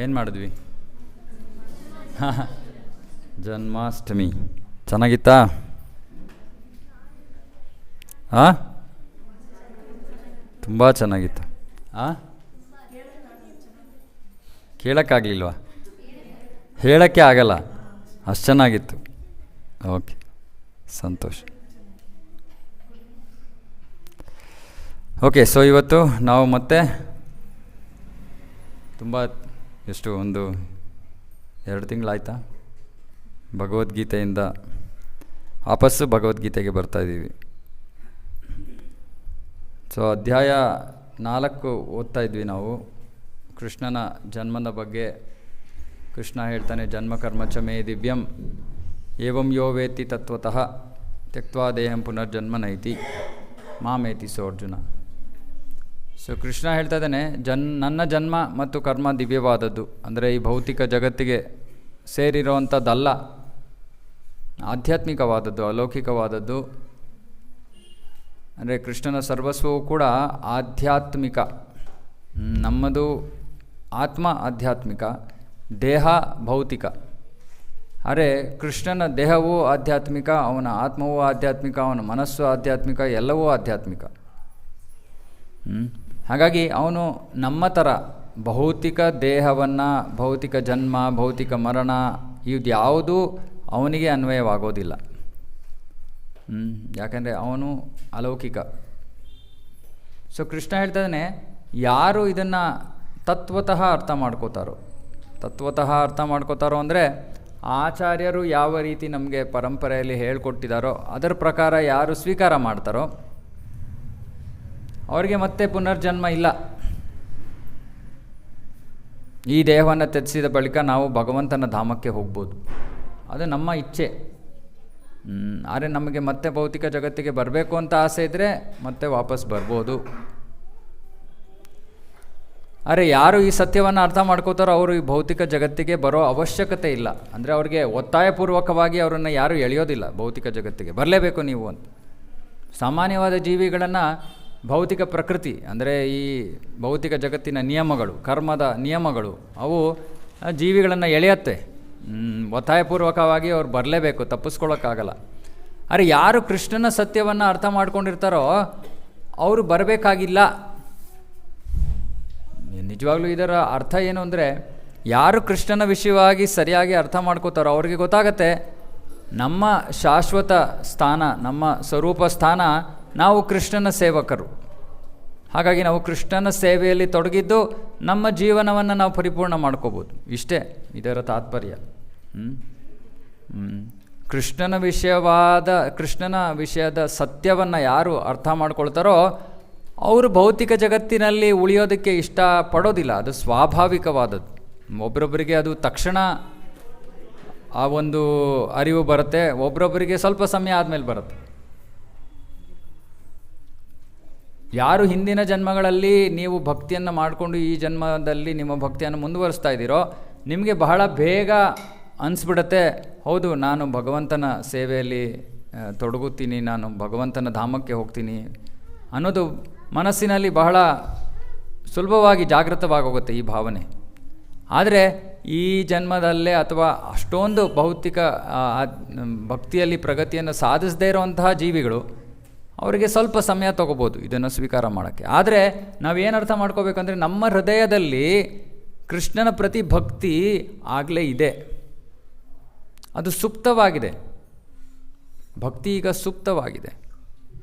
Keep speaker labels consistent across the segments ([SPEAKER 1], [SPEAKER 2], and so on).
[SPEAKER 1] ಏನು ಮಾಡಿದ್ವಿ? ಜನ್ಮಾಷ್ಟಮಿ ಚೆನ್ನಾಗಿತ್ತಾ? ಹಾಂ, ತುಂಬ ಚೆನ್ನಾಗಿತ್ತು. ಹಾಂ, ಕೇಳೋಕ್ಕಾಗಲಿಲ್ವಾ? ಹೇಳೋಕ್ಕೆ ಆಗಲ್ಲ, ಅಷ್ಟು ಚೆನ್ನಾಗಿತ್ತು. ಓಕೆ, ಸಂತೋಷ. ಓಕೆ, ಸೊ ಇವತ್ತು ನಾವು ಮತ್ತೆ ತುಂಬ ಎಷ್ಟು ಒಂದು 2 ತಿಂಗಳಾಯ್ತಾ ಭಗವದ್ಗೀತೆಯಿಂದ ವಾಪಸ್ಸು ಭಗವದ್ಗೀತೆಗೆ ಬರ್ತಾಯಿದ್ದೀವಿ. ಸೊ ಅಧ್ಯಾಯ 4 ಓದ್ತಾ ಇದ್ವಿ ನಾವು. ಕೃಷ್ಣನ ಜನ್ಮದ ಬಗ್ಗೆ ಕೃಷ್ಣ ಹೇಳ್ತಾನೆ, ಜನ್ಮ ಕರ್ಮ ಚ ಮೇ ದಿವ್ಯಂ ಏವಂ ಯೋ ವೇತ್ತಿ ತತ್ವತಃ ತ್ಯಕ್ತ್ವಾ ದೇಹಂ ಪುನರ್ಜನ್ಮ ನೈತಿ ಮಾಮೇತಿ ಸೋ ಅರ್ಜುನ. ಸೊ ಕೃಷ್ಣ ಹೇಳ್ತಾ ಇದ್ದಾನೆ, ನನ್ನ ಜನ್ಮ ಮತ್ತು ಕರ್ಮ ದಿವ್ಯವಾದದ್ದು, ಅಂದರೆ ಈ ಭೌತಿಕ ಜಗತ್ತಿಗೆ ಸೇರಿರೋವಂಥದ್ದಲ್ಲ, ಆಧ್ಯಾತ್ಮಿಕವಾದದ್ದು, ಅಲೌಕಿಕವಾದದ್ದು. ಅಂದರೆ ಕೃಷ್ಣನ ಸರ್ವಸ್ವವು ಕೂಡ ಆಧ್ಯಾತ್ಮಿಕ. ನಮ್ಮದು ಆತ್ಮ ಆಧ್ಯಾತ್ಮಿಕ, ದೇಹ ಭೌತಿಕ. ಅರೆ ಕೃಷ್ಣನ ದೇಹವೂ ಆಧ್ಯಾತ್ಮಿಕ, ಅವನ ಆತ್ಮವೂ ಆಧ್ಯಾತ್ಮಿಕ, ಅವನ ಮನಸ್ಸು ಆಧ್ಯಾತ್ಮಿಕ, ಎಲ್ಲವೂ ಆಧ್ಯಾತ್ಮಿಕ. ಹಾಗಾಗಿ ಅವನು ನಮ್ಮ ಥರ ಭೌತಿಕ ದೇಹವನ್ನು, ಭೌತಿಕ ಜನ್ಮ, ಭೌತಿಕ ಮರಣ ಇದ್ಯಾವುದೂ ಅವನಿಗೆ ಅನ್ವಯವಾಗೋದಿಲ್ಲ. ಯಾಕಂದರೆ ಅವನು ಅಲೌಕಿಕ. ಸೊ ಕೃಷ್ಣ ಹೇಳ್ತಾನೆ, ಯಾರು ಇದನ್ನು ತತ್ವತಃ ಅರ್ಥ ಮಾಡ್ಕೋತಾರೋ, ತತ್ವತಃ ಅರ್ಥ ಮಾಡ್ಕೋತಾರೋ ಅಂದರೆ ಆಚಾರ್ಯರು ಯಾವ ರೀತಿ ನಮಗೆ ಪರಂಪರೆಯಲ್ಲಿ ಹೇಳ್ಕೊಟ್ಟಿದ್ದಾರೋ ಅದರ ಪ್ರಕಾರ ಯಾರು ಸ್ವೀಕಾರ ಮಾಡ್ತಾರೋ ಅವರಿಗೆ ಮತ್ತೆ ಪುನರ್ಜನ್ಮ ಇಲ್ಲ. ಈ ದೇಹವನ್ನು ತ್ಯಜಿಸಿದ ಬಳಿಕ ನಾವು ಭಗವಂತನ ಧಾಮಕ್ಕೆ ಹೋಗ್ಬೋದು, ಅದು ನಮ್ಮ ಇಚ್ಛೆ. ಆದರೆ ನಮಗೆ ಮತ್ತೆ ಭೌತಿಕ ಜಗತ್ತಿಗೆ ಬರಬೇಕು ಅಂತ ಆಸೆ ಇದ್ದರೆ ಮತ್ತೆ ವಾಪಸ್ ಬರ್ಬೋದು. ಆದರೆ ಯಾರು ಈ ಸತ್ಯವನ್ನು ಅರ್ಥ ಮಾಡ್ಕೋತಾರೋ ಅವರು ಈ ಭೌತಿಕ ಜಗತ್ತಿಗೆ ಬರೋ ಅವಶ್ಯಕತೆ ಇಲ್ಲ. ಅಂದರೆ ಅವ್ರಿಗೆ ಒತ್ತಾಯಪೂರ್ವಕವಾಗಿ ಅವರನ್ನು ಯಾರೂ ಎಳೆಯೋದಿಲ್ಲ ಭೌತಿಕ ಜಗತ್ತಿಗೆ ಬರಲೇಬೇಕು ನೀವು ಅಂತ. ಸಾಮಾನ್ಯವಾದ ಜೀವಿಗಳನ್ನು ಭೌತಿಕ ಪ್ರಕೃತಿ ಅಂದರೆ ಈ ಭೌತಿಕ ಜಗತ್ತಿನ ನಿಯಮಗಳು, ಕರ್ಮದ ನಿಯಮಗಳು, ಅವು ಜೀವಿಗಳನ್ನು ಎಳೆಯುತ್ತೆ. ಒತ್ತಾಯಪೂರ್ವಕವಾಗಿ ಅವ್ರು ಬರಲೇಬೇಕು, ತಪ್ಪಿಸ್ಕೊಳ್ಳೋಕ್ಕಾಗಲ್ಲ. ಆದರೆ ಯಾರು ಕೃಷ್ಣನ ಸತ್ಯವನ್ನು ಅರ್ಥ ಮಾಡ್ಕೊಂಡಿರ್ತಾರೋ ಅವರು ಬರಬೇಕಾಗಿಲ್ಲ. ನಿಜವಾಗ್ಲೂ ಇದರ ಅರ್ಥ ಏನು ಅಂದರೆ, ಯಾರು ಕೃಷ್ಣನ ವಿಷಯವಾಗಿ ಸರಿಯಾಗಿ ಅರ್ಥ ಮಾಡ್ಕೋತಾರೋ ಅವ್ರಿಗೆ ಗೊತ್ತಾಗತ್ತೆ ನಮ್ಮ ಶಾಶ್ವತ ಸ್ಥಾನ, ನಮ್ಮ ಸ್ವರೂಪ ಸ್ಥಾನ, ನಾವು ಕೃಷ್ಣನ ಸೇವಕರು. ಹಾಗಾಗಿ ನಾವು ಕೃಷ್ಣನ ಸೇವೆಯಲ್ಲಿ ತೊಡಗಿದ್ದು ನಮ್ಮ ಜೀವನವನ್ನು ನಾವು ಪರಿಪೂರ್ಣ ಮಾಡ್ಕೋಬೋದು. ಇಷ್ಟೇ ಇದರ ತಾತ್ಪರ್ಯ. ಕೃಷ್ಣನ ವಿಷಯದ ಸತ್ಯವನ್ನು ಯಾರು ಅರ್ಥ ಮಾಡ್ಕೊಳ್ತಾರೋ ಅವರು ಭೌತಿಕ ಜಗತ್ತಿನಲ್ಲಿ ಉಳಿಯೋದಕ್ಕೆ ಇಷ್ಟಪಡೋದಿಲ್ಲ. ಅದು ಸ್ವಾಭಾವಿಕವಾದದ್ದು. ಒಬ್ಬರೊಬ್ಬರಿಗೆ ಅದು ತಕ್ಷಣ ಆ ಒಂದು ಅರಿವು ಬರುತ್ತೆ, ಒಬ್ಬರೊಬ್ಬರಿಗೆ ಸ್ವಲ್ಪ ಸಮಯ ಆದಮೇಲೆ ಬರುತ್ತೆ. ಯಾರು ಹಿಂದಿನ ಜನ್ಮಗಳಲ್ಲಿ ನೀವು ಭಕ್ತಿಯನ್ನು ಮಾಡಿಕೊಂಡು ಈ ಜನ್ಮದಲ್ಲಿ ನಿಮ್ಮ ಭಕ್ತಿಯನ್ನು ಮುಂದುವರಿಸ್ತಾ ಇದ್ದೀರೋ ನಿಮಗೆ ಬಹಳ ಬೇಗ ಅನಿಸ್ಬಿಡುತ್ತೆ, ಹೌದು ನಾನು ಭಗವಂತನ ಸೇವೆಯಲ್ಲಿ ತೊಡಗುತ್ತೀನಿ, ನಾನು ಭಗವಂತನ ಧಾಮಕ್ಕೆ ಹೋಗ್ತೀನಿ ಅನ್ನೋದು ಮನಸ್ಸಿನಲ್ಲಿ ಬಹಳ ಸುಲಭವಾಗಿ ಜಾಗೃತವಾಗೋಗುತ್ತೆ ಈ ಭಾವನೆ. ಆದರೆ ಈ ಜನ್ಮದಲ್ಲೇ ಅಥವಾ ಅಷ್ಟೊಂದು ಭೌತಿಕ ಭಕ್ತಿಯಲ್ಲಿ ಪ್ರಗತಿಯನ್ನು ಸಾಧಿಸದೇ ಇರುವಂತಹ ಜೀವಿಗಳು, ಅವರಿಗೆ ಸ್ವಲ್ಪ ಸಮಯ ತೊಗೋಬೋದು ಇದನ್ನು ಸ್ವೀಕಾರ ಮಾಡೋಕ್ಕೆ. ಆದರೆ ನಾವೇನು ಅರ್ಥ ಮಾಡ್ಕೋಬೇಕಂದ್ರೆ ನಮ್ಮ ಹೃದಯದಲ್ಲಿ ಕೃಷ್ಣನ ಪ್ರತಿ ಭಕ್ತಿ ಆಗಲೇ ಇದೆ, ಅದು ಸುಪ್ತವಾಗಿದೆ. ಭಕ್ತಿ ಈಗ ಸುಪ್ತವಾಗಿದೆ.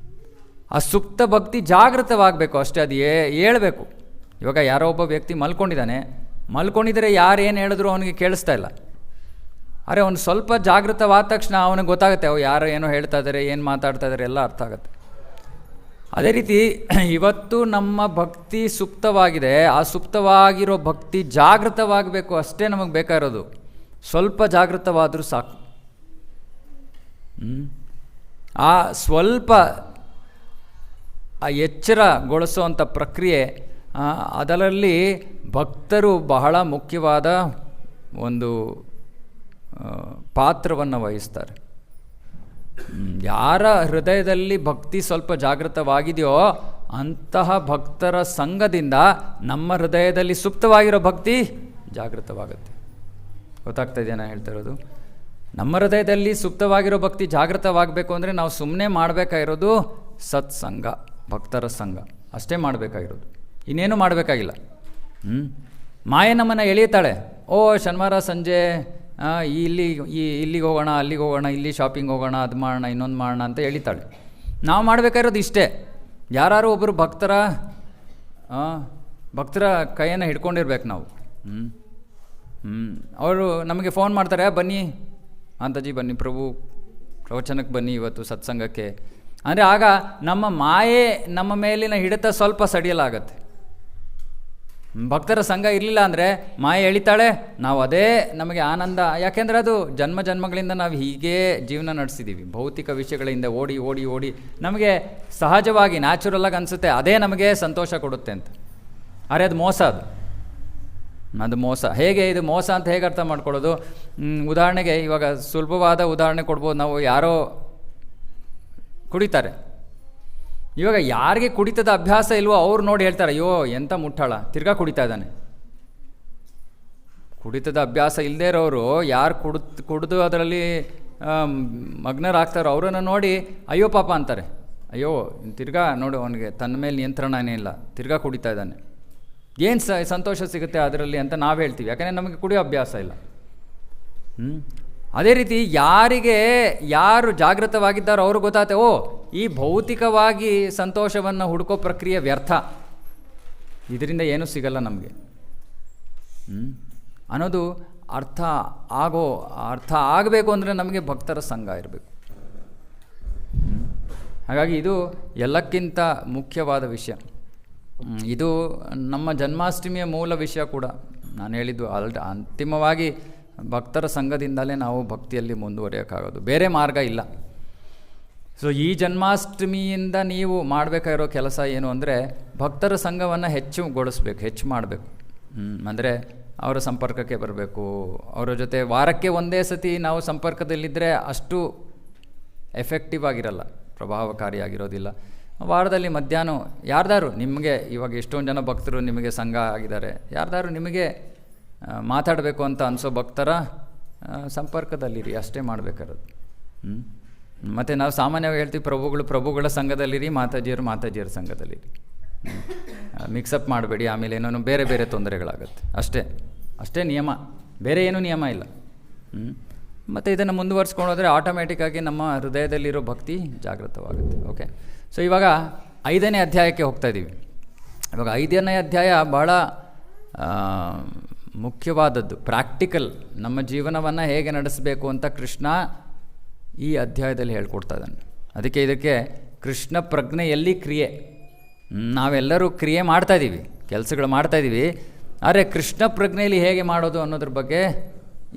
[SPEAKER 1] ಆ ಸುಪ್ತ ಭಕ್ತಿ ಜಾಗೃತವಾಗಬೇಕು ಅಷ್ಟೇ, ಅದು ಹೇಳ್ಬೇಕು. ಇವಾಗ ಯಾರೋ ಒಬ್ಬ ವ್ಯಕ್ತಿ ಮಲ್ಕೊಂಡಿದ್ದರೆ ಯಾರೇನು ಹೇಳಿದ್ರು ಅವನಿಗೆ ಕೇಳಿಸ್ತಾ ಇಲ್ಲ. ಅರೆ ಅವನು ಸ್ವಲ್ಪ ಜಾಗೃತವಾದ ತಕ್ಷಣ ಅವನಿಗೆ ಗೊತ್ತಾಗುತ್ತೆ, ಅವು ಯಾರು ಏನೋ ಹೇಳ್ತಾ ಇದ್ದಾರೆ, ಏನು ಮಾತಾಡ್ತಾ ಇದ್ದಾರೆ ಎಲ್ಲ ಅರ್ಥ ಆಗುತ್ತೆ. ಅದೇ ರೀತಿ ಇವತ್ತು ನಮ್ಮ ಭಕ್ತಿ ಸುಪ್ತವಾಗಿದೆ. ಆ ಸುಪ್ತವಾಗಿರೋ ಭಕ್ತಿ ಜಾಗೃತವಾಗಬೇಕು ಅಷ್ಟೇ ನಮಗೆ ಬೇಕಾಗಿರೋದು. ಸ್ವಲ್ಪ ಜಾಗೃತವಾದರೂ ಸಾಕು. ಆ ಸ್ವಲ್ಪ ಆ ಎಚ್ಚರಗೊಳಿಸುವಂಥ ಪ್ರಕ್ರಿಯೆ, ಅದರಲ್ಲಿ ಭಕ್ತರು ಬಹಳ ಮುಖ್ಯವಾದ ಒಂದು ಪಾತ್ರವನ್ನು ವಹಿಸ್ತಾರೆ. ಯಾರ ಹೃದಯದಲ್ಲಿ ಭಕ್ತಿ ಸ್ವಲ್ಪ ಜಾಗೃತವಾಗಿದೆಯೋ ಅಂತಹ ಭಕ್ತರ ಸಂಘದಿಂದ ನಮ್ಮ ಹೃದಯದಲ್ಲಿ ಸುಪ್ತವಾಗಿರೋ ಭಕ್ತಿ ಜಾಗೃತವಾಗುತ್ತೆ. ಗೊತ್ತಾಗ್ತಾ ಇದೆಯಾ ನಾನು ಹೇಳ್ತಾ ಇರೋದು? ನಮ್ಮ ಹೃದಯದಲ್ಲಿ ಸುಪ್ತವಾಗಿರೋ ಭಕ್ತಿ ಜಾಗೃತವಾಗಬೇಕು ಅಂದರೆ ನಾವು ಸುಮ್ಮನೆ ಮಾಡಬೇಕಾಗಿರೋದು ಸತ್ಸಂಗ, ಭಕ್ತರ ಸಂಘ ಅಷ್ಟೇ ಮಾಡಬೇಕಾಗಿರೋದು, ಇನ್ನೇನು ಮಾಡಬೇಕಾಗಿಲ್ಲ. ಮಾಯೆ ನಮ್ಮನ್ನು ಎಳೆಯುತ್ತಾಳೆ. ಶನಿವಾರ ಸಂಜೆ ಇಲ್ಲಿಗೆ ಹೋಗೋಣ, ಅಲ್ಲಿಗೆ ಹೋಗೋಣ, ಇಲ್ಲಿ ಶಾಪಿಂಗ್ ಹೋಗೋಣ, ಅದು ಮಾಡೋಣ, ಇನ್ನೊಂದು ಮಾಡೋಣ ಅಂತ ಎಳಿತಾಳೆ. ನಾವು ಮಾಡಬೇಕಾಗಿರೋದು ಇಷ್ಟೇ. ಯಾರು ಒಬ್ಬರು ಭಕ್ತರ ಕೈಯನ್ನು ಹಿಡ್ಕೊಂಡಿರ್ಬೇಕು ನಾವು. ಅವರು ನಮಗೆ ಫೋನ್ ಮಾಡ್ತಾರೆ, ಬನ್ನಿ ಅಂತಾಜಿ, ಬನ್ನಿ ಪ್ರಭು ಪ್ರವಚನಕ್ಕೆ ಬನ್ನಿ ಇವತ್ತು ಸತ್ಸಂಗಕ್ಕೆ ಅಂದರೆ ಆಗ ನಮ್ಮ ಮಾಯೆ ನಮ್ಮ ಮೇಲಿನ ಹಿಡಿತ ಸ್ವಲ್ಪ ಸಡಿಯಲಾಗತ್ತೆ. ಭಕ್ತರ ಸಂಘ ಇರಲಿಲ್ಲ ಅಂದರೆ ಮಾಯೆ ಎಳಿತಾಳೆ, ನಾವು ಅದೇ ನಮಗೆ ಆನಂದ. ಯಾಕೆಂದರೆ ಅದು ಜನ್ಮಗಳಿಂದ ನಾವು ಹೀಗೇ ಜೀವನ ನಡೆಸಿದ್ದೀವಿ. ಭೌತಿಕ ವಿಷಯಗಳಿಂದ ಓಡಿ ಓಡಿ ಓಡಿ ನಮಗೆ ಸಹಜವಾಗಿ ನ್ಯಾಚುರಲಾಗಿ ಅನಿಸುತ್ತೆ ಅದೇ ನಮಗೆ ಸಂತೋಷ ಕೊಡುತ್ತೆ ಅಂತ. ಅರೆ ಅದು ಮೋಸ, ಅದು ಮೋಸ. ಹೇಗೆ ಇದು ಮೋಸ ಅಂತ ಹೇಗೆ ಅರ್ಥ ಮಾಡ್ಕೊಳ್ಳೋದು? ಉದಾಹರಣೆಗೆ ಇವಾಗ ಸುಲಭವಾದ ಉದಾಹರಣೆ ಕೊಡ್ಬೋದು ನಾವು. ಯಾರೋ ಕುಡಿತಾರೆ. ಇವಾಗ ಯಾರಿಗೆ ಕುಡಿತದ ಅಭ್ಯಾಸ ಇಲ್ವೋ ಅವ್ರು ನೋಡಿ ಹೇಳ್ತಾರೆ, ಅಯ್ಯೋ ಎಂಥ ಮುಟ್ಟಾಳ ತಿರ್ಗಾ ಕುಡಿತಾ ಇದ್ದಾನೆ. ಕುಡಿತದ ಅಭ್ಯಾಸ ಇಲ್ಲದೇ ಇರೋರು ಯಾರು ಕುಡಿದು ಅದರಲ್ಲಿ ಮಗ್ನರಾಗ್ತಾರೋ ಅವರನ್ನು ನೋಡಿ ಅಯ್ಯೋ ಪಾಪ ಅಂತಾರೆ. ಅಯ್ಯೋ ತಿರ್ಗಾ ನೋಡು ಅವನಿಗೆ ತನ್ನ ಮೇಲೆ ನಿಯಂತ್ರಣನೇ ಇಲ್ಲ, ತಿರ್ಗಾ ಕುಡಿತಾ ಇದ್ದಾನೆ, ಏನು ಸಂತೋಷ ಸಿಗುತ್ತೆ ಅದರಲ್ಲಿ ಅಂತ ನಾವು ಹೇಳ್ತೀವಿ. ಯಾಕಂದರೆ ನಮಗೆ ಕುಡಿಯೋ ಅಭ್ಯಾಸ ಇಲ್ಲ. ಅದೇ ರೀತಿ ಯಾರು ಜಾಗೃತವಾಗಿದ್ದಾರೋ ಅವರು ಗೊತ್ತಾಗುತ್ತೆ, ಈ ಭೌತಿಕವಾಗಿ ಸಂತೋಷವನ್ನು ಹುಡುಕೋ ಪ್ರಕ್ರಿಯೆ ವ್ಯರ್ಥ, ಇದರಿಂದ ಏನೂ ಸಿಗಲ್ಲ ನಮಗೆ ಅನ್ನೋದು ಅರ್ಥ ಆಗಬೇಕು ಅಂದರೆ ನಮಗೆ ಭಕ್ತರ ಸಂಘ ಇರಬೇಕು. ಹಾಗಾಗಿ ಇದು ಎಲ್ಲಕ್ಕಿಂತ ಮುಖ್ಯವಾದ ವಿಷಯ. ಇದು ನಮ್ಮ ಜನ್ಮಾಷ್ಟಮಿಯ ಮೂಲ ವಿಷಯ ಕೂಡ. ನಾನು ಹೇಳಿದ್ದು ಅಂತಿಮವಾಗಿ ಭಕ್ತರ ಸಂಘದಿಂದಲೇ ನಾವು ಭಕ್ತಿಯಲ್ಲಿ ಮುಂದುವರಿಯೋಕ್ಕಾಗೋದು, ಬೇರೆ ಮಾರ್ಗ ಇಲ್ಲ. ಸೊ ಈ ಜನ್ಮಾಷ್ಟಮಿಯಿಂದ ನೀವು ಮಾಡಬೇಕಾಗಿರೋ ಕೆಲಸ ಏನು ಅಂದರೆ ಭಕ್ತರ ಸಂಘವನ್ನು ಹೆಚ್ಚು ಮಾಡಬೇಕು. ಅಂದರೆ ಅವರ ಸಂಪರ್ಕಕ್ಕೆ ಬರಬೇಕು. ಅವರ ಜೊತೆ ವಾರಕ್ಕೆ ಒಂದೇ ಸತಿ ನಾವು ಸಂಪರ್ಕದಲ್ಲಿದ್ದರೆ ಅಷ್ಟು ಎಫೆಕ್ಟಿವ್ ಆಗಿರಲ್ಲ, ಪ್ರಭಾವಕಾರಿಯಾಗಿರೋದಿಲ್ಲ. ವಾರದಲ್ಲಿ ಮಧ್ಯಾಹ್ನ ಯಾರ್ದಾರು ನಿಮಗೆ, ಇವಾಗ ಎಷ್ಟೊಂದು ಜನ ಭಕ್ತರು ನಿಮಗೆ ಸಂಘ ಆಗಿದ್ದಾರೆ, ಯಾರ್ದಾರು ನಿಮಗೆ ಮಾತಾಡಬೇಕು ಅಂತ ಅನಿಸೋ ಭಕ್ತರ ಸಂಪರ್ಕದಲ್ಲಿರಿ, ಅಷ್ಟೇ ಮಾಡಬೇಕಾರೋದು. ಮತ್ತು ನಾವು ಸಾಮಾನ್ಯವಾಗಿ ಹೇಳ್ತೀವಿ, ಪ್ರಭುಗಳ ಸಂಘದಲ್ಲಿರಿ, ಮಾತಾಜಿಯರ ಸಂಘದಲ್ಲಿರಿ. ಮಿಕ್ಸಪ್ ಮಾಡಬೇಡಿ, ಆಮೇಲೆ ಏನೋ ಬೇರೆ ತೊಂದರೆಗಳಾಗತ್ತೆ. ಅಷ್ಟೇ ನಿಯಮ, ಬೇರೆ ಏನೂ ನಿಯಮ ಇಲ್ಲ. ಮತ್ತು ಇದನ್ನು ಮುಂದುವರಿಸ್ಕೊಂಡು ಹೋದರೆ ಆಟೋಮ್ಯಾಟಿಕ್ಕಾಗಿ ನಮ್ಮ ಹೃದಯದಲ್ಲಿರೋ ಭಕ್ತಿ ಜಾಗೃತವಾಗುತ್ತೆ. ಓಕೆ, ಸೊ ಇವಾಗ 5ನೇ ಅಧ್ಯಾಯಕ್ಕೆ ಹೋಗ್ತಾ ಇದ್ದೀವಿ. ಇವಾಗ 5ನೇ ಅಧ್ಯಾಯ ಬಹಳ ಮುಖ್ಯವಾದದ್ದು, ಪ್ರಾಕ್ಟಿಕಲ್. ನಮ್ಮ ಜೀವನವನ್ನು ಹೇಗೆ ನಡೆಸಬೇಕು ಅಂತ ಕೃಷ್ಣ ಈ ಅಧ್ಯಾಯದಲ್ಲಿ ಹೇಳ್ಕೊಡ್ತಾ ಇದ್ದಾನೆ. ಅದಕ್ಕೆ ಇದಕ್ಕೆ ಕೃಷ್ಣ ಪ್ರಜ್ಞೆಯಲ್ಲಿ ಕ್ರಿಯೆ. ನಾವೆಲ್ಲರೂ ಕ್ರಿಯೆ ಮಾಡ್ತಾಯಿದ್ದೀವಿ, ಕೆಲಸಗಳು ಮಾಡ್ತಾಯಿದ್ದೀವಿ, ಆದರೆ ಕೃಷ್ಣ ಪ್ರಜ್ಞೆಯಲ್ಲಿ ಹೇಗೆ ಮಾಡೋದು ಅನ್ನೋದ್ರ ಬಗ್ಗೆ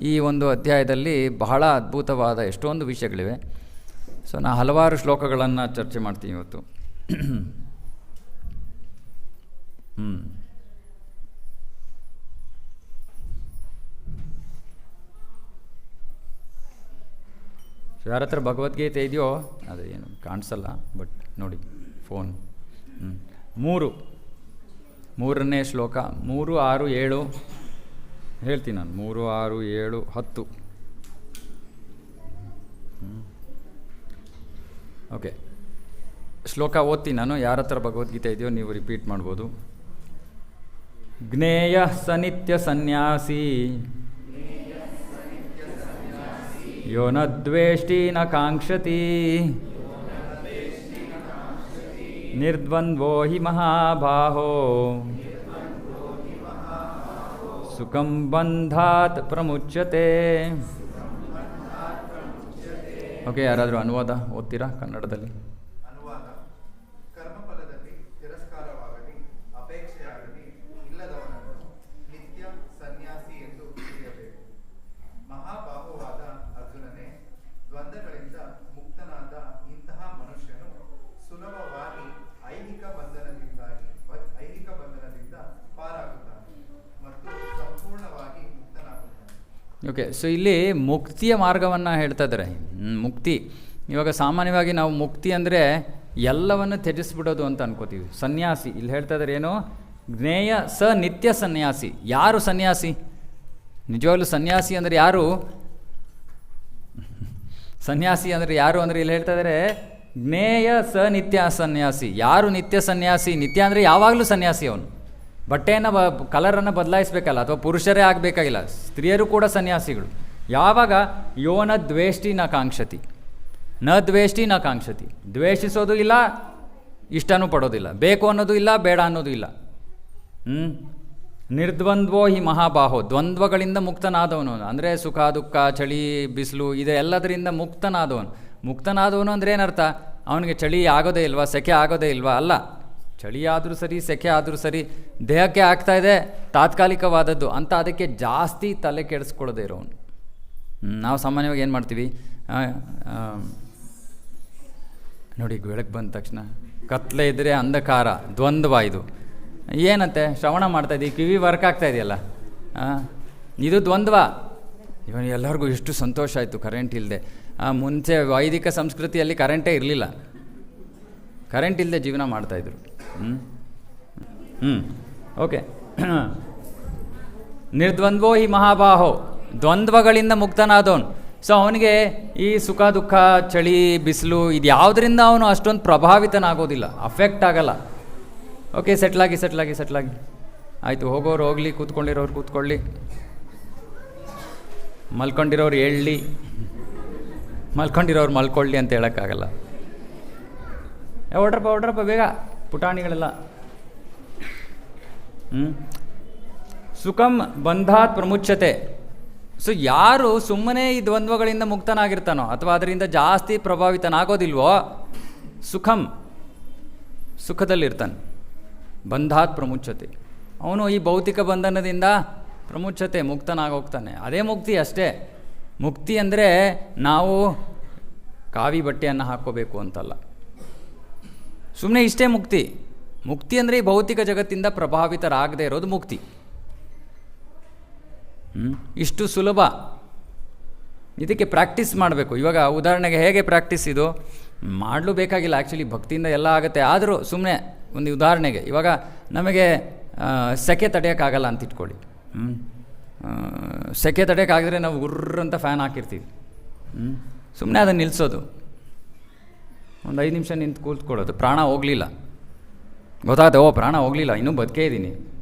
[SPEAKER 1] ಈ ಒಂದು ಅಧ್ಯಾಯದಲ್ಲಿ ಬಹಳ ಅದ್ಭುತವಾದ ಎಷ್ಟೊಂದು ವಿಷಯಗಳಿವೆ. ಸೊ ನಾನು ಹಲವಾರು ಶ್ಲೋಕಗಳನ್ನು ಚರ್ಚೆ ಮಾಡ್ತೀನಿ ಇವತ್ತು. ಯಾರ ಹತ್ರ ಭಗವದ್ಗೀತೆ ಇದೆಯೋ, ಅದೇನು ಕಾಣಿಸಲ್ಲ, ಬಟ್ ನೋಡಿ ಫೋನ್. 3ನೇ ಶ್ಲೋಕ, 3, 6, 7 ಹೇಳ್ತೀನಿ ನಾನು. 3, 6, 7, 10. ಓಕೆ, ಶ್ಲೋಕ ಓದ್ತೀನಿ ನಾನು. ಯಾರ ಹತ್ರ ಭಗವದ್ಗೀತೆ ಇದೆಯೋ ನೀವು ರಿಪೀಟ್ ಮಾಡ್ಬೋದು. ಜ್ಞೇಯ ಸ ನಿತ್ಯ ಸನ್ಯಾಸಿ ಯೋ ನ ದ್ವೇಷ್ಟಿ ನ ಕಾಂಕ್ಷತಿ ನಿರ್ದ್ವಂದ್ವೋ ಹಿ ಮಹಾಬಾಹೋ ಸುಖಂ ಬಂಧಾತ್ ಪ್ರಮುಚ್ಯತೆ. ಓಕೆ, ಯಾರಾದರೂ ಅನುವಾದ ಓದ್ತೀರಾ ಕನ್ನಡದಲ್ಲಿ?
[SPEAKER 2] ಅನುವಾದ: ಕರ್ಮಫಲದಲ್ಲಿ ತಿರಸ್ಕಾರವಾಗಲಿ ಅಪೇಕ್ಷೆಯಾಗಲಿ ಇಲ್ಲದವನನ್ನು ನಿತ್ಯ ಸನ್ಯಾಸಿ ಎಂದು ತಿಳಿಯಬೇಕು. ಮಹಾಬಾಹುವಾದ ಅರ್ಜುನನೇ, ದ್ವಂದ್ವಗಳಿಂದ ಮುಕ್ತನಾದ ಇಂತಹ ಮನುಷ್ಯನು ಸುಲಭವಾಗಿ ಐಹಿಕ ಬಂಧನದಿಂದ ಪಾರಾಗುತ್ತಾನೆ ಮತ್ತು ಸಂಪೂರ್ಣವಾಗಿ ಮುಕ್ತನಾಗುತ್ತಾನೆ.
[SPEAKER 1] ಓಕೆ, ಸೊ ಇಲ್ಲಿ ಮುಕ್ತಿಯ ಮಾರ್ಗವನ್ನು ಹೇಳ್ತಾ ಇದ್ದಾರೆ. ಮುಕ್ತಿ, ಇವಾಗ ಸಾಮಾನ್ಯವಾಗಿ ನಾವು ಮುಕ್ತಿ ಅಂದರೆ ಎಲ್ಲವನ್ನು ತ್ಯಜಿಸ್ಬಿಡೋದು ಅಂತ ಅನ್ಕೋತೀವಿ. ಸನ್ಯಾಸಿ ಇಲ್ಲಿ ಹೇಳ್ತಾ ಇದ್ದಾರೆ ಏನು? ಜ್ಞೇಯ ಸ ನಿತ್ಯ ಸನ್ಯಾಸಿ. ಯಾರು ಸನ್ಯಾಸಿ? ನಿಜವಾಗ್ಲೂ ಸನ್ಯಾಸಿ ಅಂದರೆ ಯಾರು? ಸನ್ಯಾಸಿ ಅಂದರೆ ಯಾರು ಅಂದರೆ ಇಲ್ಲಿ ಹೇಳ್ತಾ ಇದ್ದಾರೆ, ಜ್ಞೇಯ ಸ ನಿತ್ಯ ಸನ್ಯಾಸಿ. ಯಾರು ನಿತ್ಯ ಸನ್ಯಾಸಿ? ನಿತ್ಯ ಅಂದರೆ ಯಾವಾಗಲೂ ಸನ್ಯಾಸಿ ಅವನು. ಬಟ್ಟೆಯನ್ನು ಕಲರನ್ನು ಬದಲಾಯಿಸಬೇಕಲ್ಲ, ಅಥವಾ ಪುರುಷರೇ ಆಗಬೇಕಾಗಿಲ್ಲ, ಸ್ತ್ರೀಯರು ಕೂಡ ಸನ್ಯಾಸಿಗಳು. ಯಾವಾಗ? ಯೋನ ದ್ವೇಷ್ಟಿ ನ ಕಾಂಕ್ಷತಿ, ನ ದ್ವೇಷ್ಟಿ ನ ಕಾಂಕ್ಷತಿ. ದ್ವೇಷಿಸೋದು ಇಲ್ಲ, ಇಷ್ಟನೂ ಪಡೋದಿಲ್ಲ, ಬೇಕು ಅನ್ನೋದು ಇಲ್ಲ, ಬೇಡ ಅನ್ನೋದು ಇಲ್ಲ. ನಿರ್ದ್ವಂದ್ವೋ ಹಿ ಮಹಾಬಾಹೋ, ದ್ವಂದ್ವಗಳಿಂದ ಮುಕ್ತನಾದವನು ಅಂದರೆ ಸುಖ ದುಃಖ ಚಳಿ ಬಿಸಿಲು ಇದೆಲ್ಲದರಿಂದ ಮುಕ್ತನಾದವನು. ಮುಕ್ತನಾದವನು ಅಂದರೆ ಏನರ್ಥ? ಅವನಿಗೆ ಚಳಿ ಆಗೋದೇ ಇಲ್ವಾ, ಸೆಕೆ ಆಗೋದೇ ಇಲ್ವಾ? ಅಲ್ಲ, ಚಳಿ ಆದರೂ ಸರಿ, ಸೆಕೆ ಆದರೂ ಸರಿ, ದೇಹಕ್ಕೆ ಆಗ್ತಾಯಿದೆ, ತಾತ್ಕಾಲಿಕವಾದದ್ದು ಅಂತ ಅದಕ್ಕೆ ಜಾಸ್ತಿ ತಲೆ ಕೆಡಿಸ್ಕೊಳ್ಳೋದೇ ಇರೋನು. ನಾವು ಸಾಮಾನ್ಯವಾಗಿ ಏನು ಮಾಡ್ತೀವಿ ನೋಡಿ, ಬೆಳಗ್ಗೆ ಬಂದ ತಕ್ಷಣ ಕತ್ಲೆ ಇದ್ದರೆ ಅಂಧಕಾರ, ದ್ವಂದ್ವ. ಇದು ಏನಂತೆ ಶ್ರವಣ ಮಾಡ್ತಾಯಿದ್ದೀವಿ, ಕಿವಿ ವರ್ಕ್ ಆಗ್ತಾ ಇದೆಯಲ್ಲ, ಇದು ದ್ವಂದ್ವ. ಇವನು ಎಲ್ಲರಿಗೂ ಎಷ್ಟು ಸಂತೋಷ ಆಯಿತು ಕರೆಂಟ್ ಇಲ್ಲದೆ. ಮುಂಚೆ ವೈದಿಕ ಸಂಸ್ಕೃತಿಯಲ್ಲಿ ಕರೆಂಟೇ ಇರಲಿಲ್ಲ, ಕರೆಂಟ್ ಇಲ್ಲದೆ ಜೀವನ ಮಾಡ್ತಾಯಿದ್ರು. ಓಕೆ. ನಿರ್ದ್ವಂದ್ವೋ ಹಿ ಮಹಾಬಾಹೋ, ದ್ವಂದ್ವಗಳಿಂದ ಮುಕ್ತನಾದವನು. ಸೊ ಅವನಿಗೆ ಈ ಸುಖ ದುಃಖ ಚಳಿ ಬಿಸಿಲು ಇದು ಯಾವುದರಿಂದ ಅವನು ಅಷ್ಟೊಂದು ಪ್ರಭಾವಿತನಾಗೋದಿಲ್ಲ, ಅಫೆಕ್ಟ್ ಆಗಲ್ಲ. ಓಕೆ, ಸೆಟ್ಲಾಗಿ ಆಯಿತು. ಹೋಗೋರು ಹೋಗಲಿ, ಕೂತ್ಕೊಂಡಿರೋರು ಕೂತ್ಕೊಳ್ಳಿ, ಮಲ್ಕೊಂಡಿರೋರು ಹೇಳಲಿ, ಮಲ್ಕೊಂಡಿರೋರು ಮಲ್ಕೊಳ್ಳಿ ಅಂತ ಹೇಳೋಕ್ಕಾಗಲ್ಲ. ಹೊಡ್ರಪ್ಪ ಬೇಗ ಪುಟಾಣಿಗಳೆಲ್ಲ. ಸುಖಂ ಬಂಧಾತ್ ಪ್ರಮುಚ್ಯತೆ. ಸೊ ಯಾರು ಸುಮ್ಮನೆ ಈ ದ್ವಂದ್ವಗಳಿಂದ ಮುಕ್ತನಾಗಿರ್ತಾನೋ ಅಥವಾ ಅದರಿಂದ ಜಾಸ್ತಿ ಪ್ರಭಾವಿತನಾಗೋದಿಲ್ವೋ, ಸುಖದಲ್ಲಿರ್ತಾನೆ. ಬಂಧಾತ್ ಪ್ರಮುಚ್ಯತೆ, ಅವನು ಈ ಭೌತಿಕ ಬಂಧನದಿಂದ ಪ್ರಮುಚ್ಯತೆ ಮುಕ್ತನಾಗೋಗ್ತಾನೆ. ಅದೇ ಮುಕ್ತಿ ಅಷ್ಟೇ. ಮುಕ್ತಿ ಅಂದರೆ ನಾವು ಕಾವಿ ಬಟ್ಟೆಯನ್ನು ಹಾಕ್ಕೋಬೇಕು ಅಂತಲ್ಲ, ಸುಮ್ಮನೆ ಇಷ್ಟೇ ಮುಕ್ತಿ. ಮುಕ್ತಿ ಅಂದರೆ ಈ ಭೌತಿಕ ಜಗತ್ತಿಂದ ಪ್ರಭಾವಿತರಾಗದೇ ಇರೋದು ಮುಕ್ತಿ. ಇಷ್ಟು ಸುಲಭ. ಇದಕ್ಕೆ ಪ್ರಾಕ್ಟೀಸ್ ಮಾಡಬೇಕು. ಇವಾಗ ಉದಾಹರಣೆಗೆ ಹೇಗೆ ಪ್ರಾಕ್ಟೀಸ್ ಇದು ಮಾಡಲು ಬೇಕಾಗಿಲ್ಲ, ಆ್ಯಕ್ಚುಲಿ ಭಕ್ತಿಯಿಂದ ಎಲ್ಲ ಆಗುತ್ತೆ. ಆದರೂ ಸುಮ್ಮನೆ ಒಂದು ಉದಾಹರಣೆಗೆ, ಇವಾಗ ನಮಗೆ ಸೆಕೆ ತಡೆಯೋಕ್ಕಾಗಲ್ಲ ಅಂತ ಇಟ್ಕೊಳ್ಳಿ. ಸೆಕೆ ತಡೆಯೋಕ್ಕಾಗಿದ್ರೆ ನಾವು ಗುರ್ರ ಅಂತ ಫ್ಯಾನ್ ಹಾಕಿರ್ತೀವಿ. ಸುಮ್ಮನೆ ಅದನ್ನು ನಿಲ್ಲಿಸೋದು, ಒಂದು 5 ನಿಮಿಷ ನಿಂತು ಕೂತ್ಕೊಳ್ಳೋದು, ಪ್ರಾಣ ಹೋಗಲಿಲ್ಲ, ಗೊತ್ತಾಗುತ್ತೆ, ಓ ಪ್ರಾಣ ಹೋಗಲಿಲ್ಲ, ಇನ್ನೂ ಬದುಕೇ ಇದ್ದೀನಿ,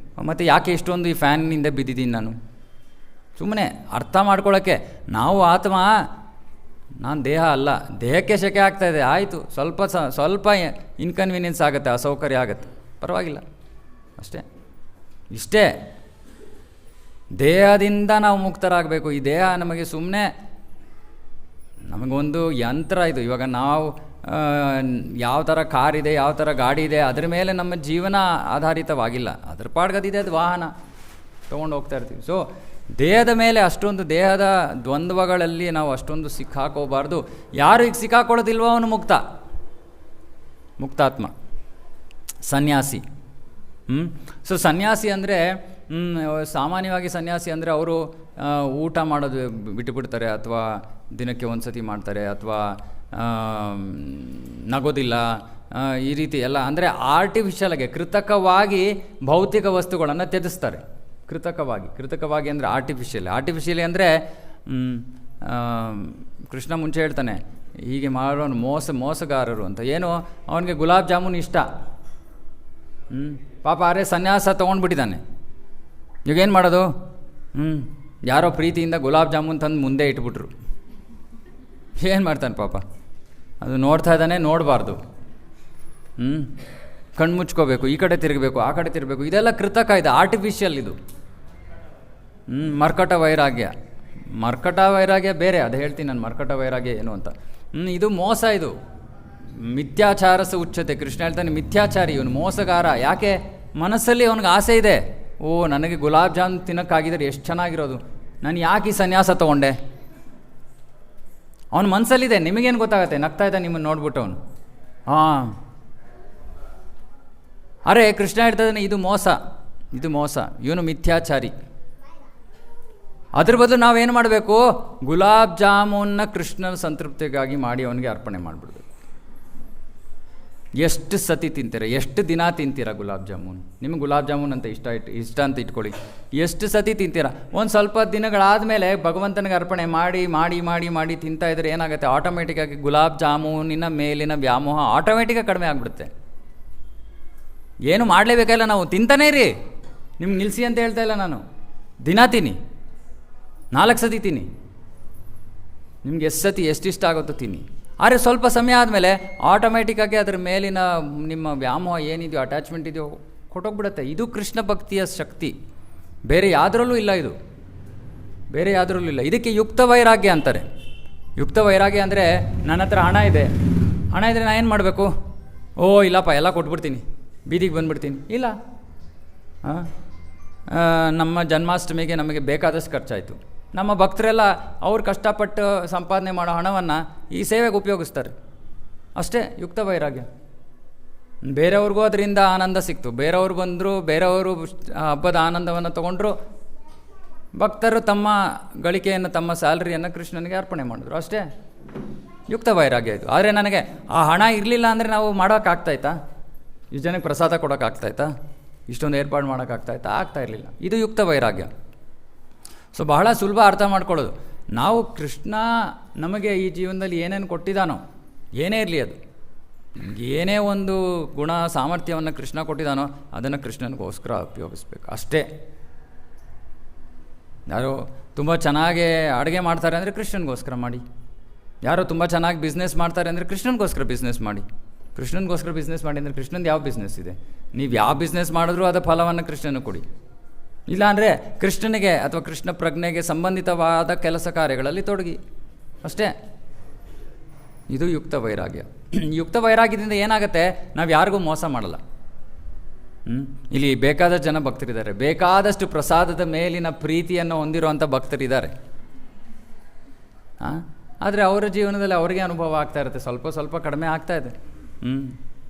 [SPEAKER 1] ಮತ್ತು ಯಾಕೆ ಇಷ್ಟೊಂದು ಈ ಫ್ಯಾನ್ನಿಂದ ಬಿದ್ದಿದ್ದೀನಿ ನಾನು? ಸುಮ್ಮನೆ ಅರ್ಥ ಮಾಡ್ಕೊಳ್ಳೋಕ್ಕೆ. ನಾವು ಆತ್ಮ, ನಾನು ದೇಹ ಅಲ್ಲ. ದೇಹಕ್ಕೆ ಸೆಕೆ ಆಗ್ತಾಯಿದೆ, ಆಯಿತು, ಸ್ವಲ್ಪ ಇನ್ಕನ್ವೀನಿಯನ್ಸ್ ಆಗುತ್ತೆ, ಅಸೌಕರ್ಯ ಆಗುತ್ತೆ, ಪರವಾಗಿಲ್ಲ, ಅಷ್ಟೇ. ಇಷ್ಟೇ. ದೇಹದಿಂದ ನಾವು ಮುಕ್ತರಾಗಬೇಕು. ಈ ದೇಹ ನಮಗೆ ಸುಮ್ಮನೆ ನಮಗೊಂದು ಯಂತ್ರ ಇದು. ಇವಾಗ ನಾವು ಯಾವ ಥರ ಕಾರಿದೆ, ಯಾವ ಥರ ಗಾಡಿ ಇದೆ, ಅದ್ರ ಮೇಲೆ ನಮ್ಮ ಜೀವನ ಆಧಾರಿತವಾಗಿಲ್ಲ. ಅದ್ರ ಪಾಡ್ಗದಿದೆ, ಅದು ವಾಹನ ತೊಗೊಂಡು ಹೋಗ್ತಾ ಇರ್ತೀವಿ. ಸೊ ದೇಹದ ಮೇಲೆ ಅಷ್ಟೊಂದು, ದೇಹದ ದ್ವಂದ್ವಗಳಲ್ಲಿ ನಾವು ಅಷ್ಟೊಂದು ಸಿಕ್ಕಾಕೋಬಾರ್ದು. ಯಾರು ಈಗ ಸಿಕ್ಕಾಕೊಳ್ಳೋದಿಲ್ವೋ ಅವನು ಮುಕ್ತಾತ್ಮ, ಸನ್ಯಾಸಿ. ಸೊ ಸನ್ಯಾಸಿ ಅಂದರೆ ಸಾಮಾನ್ಯವಾಗಿ ಸನ್ಯಾಸಿ ಅಂದರೆ ಅವರು ಊಟ ಮಾಡೋದು ಬಿಟ್ಟುಬಿಡ್ತಾರೆ, ಅಥವಾ ದಿನಕ್ಕೆ ಒಂದು ಸತಿ ಮಾಡ್ತಾರೆ, ಅಥವಾ ನಗೋದಿಲ್ಲ, ಈ ರೀತಿ ಎಲ್ಲ. ಅಂದರೆ ಆರ್ಟಿಫಿಷಿಯಲ್ಗೆ, ಕೃತಕವಾಗಿ ಭೌತಿಕ ವಸ್ತುಗಳನ್ನು ತ್ಯಜಿಸ್ತಾರೆ. ಕೃತಕವಾಗಿ ಅಂದರೆ ಆರ್ಟಿಫಿಷಿಯಲಿ ಅಂದರೆ ಕೃಷ್ಣ ಮುಂಚೆ ಹೇಳ್ತಾನೆ, ಹೀಗೆ ಮಾಡೋನು ಮೋಸಗಾರರು ಅಂತ. ಏನು, ಅವನಿಗೆ ಗುಲಾಬ್ ಜಾಮೂನ್ ಇಷ್ಟ, ಪಾಪ ಅರೆ ಸನ್ಯಾಸ ತೊಗೊಂಡ್ಬಿಟ್ಟಿದ್ದಾನೆ. ಈಗೇನು ಮಾಡೋದು? ಯಾರೋ ಪ್ರೀತಿಯಿಂದ ಗುಲಾಬ್ ಜಾಮೂನ್ ತಂದು ಮುಂದೆ ಇಟ್ಬಿಟ್ರು, ಏನು ಮಾಡ್ತಾನೆ ಪಾಪ? ಅದು ನೋಡ್ತಾ ಇದ್ದಾನೆ, ನೋಡಬಾರ್ದು, ಕಣ್ಣು ಮುಚ್ಕೋಬೇಕು, ಈ ಕಡೆ ತಿರುಗಬೇಕು, ಆ ಕಡೆ ತಿರುಗಬೇಕು, ಇದೆಲ್ಲ ಕೃತಕ, ಇದೆ ಆರ್ಟಿಫಿಷಿಯಲ್ ಇದು. ಮರ್ಕಟ ವೈರಾಗ್ಯ ಬೇರೆ, ಅದು ಹೇಳ್ತೀನಿ ನಾನು, ಮರ್ಕಟ ವೈರಾಗ್ಯ ಏನು ಅಂತ. ಇದು ಮೋಸ, ಇದು ಮಿಥ್ಯಾಚಾರಸ ಉಚ್ಯತೆ. ಕೃಷ್ಣ ಹೇಳ್ತಾನೆ ಮಿಥ್ಯಾಚಾರಿ, ಇವನು ಮೋಸಗಾರ. ಯಾಕೆ? ಮನಸ್ಸಲ್ಲಿ ಅವನಿಗೆ ಆಸೆ ಇದೆ, ಓ ನನಗೆ ಗುಲಾಬ್ ಜಾಮೂನ್ ತಿನ್ನೋಕ್ಕಾಗಿದ್ರೆ ಎಷ್ಟು ಚೆನ್ನಾಗಿರೋದು, ನಾನು ಯಾಕೆ ಈ ಸನ್ಯಾಸ ತೊಗೊಂಡೆ? ಅವನ ಮನಸ್ಸಲ್ಲಿದೆ, ನಿಮಗೇನು ಗೊತ್ತಾಗತ್ತೆ? ನಗ್ತಾ ಇದ್ದ ನಿಮ್ಮನ್ನು ನೋಡ್ಬಿಟ್ಟು ಅವನು. ಅರೆ ಕೃಷ್ಣ ಹೇಳ್ತಾನೆ ಇದು ಮೋಸ, ಇವನು ಮಿಥ್ಯಾಚಾರಿ. ಅದ್ರ ಬದಲು ನಾವೇನು ಮಾಡಬೇಕು? ಗುಲಾಬ್ ಜಾಮೂನ್ನ ಕೃಷ್ಣನ ಸಂತೃಪ್ತಿಗಾಗಿ ಮಾಡಿ ಅವನಿಗೆ ಅರ್ಪಣೆ ಮಾಡಿಬಿಡ್ಬೇಕು. ಎಷ್ಟು ಸತಿ ತಿಂತೀರ, ಎಷ್ಟು ದಿನ ತಿಂತೀರ ಗುಲಾಬ್ ಜಾಮೂನ್? ನಿಮಗೆ ಗುಲಾಬ್ ಜಾಮೂನ್ ಅಂತ ಇಷ್ಟ ಅಂತ ಇಟ್ಕೊಳ್ಳಿ, ಎಷ್ಟು ಸತಿ ತಿಂತೀರ? ಒಂದು ಸ್ವಲ್ಪ ದಿನಗಳಾದಮೇಲೆ ಭಗವಂತನಿಗೆ ಅರ್ಪಣೆ ಮಾಡಿ ಮಾಡಿ ಮಾಡಿ ಮಾಡಿ ತಿಂತಾ ಇದ್ರೆ ಏನಾಗುತ್ತೆ, ಆಟೋಮೆಟಿಕ್ಕಾಗಿ ಗುಲಾಬ್ ಜಾಮೂನಿನ ಮೇಲಿನ ವ್ಯಾಮೋಹ ಆಟೋಮೆಟಿಕ್ಕಾಗಿ ಕಡಿಮೆ ಆಗಿಬಿಡುತ್ತೆ. ಏನು ಮಾಡಲೇಬೇಕಲ್ಲ, ನಾವು ತಿಂತಾನೇ ಇರಿ. ನಿಮ್ಗೆ ನಿಲ್ಲಿಸಿ ಅಂತ ಹೇಳ್ತಾ ಇಲ್ಲ ನಾನು. ದಿನ ತಿನ್ನಿ, 4 ಸತಿ ತಿನ್ನಿ, ನಿಮ್ಗೆ ಎಷ್ಟು ಸತಿ ಎಷ್ಟಿಷ್ಟ ಆಗುತ್ತೋ ತಿನ್ನಿ. ಆದರೆ ಸ್ವಲ್ಪ ಸಮಯ ಆದಮೇಲೆ ಆಟೋಮೆಟಿಕ್ಕಾಗಿ ಅದರ ಮೇಲಿನ ನಿಮ್ಮ ವ್ಯಾಮೋಹ ಏನಿದೆಯೋ, ಅಟ್ಯಾಚ್ಮೆಂಟ್ ಇದೆಯೋ ಕೊಟ್ಟೋಗ್ಬಿಡುತ್ತೆ. ಇದು ಕೃಷ್ಣ ಭಕ್ತಿಯ ಶಕ್ತಿ, ಬೇರೆ ಯಾವುದರಲ್ಲೂ ಇಲ್ಲ. ಇದು ಬೇರೆ ಯಾವುದರಲ್ಲೂ ಇಲ್ಲ. ಇದಕ್ಕೆ ಯುಕ್ತ ವೈರಾಗ್ಯ ಅಂತಾರೆ. ಯುಕ್ತ ವೈರಾಗ್ಯ ಅಂದರೆ, ನನ್ನ ಹತ್ರ ಹಣ ಇದ್ದರೆ ನಾನು ಏನು ಮಾಡಬೇಕು? ಓ ಇಲ್ಲಪ್ಪ, ಎಲ್ಲ ಕೊಟ್ಬಿಡ್ತೀನಿ, ಬೀದಿಗೆ ಬಂದುಬಿಡ್ತೀನಿ. ಇಲ್ಲ, ನಮ್ಮ ಜನ್ಮಾಷ್ಟಮಿಗೆ ನಮಗೆ ಬೇಕಾದಷ್ಟು ಖರ್ಚಾಯಿತು. ನಮ್ಮ ಭಕ್ತರೆಲ್ಲ ಅವ್ರು ಕಷ್ಟಪಟ್ಟು ಸಂಪಾದನೆ ಮಾಡೋ ಹಣವನ್ನು ಈ ಸೇವೆಗೆ ಉಪಯೋಗಿಸ್ತಾರೆ. ಅಷ್ಟೇ ಯುಕ್ತ ವೈರಾಗ್ಯ. ಬೇರೆಯವ್ರಿಗೂ ಅದರಿಂದ ಆನಂದ ಸಿಕ್ತು, ಬೇರೆಯವ್ರು ಬಂದರು, ಬೇರೆಯವರು ಹಬ್ಬದ ಆನಂದವನ್ನು ತೊಗೊಂಡ್ರು, ಭಕ್ತರು ತಮ್ಮ ಗಳಿಕೆಯನ್ನು, ತಮ್ಮ ಸ್ಯಾಲ್ರಿಯನ್ನು ಕೃಷ್ಣನಿಗೆ ಅರ್ಪಣೆ ಮಾಡಿದ್ರು. ಅಷ್ಟೇ ಯುಕ್ತ ವೈರಾಗ್ಯ ಇದು. ಆದರೆ ನನಗೆ ಆ ಹಣ ಇರಲಿಲ್ಲ ಅಂದರೆ ನಾವು ಮಾಡೋಕ್ಕಾಗ್ತಾಯಿತ್ತಾ? ಇಷ್ಟು ಜನಕ್ಕೆ ಪ್ರಸಾದ ಕೊಡೋಕ್ಕಾಗ್ತಾಯಿತ್ತಾ? ಇಷ್ಟೊಂದು ಏರ್ಪಾಡು ಮಾಡೋಕ್ಕಾಗ್ತಾಯಿತ್ತಾ? ಆಗ್ತಾ ಇರಲಿಲ್ಲ. ಇದು ಯುಕ್ತ ವೈರಾಗ್ಯ. ಸೊ ಬಹಳ ಸುಲಭ ಅರ್ಥ ಮಾಡ್ಕೊಳ್ಳೋದು. ನಾವು ಕೃಷ್ಣ ನಮಗೆ ಈ ಜೀವನದಲ್ಲಿ ಏನೇನು ಕೊಟ್ಟಿದ್ದಾನೋ, ಏನೇ ಇರಲಿ ಅದು, ಏನೇ ಒಂದು ಗುಣ ಸಾಮರ್ಥ್ಯವನ್ನು ಕೃಷ್ಣ ಕೊಟ್ಟಿದ್ದಾನೋ ಅದನ್ನು ಕೃಷ್ಣನಿಗೋಸ್ಕರ ಉಪಯೋಗಿಸ್ಬೇಕು ಅಷ್ಟೇ. ಯಾರೋ ತುಂಬ ಚೆನ್ನಾಗಿ ಅಡುಗೆ ಮಾಡ್ತಾರೆ ಅಂದರೆ ಕೃಷ್ಣನಿಗೋಸ್ಕರ ಮಾಡಿ. ಯಾರೋ ತುಂಬ ಚೆನ್ನಾಗಿ ಬಿಸ್ನೆಸ್ ಮಾಡ್ತಾರೆ ಅಂದರೆ ಕೃಷ್ಣನಿಗೋಸ್ಕರ ಬಿಸ್ನೆಸ್ ಮಾಡಿ. ಕೃಷ್ಣನಿಗೋಸ್ಕರ ಬಿಸ್ನೆಸ್ ಮಾಡಿ ಅಂದರೆ ಕೃಷ್ಣಂದು ಯಾವ ಬಿಸ್ನೆಸ್ ಇದೆ? ನೀವು ಯಾವ ಬಿಸ್ನೆಸ್ ಮಾಡಿದ್ರೂ ಅದರ ಫಲವನ್ನು ಕೃಷ್ಣನಿಗೆ ಕೊಡಿ. ಇಲ್ಲಾಂದರೆ ಕೃಷ್ಣನಿಗೆ ಅಥವಾ ಕೃಷ್ಣ ಪ್ರಜ್ಞೆಗೆ ಸಂಬಂಧಿತವಾದ ಕೆಲಸ ಕಾರ್ಯಗಳಲ್ಲಿ ತೊಡಗಿ ಅಷ್ಟೇ. ಇದು ಯುಕ್ತ ವೈರಾಗ್ಯ. ಯುಕ್ತ ವೈರಾಗ್ಯದಿಂದ ಏನಾಗುತ್ತೆ, ನಾವು ಯಾರಿಗೂ ಮೋಸ ಮಾಡಲ್ಲ. ಇಲ್ಲಿ ಬೇಕಾದ ಜನ ಭಕ್ತರಿದ್ದಾರೆ, ಬೇಕಾದಷ್ಟು ಪ್ರಸಾದದ ಮೇಲಿನ ಪ್ರೀತಿಯನ್ನು ಹೊಂದಿರುವಂಥ ಭಕ್ತರಿದ್ದಾರೆ. ಆದರೆ ಅವರ ಜೀವನದಲ್ಲಿ ಅವರಿಗೆ ಅನುಭವ ಆಗ್ತಾ ಇರುತ್ತೆ, ಸ್ವಲ್ಪ ಸ್ವಲ್ಪ ಕಡಿಮೆ ಆಗ್ತಾ ಇದೆ.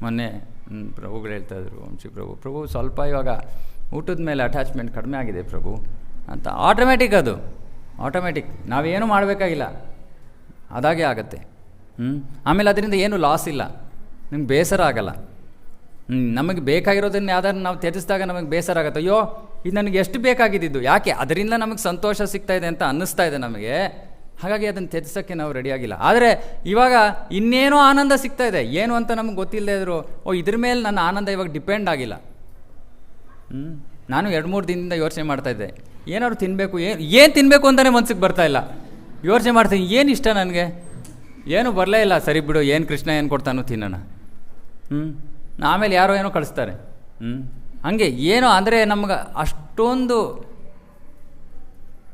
[SPEAKER 1] ಮೊನ್ನೆ ಪ್ರಭುಗಳು ಹೇಳ್ತಾಯಿದ್ರು, ವಂಶಿ ಪ್ರಭು ಸ್ವಲ್ಪ ಇವಾಗ ಊಟದ ಮೇಲೆ ಅಟ್ಯಾಚ್ಮೆಂಟ್ ಕಡಿಮೆ ಆಗಿದೆ ಪ್ರಭು ಅಂತ. ಆಟೋಮೆಟಿಕ್, ಅದು ಆಟೋಮೆಟಿಕ್, ನಾವೇನು ಮಾಡಬೇಕಾಗಿಲ್ಲ, ಅದಾಗೆ ಆಗುತ್ತೆ. ಆಮೇಲೆ ಅದರಿಂದ ಏನು ಲಾಸ್ ಇಲ್ಲ, ನಿಮ್ಗೆ ಬೇಸರ ಆಗಲ್ಲ. ನಮಗೆ ಬೇಕಾಗಿರೋದನ್ನ ಯಾವ್ದಾದ್ರು ನಾವು ತ್ಯಜಿಸಿದಾಗ ನಮಗೆ ಬೇಸರ ಆಗುತ್ತೆ. ಅಯ್ಯೋ ಇದು ನನಗೆ ಎಷ್ಟು ಬೇಕಾಗಿದ್ದು, ಯಾಕೆ ಅದರಿಂದ ನಮಗೆ ಸಂತೋಷ ಸಿಗ್ತಾ ಇದೆ ಅಂತ ಅನ್ನಿಸ್ತಾ ಇದೆ ನಮಗೆ, ಹಾಗಾಗಿ ಅದನ್ನು ತ್ಯಜಿಸೋಕ್ಕೆ ನಾವು ರೆಡಿಯಾಗಿಲ್ಲ. ಆದರೆ ಇವಾಗ ಇನ್ನೇನೋ ಆನಂದ ಸಿಗ್ತಾ ಇದೆ, ಏನು ಅಂತ ನಮ್ಗೆ ಗೊತ್ತಿಲ್ಲದೆ ಇದ್ರು, ಇದ್ರ ಮೇಲೆ ನನ್ನ ಆನಂದ ಇವಾಗ ಡಿಪೆಂಡ್ ಆಗಿಲ್ಲ. ನಾನು 2-3 ದಿನದಿಂದ ಯೋಚನೆ ಮಾಡ್ತಾಯಿದ್ದೆ, ಏನಾದ್ರು ತಿನ್ನಬೇಕು, ಏನು ತಿನ್ನಬೇಕು ಅಂತಲೇ ಮನ್ಸಿಗೆ ಬರ್ತಾಯಿಲ್ಲ. ಯೋಚನೆ ಮಾಡ್ತೀನಿ, ಏನು ಇಷ್ಟ ನನಗೆ, ಏನು ಬರಲೇ ಇಲ್ಲ. ಸರಿ ಬಿಡು, ಏನು ಕೃಷ್ಣ ಏನು ಕೊಡ್ತಾನೋ ತಿನ್ನೋಣ. ಆಮೇಲೆ ಯಾರೋ ಏನೋ ಕಳಿಸ್ತಾರೆ. ಹಾಗೆ ಏನೋ ಅಂದರೆ ನಮ್ಗೆ ಅಷ್ಟೊಂದು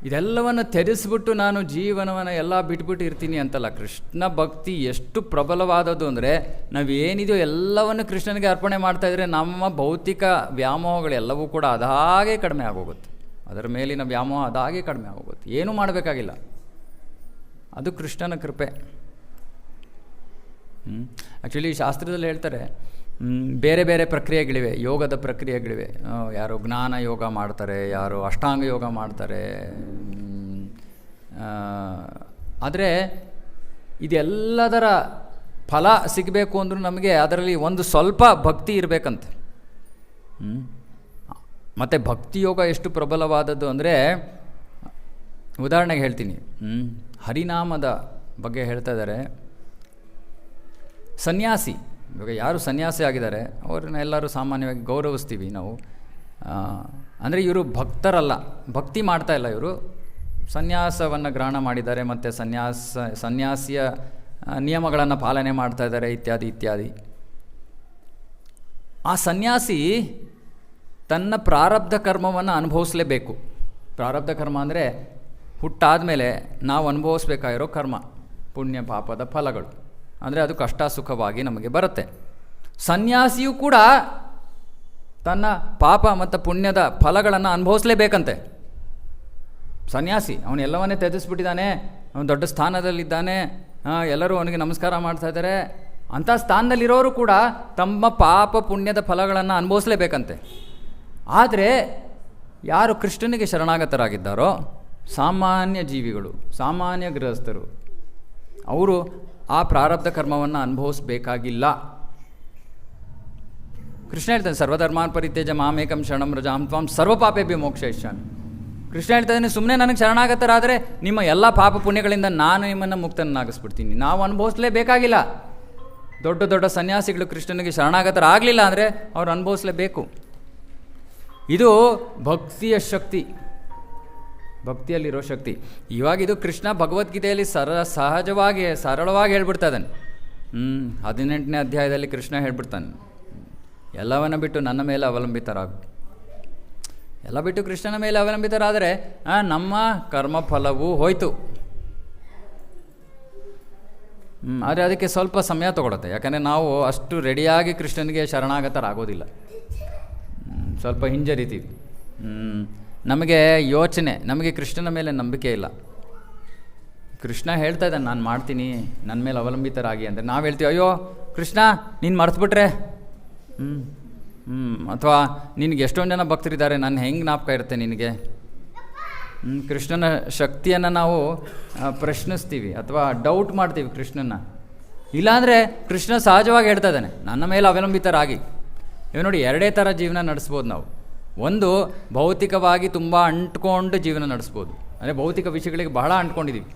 [SPEAKER 1] ಇದೆಲ್ಲವನ್ನು ತ್ಯಜಿಸ್ಬಿಟ್ಟು ನಾನು ಜೀವನವನ್ನು ಎಲ್ಲ ಬಿಟ್ಬಿಟ್ಟು ಇರ್ತೀನಿ ಅಂತಲ್ಲ. ಕೃಷ್ಣ ಭಕ್ತಿ ಎಷ್ಟು ಪ್ರಬಲವಾದದ್ದು ಅಂದರೆ, ನಾವೇನಿದೆಯೋ ಎಲ್ಲವನ್ನು ಕೃಷ್ಣನಿಗೆ ಅರ್ಪಣೆ ಮಾಡ್ತಾಯಿದ್ರೆ ನಮ್ಮ ಭೌತಿಕ ವ್ಯಾಮೋಹಗಳೆಲ್ಲವೂ ಕೂಡ ಅದಾಗೆ ಕಡಿಮೆ ಆಗೋಗುತ್ತೆ. ಅದರ ಮೇಲಿನ ವ್ಯಾಮೋಹ ಅದಾಗೆ ಕಡಿಮೆ ಆಗೋಗುತ್ತೆ, ಏನೂ ಮಾಡಬೇಕಾಗಿಲ್ಲ. ಅದು ಕೃಷ್ಣನ ಕೃಪೆ. ಆ್ಯಕ್ಚುಲಿ ಶಾಸ್ತ್ರದಲ್ಲಿ ಹೇಳ್ತಾರೆ, ಬೇರೆ ಬೇರೆ ಪ್ರಕ್ರಿಯೆಗಳಿವೆ, ಯೋಗದ ಪ್ರಕ್ರಿಯೆಗಳಿವೆ. ಯಾರೋ ಜ್ಞಾನ ಯೋಗ ಮಾಡ್ತಾರೆ, ಯಾರೋ ಅಷ್ಟಾಂಗ ಯೋಗ ಮಾಡ್ತಾರೆ. ಆದರೆ ಇದೆಲ್ಲದರ ಫಲ ಸಿಗಬೇಕು ಅಂದರೂ ನಮಗೆ ಅದರಲ್ಲಿ ಒಂದು ಸ್ವಲ್ಪ ಭಕ್ತಿ ಇರಬೇಕಂತೆ. ಮತ್ತು ಭಕ್ತಿ ಯೋಗ ಎಷ್ಟು ಪ್ರಬಲವಾದದ್ದು ಅಂದರೆ, ಉದಾಹರಣೆಗೆ ಹೇಳ್ತೀನಿ. ಹರಿನಾಮದ ಬಗ್ಗೆ ಹೇಳ್ತಾ ಇದ್ದಾರೆ. ಸನ್ಯಾಸಿ, ಇವಾಗ ಯಾರು ಸನ್ಯಾಸಿ ಆಗಿದ್ದಾರೆ ಅವ್ರನ್ನ ಎಲ್ಲರೂ ಸಾಮಾನ್ಯವಾಗಿ ಗೌರವಿಸ್ತೀವಿ ನಾವು. ಅಂದರೆ ಇವರು ಭಕ್ತರಲ್ಲ, ಭಕ್ತಿ ಮಾಡ್ತಾ ಇಲ್ಲ, ಇವರು ಸನ್ಯಾಸವನ್ನು ಗ್ರಹಣ ಮಾಡಿದ್ದಾರೆ ಮತ್ತು ಸನ್ಯಾಸಿಯ ನಿಯಮಗಳನ್ನು ಪಾಲನೆ ಮಾಡ್ತಾ ಇದ್ದಾರೆ, ಇತ್ಯಾದಿ ಇತ್ಯಾದಿ. ಆ ಸನ್ಯಾಸಿ ತನ್ನ ಪ್ರಾರಬ್ಧ ಕರ್ಮವನ್ನು ಅನುಭವಿಸಲೇಬೇಕು. ಪ್ರಾರಬ್ಧ ಕರ್ಮ ಅಂದರೆ ಹುಟ್ಟಾದ ಮೇಲೆ ನಾವು ಅನುಭವಿಸ್ಬೇಕಾಗಿರೋ ಕರ್ಮ, ಪುಣ್ಯ ಪಾಪದ ಫಲಗಳು. ಅಂದರೆ ಅದು ಕಷ್ಟ ಸುಖವಾಗಿ ನಮಗೆ ಬರುತ್ತೆ. ಸನ್ಯಾಸಿಯೂ ಕೂಡ ತನ್ನ ಪಾಪ ಮತ್ತು ಪುಣ್ಯದ ಫಲಗಳನ್ನು ಅನುಭವಿಸಲೇಬೇಕಂತೆ. ಸನ್ಯಾಸಿ ಅವನೆಲ್ಲವನ್ನೇ ತ್ಯಜಿಸ್ಬಿಟ್ಟಿದ್ದಾನೆ, ಅವನು ದೊಡ್ಡ ಸ್ಥಾನದಲ್ಲಿದ್ದಾನೆ, ಎಲ್ಲರೂ ಅವನಿಗೆ ನಮಸ್ಕಾರ ಮಾಡ್ತಾ ಇದ್ದಾರೆ. ಅಂಥ ಸ್ಥಾನದಲ್ಲಿರೋರು ಕೂಡ ತಮ್ಮ ಪಾಪ ಪುಣ್ಯದ ಫಲಗಳನ್ನು ಅನುಭವಿಸಲೇಬೇಕಂತೆ. ಆದರೆ ಯಾರು ಕೃಷ್ಣನಿಗೆ ಶರಣಾಗತರಾಗಿದ್ದಾರೋ, ಸಾಮಾನ್ಯ ಜೀವಿಗಳು, ಸಾಮಾನ್ಯ ಗೃಹಸ್ಥರು, ಅವರು ಆ ಪ್ರಾರಬ್ಧ ಕರ್ಮವನ್ನು ಅನುಭವಿಸಬೇಕಾಗಿಲ್ಲ. ಕೃಷ್ಣ ಹೇಳ್ತಾನೆ ಸರ್ವಧರ್ಮಾನ್ ಪರಿತ್ಯಜ ಮಾಮೇಕಂ ಶರಣಂ ರಜಾಂ ತ್ವಾಂ ಸರ್ವ ಪಾಪೇಭ್ಯ ಮೋಕ್ಷಯಿಷ್ಯಾಮಿ. ಕೃಷ್ಣ ಹೇಳ್ತಾನೆ ಸುಮ್ಮನೆ ನನಗೆ ಶರಣಾಗತರಾದರೆ ನಿಮ್ಮ ಎಲ್ಲ ಪಾಪ ಪುಣ್ಯಗಳಿಂದ ನಾನು ನಿಮ್ಮನ್ನು ಮುಕ್ತನಾಗಿಸ್ಬಿಡ್ತೀನಿ. ನಾವು ಅನುಭವಿಸಲೇಬೇಕಾಗಿಲ್ಲ. ದೊಡ್ಡ ದೊಡ್ಡ ಸನ್ಯಾಸಿಗಳು ಕೃಷ್ಣನಿಗೆ ಶರಣಾಗತರಾಗಲಿಲ್ಲ ಅಂದರೆ ಅವ್ರು ಅನುಭವಿಸಲೇಬೇಕು. ಇದು ಭಕ್ತಿಯ ಶಕ್ತಿ, ಭಕ್ತಿಯಲ್ಲಿರೋ ಶಕ್ತಿ. ಇವಾಗ ಇದು ಕೃಷ್ಣ ಭಗವದ್ಗೀತೆಯಲ್ಲಿ ಸಹಜವಾಗಿ ಸರಳವಾಗಿ ಹೇಳ್ಬಿಡ್ತಾ ಇದ್ದಾನೆ. 18ನೇ ಅಧ್ಯಾಯದಲ್ಲಿ ಕೃಷ್ಣ ಹೇಳ್ಬಿಡ್ತಾನೆ, ಎಲ್ಲವನ್ನ ಬಿಟ್ಟು ನನ್ನ ಮೇಲೆ ಅವಲಂಬಿತರಾಗು. ಎಲ್ಲ ಬಿಟ್ಟು ಕೃಷ್ಣನ ಮೇಲೆ ಅವಲಂಬಿತರಾದರೆ ನಮ್ಮ ಕರ್ಮಫಲವೂ ಹೋಯ್ತು. ಆದರೆ ಅದಕ್ಕೆ ಸ್ವಲ್ಪ ಸಮಯ ತಗೊಳುತ್ತೆ. ಯಾಕಂದರೆ ನಾವು ಅಷ್ಟು ರೆಡಿಯಾಗಿ ಕೃಷ್ಣನಿಗೆ ಶರಣಾಗತರಾಗೋದಿಲ್ಲ. ಸ್ವಲ್ಪ ಹಿಂಜರಿತೀವಿ. ನಮಗೆ ಯೋಚನೆ, ನಮಗೆ ಕೃಷ್ಣನ ಮೇಲೆ ನಂಬಿಕೆ ಇಲ್ಲ. ಕೃಷ್ಣ ಹೇಳ್ತಾ ಇದ್ದಾನೆ ನಾನು ಮಾಡ್ತೀನಿ, ನನ್ನ ಮೇಲೆ ಅವಲಂಬಿತರಾಗಿ ಅಂದರೆ ನಾವು ಹೇಳ್ತೀವಿ ಅಯ್ಯೋ ಕೃಷ್ಣ ನೀನು ಮರೆತುಬಿಟ್ರೆ, ಅಥವಾ ನಿನಗೆ ಎಷ್ಟೊಂದು ಜನ ಭಕ್ತರಿದ್ದಾರೆ, ನಾನು ಹೆಂಗೆ ಜ್ಞಾಪಕ ಇರುತ್ತೆ ನಿನಗೆ. ಕೃಷ್ಣನ ಶಕ್ತಿಯನ್ನು ನಾವು ಪ್ರಶ್ನಿಸ್ತೀವಿ ಅಥವಾ ಡೌಟ್ ಮಾಡ್ತೀವಿ ಕೃಷ್ಣನ. ಇಲ್ಲಾಂದರೆ ಕೃಷ್ಣ ಸಹಜವಾಗಿ ಹೇಳ್ತಾ ಇದ್ದಾನೆ ನನ್ನ ಮೇಲೆ ಅವಲಂಬಿತರಾಗಿ. ಇವಾಗ ನೋಡಿ, ಎರಡೇ ಥರ ಜೀವನ ನಡೆಸ್ಬೋದು ನಾವು. ಒಂದು, ಭೌತಿಕವಾಗಿ ತುಂಬ ಅಂಟ್ಕೊಂಡು ಜೀವನ ನಡೆಸ್ಬೋದು. ಅಂದರೆ ಭೌತಿಕ ವಿಷಯಗಳಿಗೆ ಬಹಳ ಅಂಟ್ಕೊಂಡಿದ್ದೀವಿ.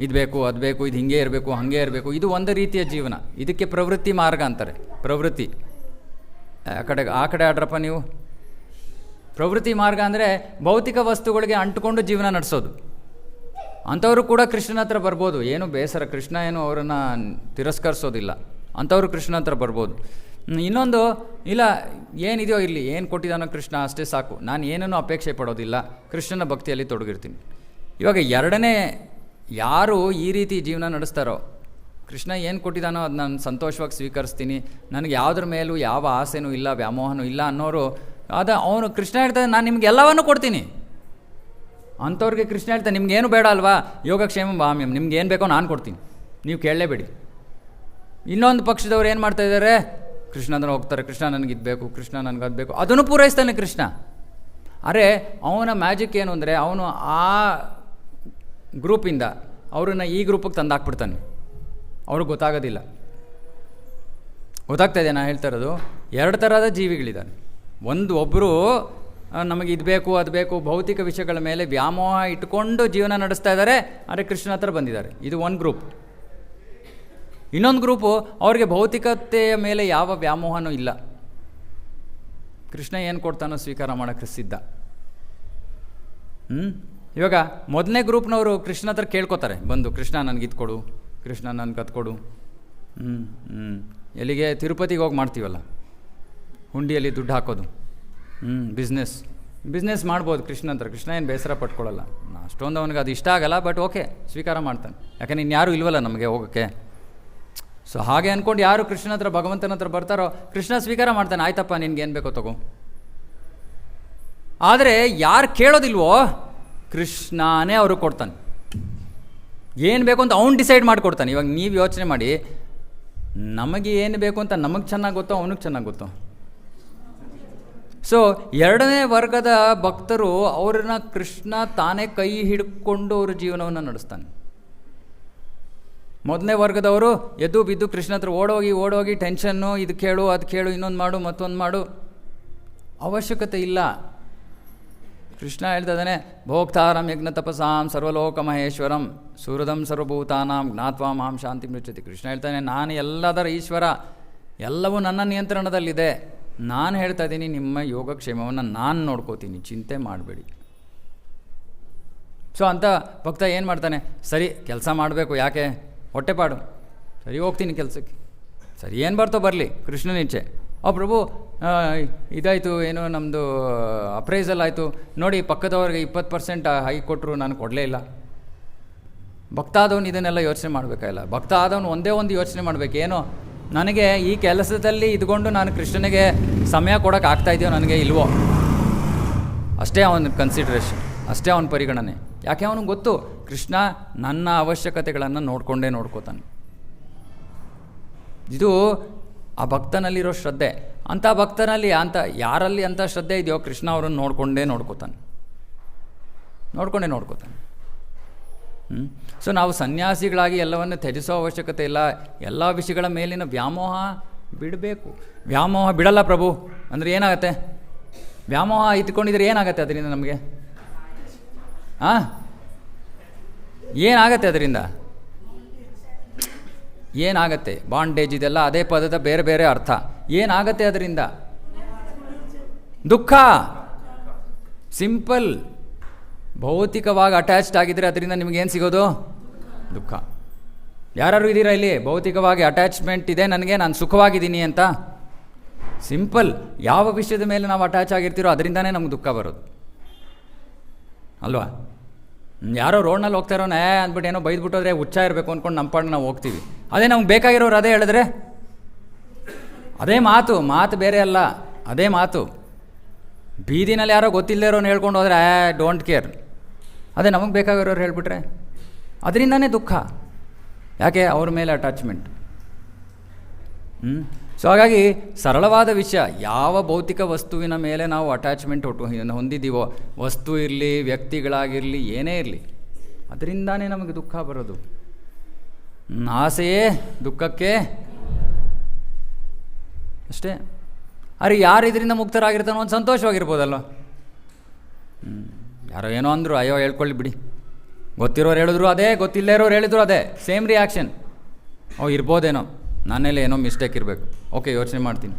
[SPEAKER 1] ಇದು ಬೇಕು, ಅದು ಬೇಕು, ಇದು ಹಿಂಗೆ ಇರಬೇಕು, ಹಾಗೆ ಇರಬೇಕು. ಇದು ಒಂದು ರೀತಿಯ ಜೀವನ. ಇದಕ್ಕೆ ಪ್ರವೃತ್ತಿ ಮಾರ್ಗ ಅಂತಾರೆ. ಪ್ರವೃತ್ತಿ ಆ ಕಡೆ ಆಡ್ರಪ್ಪ ನೀವು. ಪ್ರವೃತ್ತಿ ಮಾರ್ಗ ಅಂದರೆ ಭೌತಿಕ ವಸ್ತುಗಳಿಗೆ ಅಂಟುಕೊಂಡು ಜೀವನ ನಡೆಸೋದು. ಅಂಥವರು ಕೂಡ ಕೃಷ್ಣನ ಹತ್ರ ಬರ್ಬೋದು. ಏನು ಬೇಸರ, ಕೃಷ್ಣ ಏನು ಅವರನ್ನು ತಿರಸ್ಕರಿಸೋದಿಲ್ಲ. ಅಂಥವರು ಕೃಷ್ಣ ಹತ್ರ ಬರ್ಬೋದು. ಇನ್ನೊಂದು, ಇಲ್ಲ ಏನಿದೆಯೋ ಇಲ್ಲಿ, ಏನು ಕೊಟ್ಟಿದ್ದಾನೋ ಕೃಷ್ಣ ಅಷ್ಟೇ ಸಾಕು, ನಾನು ಏನನ್ನೂ ಅಪೇಕ್ಷೆ ಪಡೋದಿಲ್ಲ, ಕೃಷ್ಣನ ಭಕ್ತಿಯಲ್ಲಿ ತೊಡಗಿರ್ತೀನಿ. ಇವಾಗ ಎರಡನೇ, ಯಾರು ಈ ರೀತಿ ಜೀವನ ನಡೆಸ್ತಾರೋ, ಕೃಷ್ಣ ಏನು ಕೊಟ್ಟಿದ್ದಾನೋ ಅದು ನಾನು ಸಂತೋಷವಾಗಿ ಸ್ವೀಕರಿಸ್ತೀನಿ, ನನಗೆ ಯಾವುದ್ರ ಮೇಲೂ ಯಾವ ಆಸೆನೂ ಇಲ್ಲ, ವ್ಯಾಮೋಹನೂ ಇಲ್ಲ ಅನ್ನೋರು, ಅವನು ಕೃಷ್ಣ ಹೇಳ್ತಾನೆ ನಾನು ನಿಮ್ಗೆ ಎಲ್ಲವನ್ನೂ ಕೊಡ್ತೀನಿ. ಅಂಥವ್ರಿಗೆ ಕೃಷ್ಣ ಹೇಳ್ತಾನೆ ನಿಮ್ಗೇನು ಬೇಡ ಅಲ್ವಾ, ಯೋಗಕ್ಷೇಮ ಭಾಮ್ಯಂ, ನಿಮ್ಗೆ ಏನು ಬೇಕೋ ನಾನು ಕೊಡ್ತೀನಿ, ನೀವು ಕೇಳಲೇಬೇಡಿ. ಇನ್ನೊಂದು ಪಕ್ಷದವ್ರು ಏನು ಮಾಡ್ತಾಯಿದ್ದಾರೆ, ಕೃಷ್ಣ ಹತ್ರ ಹೋಗ್ತಾರೆ, ಕೃಷ್ಣ ನನಗೆ ಇದು ಬೇಕು, ಕೃಷ್ಣ ನನಗೆ ಅದು ಬೇಕು, ಅದನ್ನು ಪೂರೈಸ್ತಾನೆ ಕೃಷ್ಣ. ಅರೆ ಅವನ ಮ್ಯಾಜಿಕ್ ಏನು ಅಂದರೆ, ಅವನು ಆ ಗ್ರೂಪಿಂದ ಅವ್ರನ್ನ ಈ ಗ್ರೂಪಿಗೆ ತಂದಾಕ್ಬಿಡ್ತಾನೆ. ಅವ್ರಿಗೆ ಗೊತ್ತಾಗೋದಿಲ್ಲ. ಗೊತ್ತಾಗ್ತಾ ಇದೆ ನಾನು ಹೇಳ್ತಾ ಇರೋದು? ಎರಡು ಥರದ ಜೀವಿಗಳಿದ್ದಾರೆ. ಒಬ್ಬರು ನಮಗೆ ಇದು ಬೇಕು ಅದು ಬೇಕು ಭೌತಿಕ ವಿಷಯಗಳ ಮೇಲೆ ವ್ಯಾಮೋಹ ಇಟ್ಕೊಂಡು ಜೀವನ ನಡೆಸ್ತಾ ಇದ್ದಾರೆ, ಆದರೆ ಕೃಷ್ಣ ಹತ್ರ ಬಂದಿದ್ದಾರೆ. ಇದು ಒಂದು ಗ್ರೂಪ್. ಇನ್ನೊಂದು ಗ್ರೂಪು ಅವ್ರಿಗೆ ಭೌತಿಕತೆಯ ಮೇಲೆ ಯಾವ ವ್ಯಾಮೋಹನೂ ಇಲ್ಲ, ಕೃಷ್ಣ ಏನು ಕೊಡ್ತಾನೋ ಸ್ವೀಕಾರ ಮಾಡೋಕ್ಕೆ ಸಿದ್ಧ. ಇವಾಗ ಮೊದಲನೇ ಗ್ರೂಪ್ನವರು ಕೃಷ್ಣ ಹತ್ರ ಕೇಳ್ಕೊತಾರೆ ಬಂದು, ಕೃಷ್ಣ ನನಗಿದು ಕೊಡು, ಕೃಷ್ಣ ನನಗೆ ಅದು ಕೊಡು. ಎಲ್ಲಿಗೆ? ತಿರುಪತಿಗೆ ಹೋಗಿ ಮಾಡ್ತೀವಲ್ಲ, ಹುಂಡಿಯಲ್ಲಿ ದುಡ್ಡು ಹಾಕೋದು. ಬಿಸ್ನೆಸ್ ಮಾಡ್ಬೋದು ಕೃಷ್ಣ ಹತ್ರ. ಕೃಷ್ಣ ಏನು ಬೇಸರ ಪಟ್ಕೊಳ್ಳಲ್ಲ. ಅಷ್ಟೊಂದು ಅವನಿಗೆ ಅದು ಇಷ್ಟ ಆಗಲ್ಲ, ಬಟ್ ಓಕೆ ಸ್ವೀಕಾರ ಮಾಡ್ತಾನೆ. ಯಾಕಂದ್ರೆ ಇನ್ಯಾರೂ ಇಲ್ವಲ್ಲ ನಮಗೆ ಹೋಗೋಕ್ಕೆ. ಸೊ ಹಾಗೆ ಅಂದ್ಕೊಂಡು ಯಾರು ಕೃಷ್ಣ ಹತ್ರ ಭಗವಂತನ ಹತ್ರ ಬರ್ತಾರೋ ಕೃಷ್ಣ ಸ್ವೀಕಾರ ಮಾಡ್ತಾನೆ. ಆಯ್ತಪ್ಪ ನಿನ್ಗೇನು ಬೇಕೋ ತಗೋ. ಆದರೆ ಯಾರು ಕೇಳೋದಿಲ್ವೋ ಕೃಷ್ಣನೇ ಅವ್ರಿಗೆ ಕೊಡ್ತಾನೆ. ಏನು ಬೇಕು ಅಂತ ಅವ್ನು ಡಿಸೈಡ್ ಮಾಡಿಕೊಡ್ತಾನೆ. ಇವಾಗ ನೀವು ಯೋಚನೆ ಮಾಡಿ, ನಮಗೆ ಏನು ಬೇಕು ಅಂತ ನಮಗೆ ಚೆನ್ನಾಗಿ ಗೊತ್ತೋ, ಅವನಿಗೆ ಚೆನ್ನಾಗಿ ಗೊತ್ತೋ. ಸೊ ಎರಡನೇ ವರ್ಗದ ಭಕ್ತರು ಅವ್ರನ್ನ ಕೃಷ್ಣ ತಾನೇ ಕೈ ಹಿಡ್ಕೊಂಡು ಅವ್ರ ಜೀವನವನ್ನು ನಡೆಸ್ತಾನೆ. ಮೊದಲನೇ ವರ್ಗದವರು ಎದ್ದು ಬಿದ್ದು ಕೃಷ್ಣ ಹತ್ರ ಓಡೋಗಿ ಟೆನ್ಷನ್ನು, ಇದು ಕೇಳು ಅದು ಕೇಳು, ಇನ್ನೊಂದು ಮಾಡು ಮತ್ತೊಂದು ಮಾಡು, ಅವಶ್ಯಕತೆ ಇಲ್ಲ. ಕೃಷ್ಣ ಹೇಳ್ತಿದ್ದಾನೆ, ಭೋಕ್ತಾರಂ ಯಜ್ಞ ತಪಸಾಂ ಸರ್ವಲೋಕ ಮಹೇಶ್ವರಂ ಸುಹೃದಂ ಸರ್ವಭೂತಾನಾಂ ಜ್ಞಾತ್ವಾ ಮಾಂ ಶಾಂತಿ ಮೃಚ್ಯತಿ. ಕೃಷ್ಣ ಹೇಳ್ತಾನೆ, ನಾನು ಎಲ್ಲದರ ಈಶ್ವರ, ಎಲ್ಲವೂ ನನ್ನ ನಿಯಂತ್ರಣದಲ್ಲಿದೆ. ನಾನು ಹೇಳ್ತಾ ಇದ್ದೀನಿ, ನಿಮ್ಮ ಯೋಗಕ್ಷೇಮವನ್ನು ನಾನು ನೋಡ್ಕೋತೀನಿ, ಚಿಂತೆ ಮಾಡಬೇಡಿ. ಸೊ ಅಂತ ಭಕ್ತ ಏನು ಮಾಡ್ತಾನೆ, ಸರಿ ಕೆಲಸ ಮಾಡಬೇಕು, ಯಾಕೆ ಹೊಟ್ಟೆಪಾಡು, ಸರಿ ಹೋಗ್ತೀನಿ ಕೆಲಸಕ್ಕೆ, ಸರಿ ಏನು ಬರ್ತೋ ಬರಲಿ ಕೃಷ್ಣನ ಇಚ್ಛೆ. ಪ್ರಭು ಇದಾಯಿತು, ಏನು ನಮ್ಮದು ಅಪ್ರೈಸಲ್ ಆಯಿತು ನೋಡಿ, ಪಕ್ಕದವ್ರಿಗೆ 20% ಹೈ ಕೊಟ್ಟರು, ನಾನು ಕೊಡಲೇ ಇಲ್ಲ. ಭಕ್ತ ಆದವನು ಇದನ್ನೆಲ್ಲ ಯೋಚನೆ ಮಾಡಬೇಕಾಗಿಲ್ಲ. ಭಕ್ತ ಆದವನು ಒಂದೇ ಒಂದು ಯೋಚನೆ ಮಾಡಬೇಕು, ಏನೋ ನನಗೆ ಈ ಕೆಲಸದಲ್ಲಿ ಇದ್ಕೊಂಡು ನಾನು ಕೃಷ್ಣನಿಗೆ ಸಮಯ ಕೊಡೋಕೆ ಆಗ್ತಾಯಿದೆಯೋ ನನಗೆ ಇಲ್ವೋ, ಅಷ್ಟೇ ಅವನ ಕನ್ಸಿಡ್ರೇಷನ್, ಅಷ್ಟೇ ಅವನ ಪರಿಗಣನೆ. ಯಾಕೆ ಅವನಿಗೆ ಗೊತ್ತು ಕೃಷ್ಣ ನನ್ನ ಅವಶ್ಯಕತೆಗಳನ್ನು ನೋಡ್ಕೋತಾನೆ. ಇದು ಆ ಭಕ್ತನಲ್ಲಿರೋ ಶ್ರದ್ಧೆ. ಅಂಥ ಭಕ್ತನಲ್ಲಿ ಯಾರಲ್ಲಿ ಅಂಥ ಶ್ರದ್ಧೆ ಇದೆಯೋ ಕೃಷ್ಣ ಅವರನ್ನು ನೋಡ್ಕೋತಾನೆ. ಸೊ ನಾವು ಸನ್ಯಾಸಿಗಳಾಗಿ ಎಲ್ಲವನ್ನು ತ್ಯಜಿಸೋ ಅವಶ್ಯಕತೆ ಇಲ್ಲ. ಎಲ್ಲ ವಿಷಯಗಳ ಮೇಲಿನ ವ್ಯಾಮೋಹ ಬಿಡಬೇಕು. ವ್ಯಾಮೋಹ ಬಿಡಲ್ಲ ಪ್ರಭು ಅಂದರೆ ಏನಾಗತ್ತೆ? ವ್ಯಾಮೋಹ ಇಟ್ಕೊಂಡಿದ್ರೆ ಏನಾಗತ್ತೆ ಅದರಿಂದ ನಮಗೆ? ಏನಾಗತ್ತೆ ಅದರಿಂದ? ಏನಾಗತ್ತೆ? ಬಾಂಡೇಜ್ ಇದೆಲ್ಲ ಅದೇ ಪದದ ಬೇರೆ ಬೇರೆ ಅರ್ಥ. ಏನಾಗತ್ತೆ ಅದರಿಂದ? ದುಃಖ. ಸಿಂಪಲ್. ಭೌತಿಕವಾಗಿ ಅಟ್ಯಾಚ್ಡ್ ಆಗಿದ್ದರೆ ಅದರಿಂದ ನಿಮಗೇನು ಸಿಗೋದು? ದುಃಖ. ಯಾರು ಇದ್ದೀರಾ ಇಲ್ಲಿ ಭೌತಿಕವಾಗಿ ಅಟ್ಯಾಚ್ಮೆಂಟ್ ಇದೆ ನನಗೆ, ನಾನು ಸುಖವಾಗಿದ್ದೀನಿ ಅಂತ? ಸಿಂಪಲ್. ಯಾವ ವಿಷಯದ ಮೇಲೆ ನಾವು ಅಟ್ಯಾಚ್ ಆಗಿರ್ತೀರೋ ಅದರಿಂದನೇ ನಮ್ಗೆ ದುಃಖ ಬರೋದು ಅಲ್ವಾ? ಯಾರೋ ರೋಡ್ನಲ್ಲಿ ಹೋಗ್ತಾರೋ ಅಂದ್ಬಿಟ್ಟು ಏನೋ ಬೈದ್ಬಿಟ್ಟೋದ್ರೆ ಹುಚ್ಚ ಇರಬೇಕು ಅಂದ್ಕೊಂಡು ನಮ್ಮ ಪಾಡಿಗೆ ನಾವು ಹೋಗ್ತೀವಿ. ಅದೇ ನಮ್ಗೆ ಬೇಕಾಗಿರೋರು ಅದೇ ಹೇಳಿದ್ರೆ ಅದೇ ಮಾತು ಬೇರೆ ಅಲ್ಲ, ಅದೇ ಮಾತು. ಬೀದಿನಲ್ಲಿ ಯಾರೋ ಗೊತ್ತಿಲ್ಲದೆ ಇರೋನು ಹೇಳ್ಕೊಂಡು ಹೋದರೆ ಡೋಂಟ್ ಕೇರ್. ಅದೇ ನಮಗೆ ಬೇಕಾಗಿರೋರು ಹೇಳ್ಬಿಟ್ರೆ ಅದರಿಂದನೇ ದುಃಖ. ಯಾಕೆ? ಅವ್ರ ಮೇಲೆ ಅಟ್ಯಾಚ್ಮೆಂಟ್. ಸೊ ಹಾಗಾಗಿ ಸರಳವಾದ ವಿಷಯ, ಯಾವ ಭೌತಿಕ ವಸ್ತುವಿನ ಮೇಲೆ ನಾವು ಅಟ್ಯಾಚ್ಮೆಂಟ್ ಹೊಂದಿದ್ದೀವೋ, ವಸ್ತು ಇರಲಿ, ವ್ಯಕ್ತಿಗಳಾಗಿರಲಿ, ಏನೇ ಇರಲಿ, ಅದರಿಂದಾನೇ ನಮಗೆ ದುಃಖ ಬರೋದು. ಆಸೆಯೇ ದುಃಖಕ್ಕೆ ಅಷ್ಟೇ. ಅರೆ ಯಾರು ಇದರಿಂದ ಮುಕ್ತರಾಗಿರ್ತಾನೋ ಒಂದು ಸಂತೋಷವಾಗಿರ್ಬೋದಲ್ವ? ಯಾರೋ ಏನೋ ಅಂದರು, ಅಯ್ಯೋ ಹೇಳ್ಕೊಳ್ಳಿ ಬಿಡಿ, ಗೊತ್ತಿರೋರು ಹೇಳಿದ್ರು ಅದೇ, ಗೊತ್ತಿಲ್ಲೇ ಇರೋರು ಹೇಳಿದ್ರು ಅದೇ, ಸೇಮ್ ರಿಯಾಕ್ಷನ್. ಇರ್ಬೋದೇನೋ, ನನ್ನೆಲ್ಲ ಏನೋ ಮಿಸ್ಟೇಕ್ ಇರಬೇಕು, ಓಕೆ ಯೋಚನೆ ಮಾಡ್ತೀನಿ.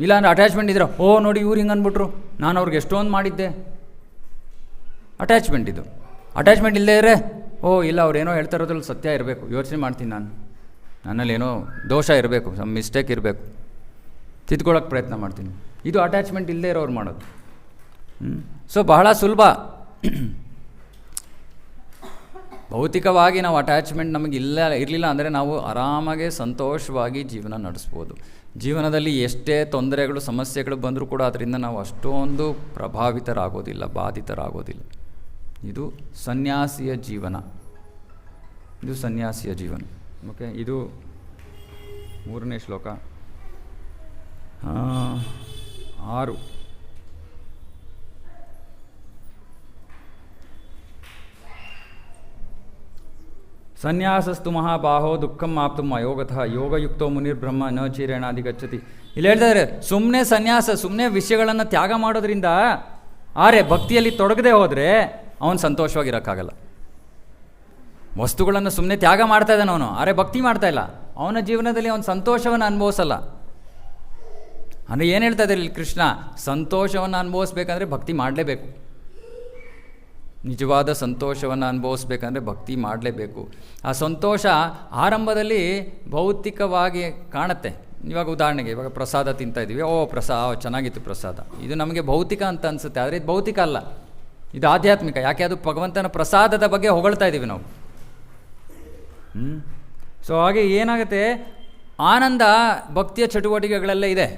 [SPEAKER 1] ಇಲ್ಲ ಅಂದರೆ ಅಟ್ಯಾಚ್ಮೆಂಟ್ ಇದ್ರೆ, ನೋಡಿ ಇವ್ರು ಹಿಂಗೆ ಅಂದ್ಬಿಟ್ರು, ನಾನು ಅವ್ರಿಗೆ ಎಷ್ಟೊಂದು ಮಾಡಿದ್ದೆ. ಅಟ್ಯಾಚ್ಮೆಂಟ್ ಇದು. ಅಟ್ಯಾಚ್ಮೆಂಟ್ ಇಲ್ಲದೇ ಇದ್ರೆ, ಇಲ್ಲ ಅವ್ರೇನೋ ಹೇಳ್ತಾ ಇರೋದ್ರಲ್ಲಿ ಸತ್ಯ ಇರಬೇಕು, ಯೋಚನೆ ಮಾಡ್ತೀನಿ, ನನ್ನಲ್ಲಿ ಏನೋ ದೋಷ ಇರಬೇಕು, ಸಮ್ ಮಿಸ್ಟೇಕ್ ಇರಬೇಕು, ತಿದ್ಕೊಳ್ಳೋಕ್ಕೆ ಪ್ರಯತ್ನ ಮಾಡ್ತೀನಿ. ಇದು ಅಟ್ಯಾಚ್ಮೆಂಟ್ ಇಲ್ಲದೇ ಇರೋರು ಮಾಡೋದು. ಸೊ ಬಹಳ ಸುಲಭ. ಭೌತಿಕವಾಗಿ ನಾವು ಅಟ್ಯಾಚ್ಮೆಂಟ್ ನಮಗೆ ಇರಲಿಲ್ಲ ಅಂದರೆ ನಾವು ಆರಾಮಾಗೆ ಸಂತೋಷವಾಗಿ ಜೀವನ ನಡೆಸ್ಬೋದು. ಜೀವನದಲ್ಲಿ ಎಷ್ಟೇ ತೊಂದರೆಗಳು ಸಮಸ್ಯೆಗಳು ಬಂದರೂ ಕೂಡ ಅದರಿಂದ ನಾವು ಅಷ್ಟೊಂದು ಪ್ರಭಾವಿತರಾಗೋದಿಲ್ಲ, ಬಾಧಿತರಾಗೋದಿಲ್ಲ. ಇದು ಸನ್ಯಾಸಿಯ ಜೀವನ. ಇದು ಸನ್ಯಾಸಿಯ ಜೀವನ. ಓಕೆ, ಇದು 3ನೇ ಶ್ಲೋಕ 6. ಸನ್ಯಾಸಸ್ತು ಮಹಾಬಾಹೋ ದುಃಖಂ ಆಪ್ತು ಅಯೋಗತಃ ಯೋಗಯುಕ್ತೋ ಮುನಿರ್ಬ್ರಹ್ಮ ನ ಚೀರೇಣಾಧಿಗಚ್ಚತಿ. ಇಲ್ಲಿ ಹೇಳ್ತಾರೆ, ಸುಮ್ಮನೆ ಸನ್ಯಾಸ, ಸುಮ್ಮನೆ ವಿಷಯಗಳನ್ನು ತ್ಯಾಗ ಮಾಡೋದ್ರಿಂದ, ಭಕ್ತಿಯಲ್ಲಿ ತೊಡಗದೆ ಹೋದರೆ ಅವನು ಸಂತೋಷವಾಗಿರೋಕ್ಕಾಗಲ್ಲ. ವಸ್ತುಗಳನ್ನು ಸುಮ್ಮನೆ ತ್ಯಾಗ ಮಾಡ್ತಾ ಇದ್ದಾನೆ ಅವನು, ಭಕ್ತಿ ಮಾಡ್ತಾ ಇಲ್ಲ, ಅವನ ಜೀವನದಲ್ಲಿ ಅವನ ಸಂತೋಷವನ್ನು ಅನುಭವಿಸಲ್ಲ. ಅಂದರೆ ಏನು ಹೇಳ್ತಾ ಇದ್ದಾರೆ ಇಲ್ಲಿ ಕೃಷ್ಣ? ಸಂತೋಷವನ್ನು ಅನುಭವಿಸ್ಬೇಕಂದ್ರೆ ಭಕ್ತಿ ಮಾಡಲೇಬೇಕು. ನಿಜವಾದ ಸಂತೋಷವನ್ನು ಅನುಭವಿಸ್ಬೇಕಂದ್ರೆ ಭಕ್ತಿ ಮಾಡಲೇಬೇಕು. ಆ ಸಂತೋಷ ಆರಂಭದಲ್ಲಿ ಭೌತಿಕವಾಗಿ ಕಾಣುತ್ತೆ. ಇವಾಗ ಉದಾಹರಣೆಗೆ, ಇವಾಗ ಪ್ರಸಾದ ತಿಂತಾಯಿದ್ದೀವಿ, ಚೆನ್ನಾಗಿತ್ತು ಪ್ರಸಾದ, ಇದು ನಮಗೆ ಭೌತಿಕ ಅಂತ ಅನಿಸುತ್ತೆ, ಆದರೆ ಇದು ಭೌತಿಕ ಅಲ್ಲ, ಇದು ಆಧ್ಯಾತ್ಮಿಕ. ಯಾಕೆ? ಅದು ಭಗವಂತನ ಪ್ರಸಾದದ ಬಗ್ಗೆ ಹೊಗಳ್ತಾ ಇದ್ದೀವಿ ನಾವು. ಸೊ ಹಾಗೆ ಏನಾಗುತ್ತೆ, ಆನಂದ ಭಕ್ತಿಯ ಚಟುವಟಿಕೆಗಳೆಲ್ಲ ಇದೆ.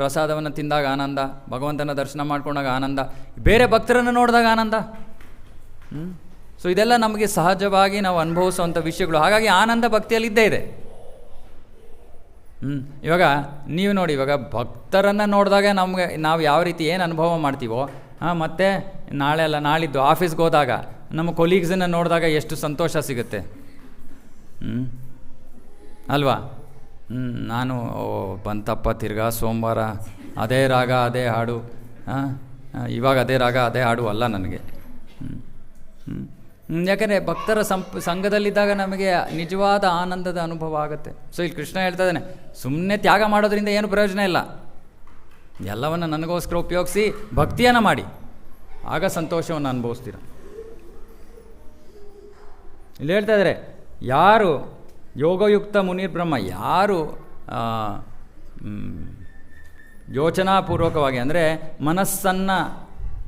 [SPEAKER 1] ಪ್ರಸಾದವನ್ನು ತಿಂದಾಗ ಆನಂದ, ಭಗವಂತನ ದರ್ಶನ ಮಾಡ್ಕೊಂಡಾಗ ಆನಂದ, ಬೇರೆ ಭಕ್ತರನ್ನು ನೋಡಿದಾಗ ಆನಂದ. ಸೊ ಇದೆಲ್ಲ ನಮಗೆ ಸಹಜವಾಗಿ ನಾವು ಅನುಭವಿಸುವಂಥ ವಿಷಯಗಳು. ಹಾಗಾಗಿ ಆನಂದ ಭಕ್ತಿಯಲ್ಲಿ ಇದ್ದೇ ಇದೆ. ಇವಾಗ ನೀವು ನೋಡಿ, ಇವಾಗ ಭಕ್ತರನ್ನು ನೋಡಿದಾಗ ನಾವು ಯಾವ ರೀತಿ ಏನು ಅನುಭವ ಮಾಡ್ತೀವೋ, ಮತ್ತು ನಾಳೆ ಅಲ್ಲ ನಾಳಿದ್ದು ಆಫೀಸ್ಗೆ ಹೋದಾಗ ನಮ್ಮ ಕೊಲೀಗ್ಸನ್ನು ನೋಡಿದಾಗ ಎಷ್ಟು ಸಂತೋಷ ಸಿಗುತ್ತೆ ಅಲ್ವಾ? ನಾನು ಬಂತಪ್ಪ ತಿರ್ಗಾ ಸೋಮವಾರ, ಅದೇ ರಾಗ ಅದೇ ಹಾಡು, ಇವಾಗ ಅದೇ ರಾಗ ಅದೇ ಹಾಡು ಅಲ್ಲ ನನಗೆ. ಯಾಕಂದರೆ ಭಕ್ತರ ಸಂಘದಲ್ಲಿದ್ದಾಗ ನಮಗೆ ನಿಜವಾದ ಆನಂದದ ಅನುಭವ ಆಗುತ್ತೆ. ಸೊ ಇಲ್ಲಿ ಕೃಷ್ಣ ಹೇಳ್ತಾ ಇದ್ದಾನೆ, ಸುಮ್ಮನೆ ತ್ಯಾಗ ಮಾಡೋದ್ರಿಂದ ಏನು ಪ್ರಯೋಜನ ಇಲ್ಲ, ಎಲ್ಲವನ್ನು ನನಗೋಸ್ಕರ ಉಪಯೋಗಿಸಿ ಭಕ್ತಿಯನ್ನು ಮಾಡಿ, ಆಗ ಸಂತೋಷವನ್ನು ಅನುಭವಿಸ್ತೀರ. ಇಲ್ಲಿ ಹೇಳ್ತಾ ಇದ್ದಾರೆ, ಯಾರು ಯೋಗಯುಕ್ತ ಮುನಿರ್ಬ್ರಹ್ಮ, ಯಾರು ಯೋಚನಾಪೂರ್ವಕವಾಗಿ ಅಂದರೆ ಮನಸ್ಸನ್ನು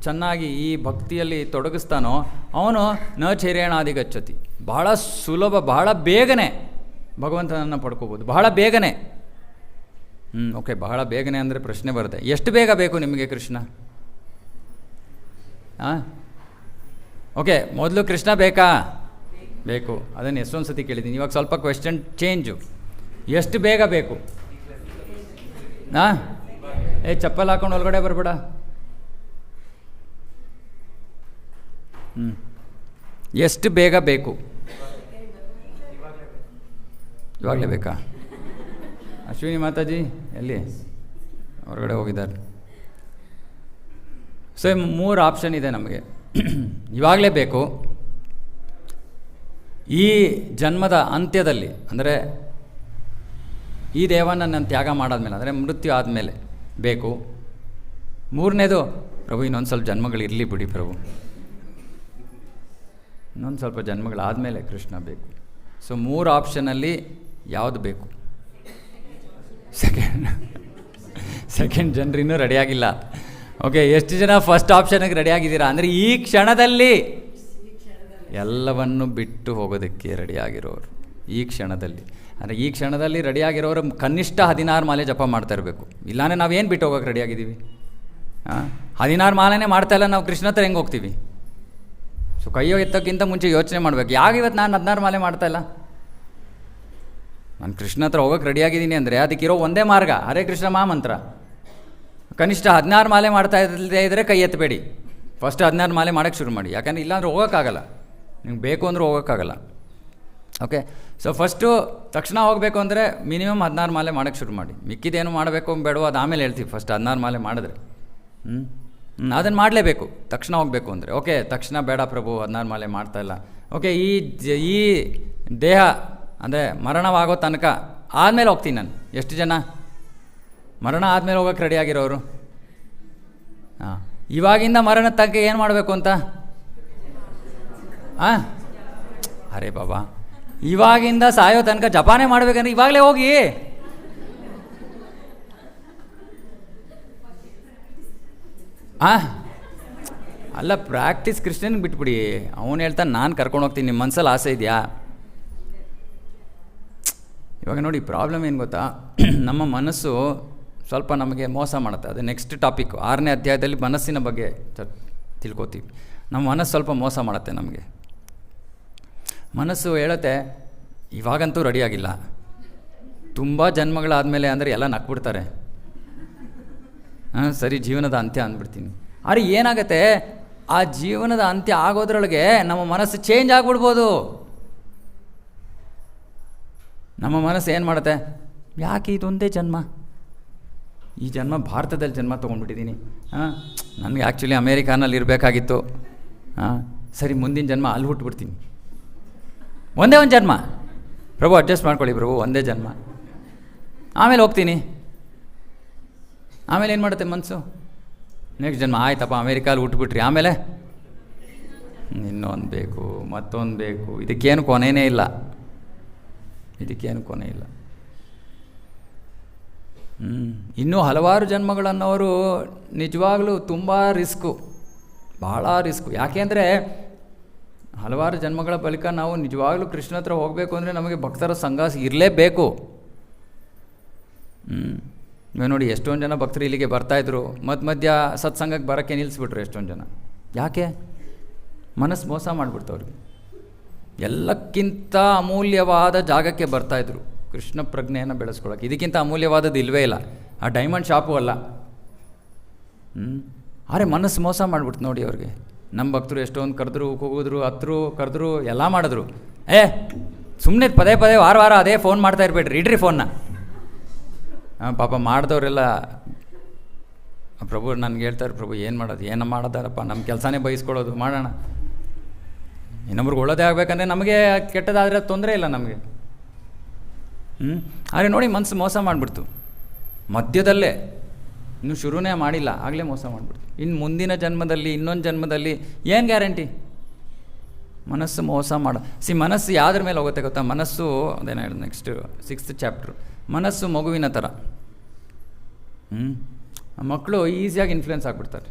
[SPEAKER 1] ಚೆನ್ನಾಗಿ ಈ ಭಕ್ತಿಯಲ್ಲಿ ತೊಡಗಿಸ್ತಾನೋ ಅವನು ನ ಚೈರೇಣಾಧಿಗಚ್ಚತಿ, ಬಹಳ ಸುಲಭ, ಬಹಳ ಬೇಗನೆ ಭಗವಂತನನ್ನು ಪಡ್ಕೋಬೋದು, ಬಹಳ ಬೇಗನೆ. ಓಕೆ, ಬಹಳ ಬೇಗನೆ ಅಂದರೆ ಪ್ರಶ್ನೆ ಬರುತ್ತೆ, ಎಷ್ಟು ಬೇಗ ಬೇಕು ನಿಮಗೆ ಕೃಷ್ಣ? ಓಕೆ, ಮೊದಲು ಕೃಷ್ಣ ಬೇಕಾ? ಬೇಕು. ಅದನ್ನು ಎಷ್ಟೊಂದು ಸತಿ ಕೇಳಿದ್ದೀನಿ. ಇವಾಗ ಸ್ವಲ್ಪ ಕ್ವೆಶ್ಚನ್ ಚೇಂಜು. ಎಷ್ಟು ಬೇಗ ಬೇಕು? ಚಪ್ಪಲ್ ಹಾಕೊಂಡು ಒಳಗಡೆ ಬರಬೇಡ. ಎಷ್ಟು ಬೇಗ ಬೇಕು? ಇವಾಗಲೇ ಬೇಕಾ? ಅಶ್ವಿನಿ ಮಾತಾಜಿ ಎಲ್ಲಿ? ಹೊರಗಡೆ ಹೋಗಿದ್ದಾರೆ. ಸೊ 3 ಆಪ್ಷನ್ ಇದೆ ನಮಗೆ. ಇವಾಗಲೇ ಬೇಕು, ಈ ಜನ್ಮದ ಅಂತ್ಯದಲ್ಲಿ, ಅಂದರೆ ಈ ದೇಹವನ್ನು ನಾನು ತ್ಯಾಗ ಮಾಡಾದ್ಮೇಲೆ, ಅಂದರೆ ಮೃತ್ಯು ಆದಮೇಲೆ ಬೇಕು. 3ನೇದು, ಪ್ರಭು ಇನ್ನೊಂದು ಸ್ವಲ್ಪ ಜನ್ಮಗಳಿರಲಿ ಬಿಡಿ ಪ್ರಭು, ಇನ್ನೊಂದು ಸ್ವಲ್ಪ ಜನ್ಮಗಳಾದಮೇಲೆ ಕೃಷ್ಣ ಬೇಕು. ಸೊ 3 ಆಪ್ಷನಲ್ಲಿ ಯಾವುದು ಬೇಕು? ಸೆಕೆಂಡ್ ಜನರಿನ್ನೂ ರೆಡಿಯಾಗಿಲ್ಲ. ಓಕೆ, ಎಷ್ಟು ಜನ ಫಸ್ಟ್ ಆಪ್ಷನ್ಗೆ ರೆಡಿಯಾಗಿದ್ದೀರಾ? ಅಂದರೆ ಈ ಕ್ಷಣದಲ್ಲಿ ಎಲ್ಲವನ್ನು ಬಿಟ್ಟು ಹೋಗೋದಕ್ಕೆ ರೆಡಿಯಾಗಿರೋರು, ಈ ಕ್ಷಣದಲ್ಲಿ. ಅಂದರೆ ಈ ಕ್ಷಣದಲ್ಲಿ ರೆಡಿಯಾಗಿರೋರು ಕನಿಷ್ಠ 16 ಮಾಲೆ ಜಪ ಮಾಡ್ತಾ ಇರಬೇಕು. ಇಲ್ಲಾಂದರೆ ನಾವೇನು ಬಿಟ್ಟು ಹೋಗೋಕೆ ರೆಡಿಯಾಗಿದ್ದೀವಿ? 16 ಮಾಲೆನೇ ಮಾಡ್ತಾಯಿಲ್ಲ, ನಾವು ಕೃಷ್ಣ ಹತ್ರ ಹೆಂಗೆ ಹೋಗ್ತೀವಿ? ಸೊ ಕೈಯೋ ಎತ್ತೋಕ್ಕಿಂತ ಮುಂಚೆ ಯೋಚನೆ ಮಾಡಬೇಕು, ಯಾಕೆ ಇವತ್ತು ನಾನು 16 ಮಾಲೆ ಮಾಡ್ತಾಯಿಲ್ಲ? ನಾನು ಕೃಷ್ಣ ಹತ್ರ ಹೋಗೋಕೆ ರೆಡಿಯಾಗಿದ್ದೀನಿ ಅಂದರೆ ಅದಕ್ಕಿರೋ ಒಂದೇ ಮಾರ್ಗ, ಹರೇ ಕೃಷ್ಣ ಮಹಾಮಂತ್ರ. ಕನಿಷ್ಠ 16 ಮಾಲೆ ಮಾಡ್ತಾ ಇದ್ದರೆ ಕೈ ಎತ್ತಬೇಡಿ, ಫಸ್ಟ್ 16 ಮಾಲೆ ಮಾಡೋಕ್ಕೆ ಶುರು ಮಾಡಿ. ಯಾಕಂದರೆ ಇಲ್ಲಾಂದ್ರೆ ಹೋಗೋಕ್ಕಾಗಲ್ಲ, ನಿಮ್ಗೆ ಬೇಕು ಅಂದರೂ ಹೋಗೋಕ್ಕಾಗಲ್ಲ. ಓಕೆ, ಸೊ ಫಸ್ಟು ತಕ್ಷಣ ಹೋಗಬೇಕು ಅಂದರೆ ಮಿನಿಮಮ್ 16 ಮಾಲೆ ಮಾಡೋಕ್ಕೆ ಶುರು ಮಾಡಿ. ಮಿಕ್ಕಿದೇನು ಮಾಡಬೇಕು ಬೇಡವೋ ಅದು ಆಮೇಲೆ ಹೇಳ್ತೀವಿ. ಫಸ್ಟ್ 16 ಮಾಲೆ ಮಾಡಿದ್ರೆ ಅದನ್ನು ಮಾಡಲೇಬೇಕು ತಕ್ಷಣ ಹೋಗಬೇಕು ಅಂದರೆ. ಓಕೆ, ತಕ್ಷಣ ಬೇಡ ಪ್ರಭು, 16 ಮಾಲೆ ಮಾಡ್ತಾಯಿಲ್ಲ. ಓಕೆ, ಈ ದೇಹ ಅಂದರೆ ಮರಣವಾಗೋ ತನಕ ಆದಮೇಲೆ ಹೋಗ್ತೀನಿ ನಾನು. ಎಷ್ಟು ಜನ ಮರಣ ಆದಮೇಲೆ ಹೋಗೋಕ್ಕೆ ರೆಡಿಯಾಗಿರೋರು? ಇವಾಗಿಂದ ಮರಣದ ತನಕ ಏನು ಮಾಡಬೇಕು ಅಂತ? ಅರೆ ಬಾಬಾ, ಇವಾಗಿಂದ ಸಾಯೋ ತನಕ ಜಪಾನೇ ಮಾಡಬೇಕಂದ್ರೆ ಇವಾಗಲೇ ಹೋಗಿ. ಅಲ್ಲ, ಪ್ರಾಕ್ಟೀಸ್ ಕೃಷ್ಣನಿಗೆ ಬಿಟ್ಬಿಡಿ. ಅವನು ಹೇಳ್ತಾನೆ ನಾನು ಕರ್ಕೊಂಡು ಹೋಗ್ತೀನಿ, ನಿಮ್ಮ ಮನಸ್ಸಲ್ಲಿ ಆಸೆ ಇದೆಯಾ? ಇವಾಗ ನೋಡಿ, ಪ್ರಾಬ್ಲಮ್ ಏನು ಗೊತ್ತಾ, ನಮ್ಮ ಮನಸ್ಸು ಸ್ವಲ್ಪ ನಮಗೆ ಮೋಸ ಮಾಡುತ್ತೆ. ಅದು ನೆಕ್ಸ್ಟ್ ಟಾಪಿಕ್ಕು, 6ನೇ ಅಧ್ಯಾಯದಲ್ಲಿ ಮನಸ್ಸಿನ ಬಗ್ಗೆ ತಿಳ್ಕೊತೀವಿ. ನಮ್ಮ ಮನಸ್ಸು ಸ್ವಲ್ಪ ಮೋಸ ಮಾಡುತ್ತೆ ನಮಗೆ. ಮನಸ್ಸು ಹೇಳುತ್ತೆ, ಇವಾಗಂತೂ ರೆಡಿಯಾಗಿಲ್ಲ, ತುಂಬ ಜನ್ಮಗಳಾದಮೇಲೆ ಅಂದರೆ ಎಲ್ಲ ನಕ್ಬಿಡ್ತಾರೆ, ಸರಿ ಜೀವನದ ಅಂತ್ಯ ಅಂದ್ಬಿಡ್ತೀನಿ. ಆದರೆ ಏನಾಗುತ್ತೆ, ಆ ಜೀವನದ ಅಂತ್ಯ ಆಗೋದ್ರೊಳಗೆ ನಮ್ಮ ಮನಸ್ಸು ಚೇಂಜ್ ಆಗಿಬಿಡ್ಬೋದು. ನಮ್ಮ ಮನಸ್ಸು ಏನು ಮಾಡುತ್ತೆ, ಯಾಕೆ ಇದೊಂದೇ ಜನ್ಮ, ಈ ಜನ್ಮ ಭಾರತದಲ್ಲಿ ಜನ್ಮ ತೊಗೊಂಡ್ಬಿಟ್ಟಿದ್ದೀನಿ, ನನಗೆ ಆ್ಯಕ್ಚುಲಿ ಅಮೇರಿಕಾನಲ್ಲಿ ಇರಬೇಕಾಗಿತ್ತು, ಸರಿ ಮುಂದಿನ ಜನ್ಮ ಅಲ್ಲಿ ಹುಟ್ಟುಬಿಡ್ತೀನಿ. ಒಂದೇ ಒಂದು ಜನ್ಮ ಪ್ರಭು, ಅಡ್ಜಸ್ಟ್ ಮಾಡ್ಕೊಳ್ಳಿ ಪ್ರಭು, ಒಂದೇ ಜನ್ಮ, ಆಮೇಲೆ ಹೋಗ್ತೀನಿ. ಆಮೇಲೆ ಏನು ಮಾಡುತ್ತೆ ಮನಸ್ಸು, ನೆಕ್ಸ್ಟ್ ಜನ್ಮ ಆಯ್ತಪ್ಪ ಅಮೇರಿಕಾಲಿ ಹುಟ್ಟುಬಿಟ್ರಿ, ಆಮೇಲೆ ಇನ್ನೊಂದು ಬೇಕು, ಮತ್ತೊಂದು ಬೇಕು, ಇದಕ್ಕೇನು ಕೊನೆಯೇ ಇಲ್ಲ, ಇದಕ್ಕೇನು ಕೊನೆ ಇಲ್ಲ. ಇನ್ನೂ ಹಲವಾರು ಜನ್ಮಗಳನ್ನವರು ನಿಜವಾಗ್ಲೂ ತುಂಬ ರಿಸ್ಕು, ಭಾಳ ರಿಸ್ಕು. ಯಾಕೆ ಅಂದರೆ ಹಲವಾರು ಜನ್ಮಗಳ ಬಳಿಕ ನಾವು ನಿಜವಾಗ್ಲೂ ಕೃಷ್ಣ ಹತ್ರ ಹೋಗಬೇಕು ಅಂದರೆ ನಮಗೆ ಭಕ್ತರ ಸಂಘ ಇರಲೇಬೇಕು. ನೀವು ನೋಡಿ, ಎಷ್ಟೊಂದು ಜನ ಭಕ್ತರು ಇಲ್ಲಿಗೆ ಬರ್ತಾಯಿದ್ರು, ಮಧ್ಯ ಸತ್ಸಂಗಕ್ಕೆ ಬರೋಕ್ಕೆ ನಿಲ್ಲಿಸ್ಬಿಟ್ರು ಎಷ್ಟೊಂದು ಜನ. ಯಾಕೆ? ಮನಸ್ಸು ಮೋಸ ಮಾಡಿಬಿಡ್ತು ಅವ್ರಿಗೆ. ಎಲ್ಲಕ್ಕಿಂತ ಅಮೂಲ್ಯವಾದ ಜಾಗಕ್ಕೆ ಬರ್ತಾಯಿದ್ರು ಕೃಷ್ಣ ಪ್ರಜ್ಞೆಯನ್ನು ಬೆಳೆಸ್ಕೊಳ್ಳೋಕೆ. ಇದಕ್ಕಿಂತ ಅಮೂಲ್ಯವಾದದ್ದು ಇಲ್ಲವೇ ಇಲ್ಲ, ಆ ಡೈಮಂಡ್ ಶಾಪು ಅಲ್ಲ. ಆದರೆ ಮನಸ್ಸು ಮೋಸ ಮಾಡಿಬಿಡ್ತು ನೋಡಿ ಅವ್ರಿಗೆ. ನಮ್ಮ ಭಕ್ತರು ಎಷ್ಟೊಂದು ಕರೆದ್ರು, ಕೂಗಿದ್ರು, ಹತ್ರು, ಕರೆದ್ರು, ಎಲ್ಲ ಮಾಡಿದ್ರು. ಸುಮ್ಮನೆ ಪದೇ ಪದೇ ವಾರ ಅದೇ ಫೋನ್ ಮಾಡ್ತಾ ಇರಬೇಡ್ರಿ, ಇಡ್ರಿ ಫೋನ್ನ. ಪಾಪ ಮಾಡಿದವರೆಲ್ಲ ಪ್ರಭು ನನಗೆ ಹೇಳ್ತಾರೆ, ಪ್ರಭು ಏನು ಮಾಡೋದು, ಏನು ಮಾಡೋದಾರಪ್ಪ, ನಮ್ಮ ಕೆಲಸನೇ ಬಯಸ್ಕೊಳ್ಳೋದು, ಮಾಡೋಣ. ಇನ್ನೊಬ್ರಿಗೆ ಒಳ್ಳೋದೇ ಆಗಬೇಕಂದ್ರೆ ನಮಗೆ ಕೆಟ್ಟದಾದರೆ ತೊಂದರೆ ಇಲ್ಲ ನಮಗೆ. ಆದರೆ ನೋಡಿ, ಮನಸ್ಸು ಮೋಸ ಮಾಡಿಬಿಡ್ತು ಮಧ್ಯದಲ್ಲೇ, ಇನ್ನೂ ಶುರುನೇ ಮಾಡಿಲ್ಲ ಆಗಲೇ ಮೋಸ ಮಾಡಿಬಿಡ್ತು. ಇನ್ನು ಮುಂದಿನ ಜನ್ಮದಲ್ಲಿ, ಇನ್ನೊಂದು ಜನ್ಮದಲ್ಲಿ ಏನು ಗ್ಯಾರಂಟಿ? ಮನಸ್ಸು ಮೋಸ ಮನಸ್ಸು ಯಾವುದ್ರ ಮೇಲೆ ಹೋಗುತ್ತೆ ಗೊತ್ತಾ? ಮನಸ್ಸು ಅದೇನು ಹೇಳಿ ನೆಕ್ಸ್ಟ್ 6th ಚಾಪ್ಟ್ರು, ಮನಸ್ಸು ಮಗುವಿನ ಥರ. ಮಕ್ಕಳು ಈಸಿಯಾಗಿ ಇನ್ಫ್ಲುಯೆನ್ಸ್ ಆಗಿಬಿಡ್ತಾರೆ.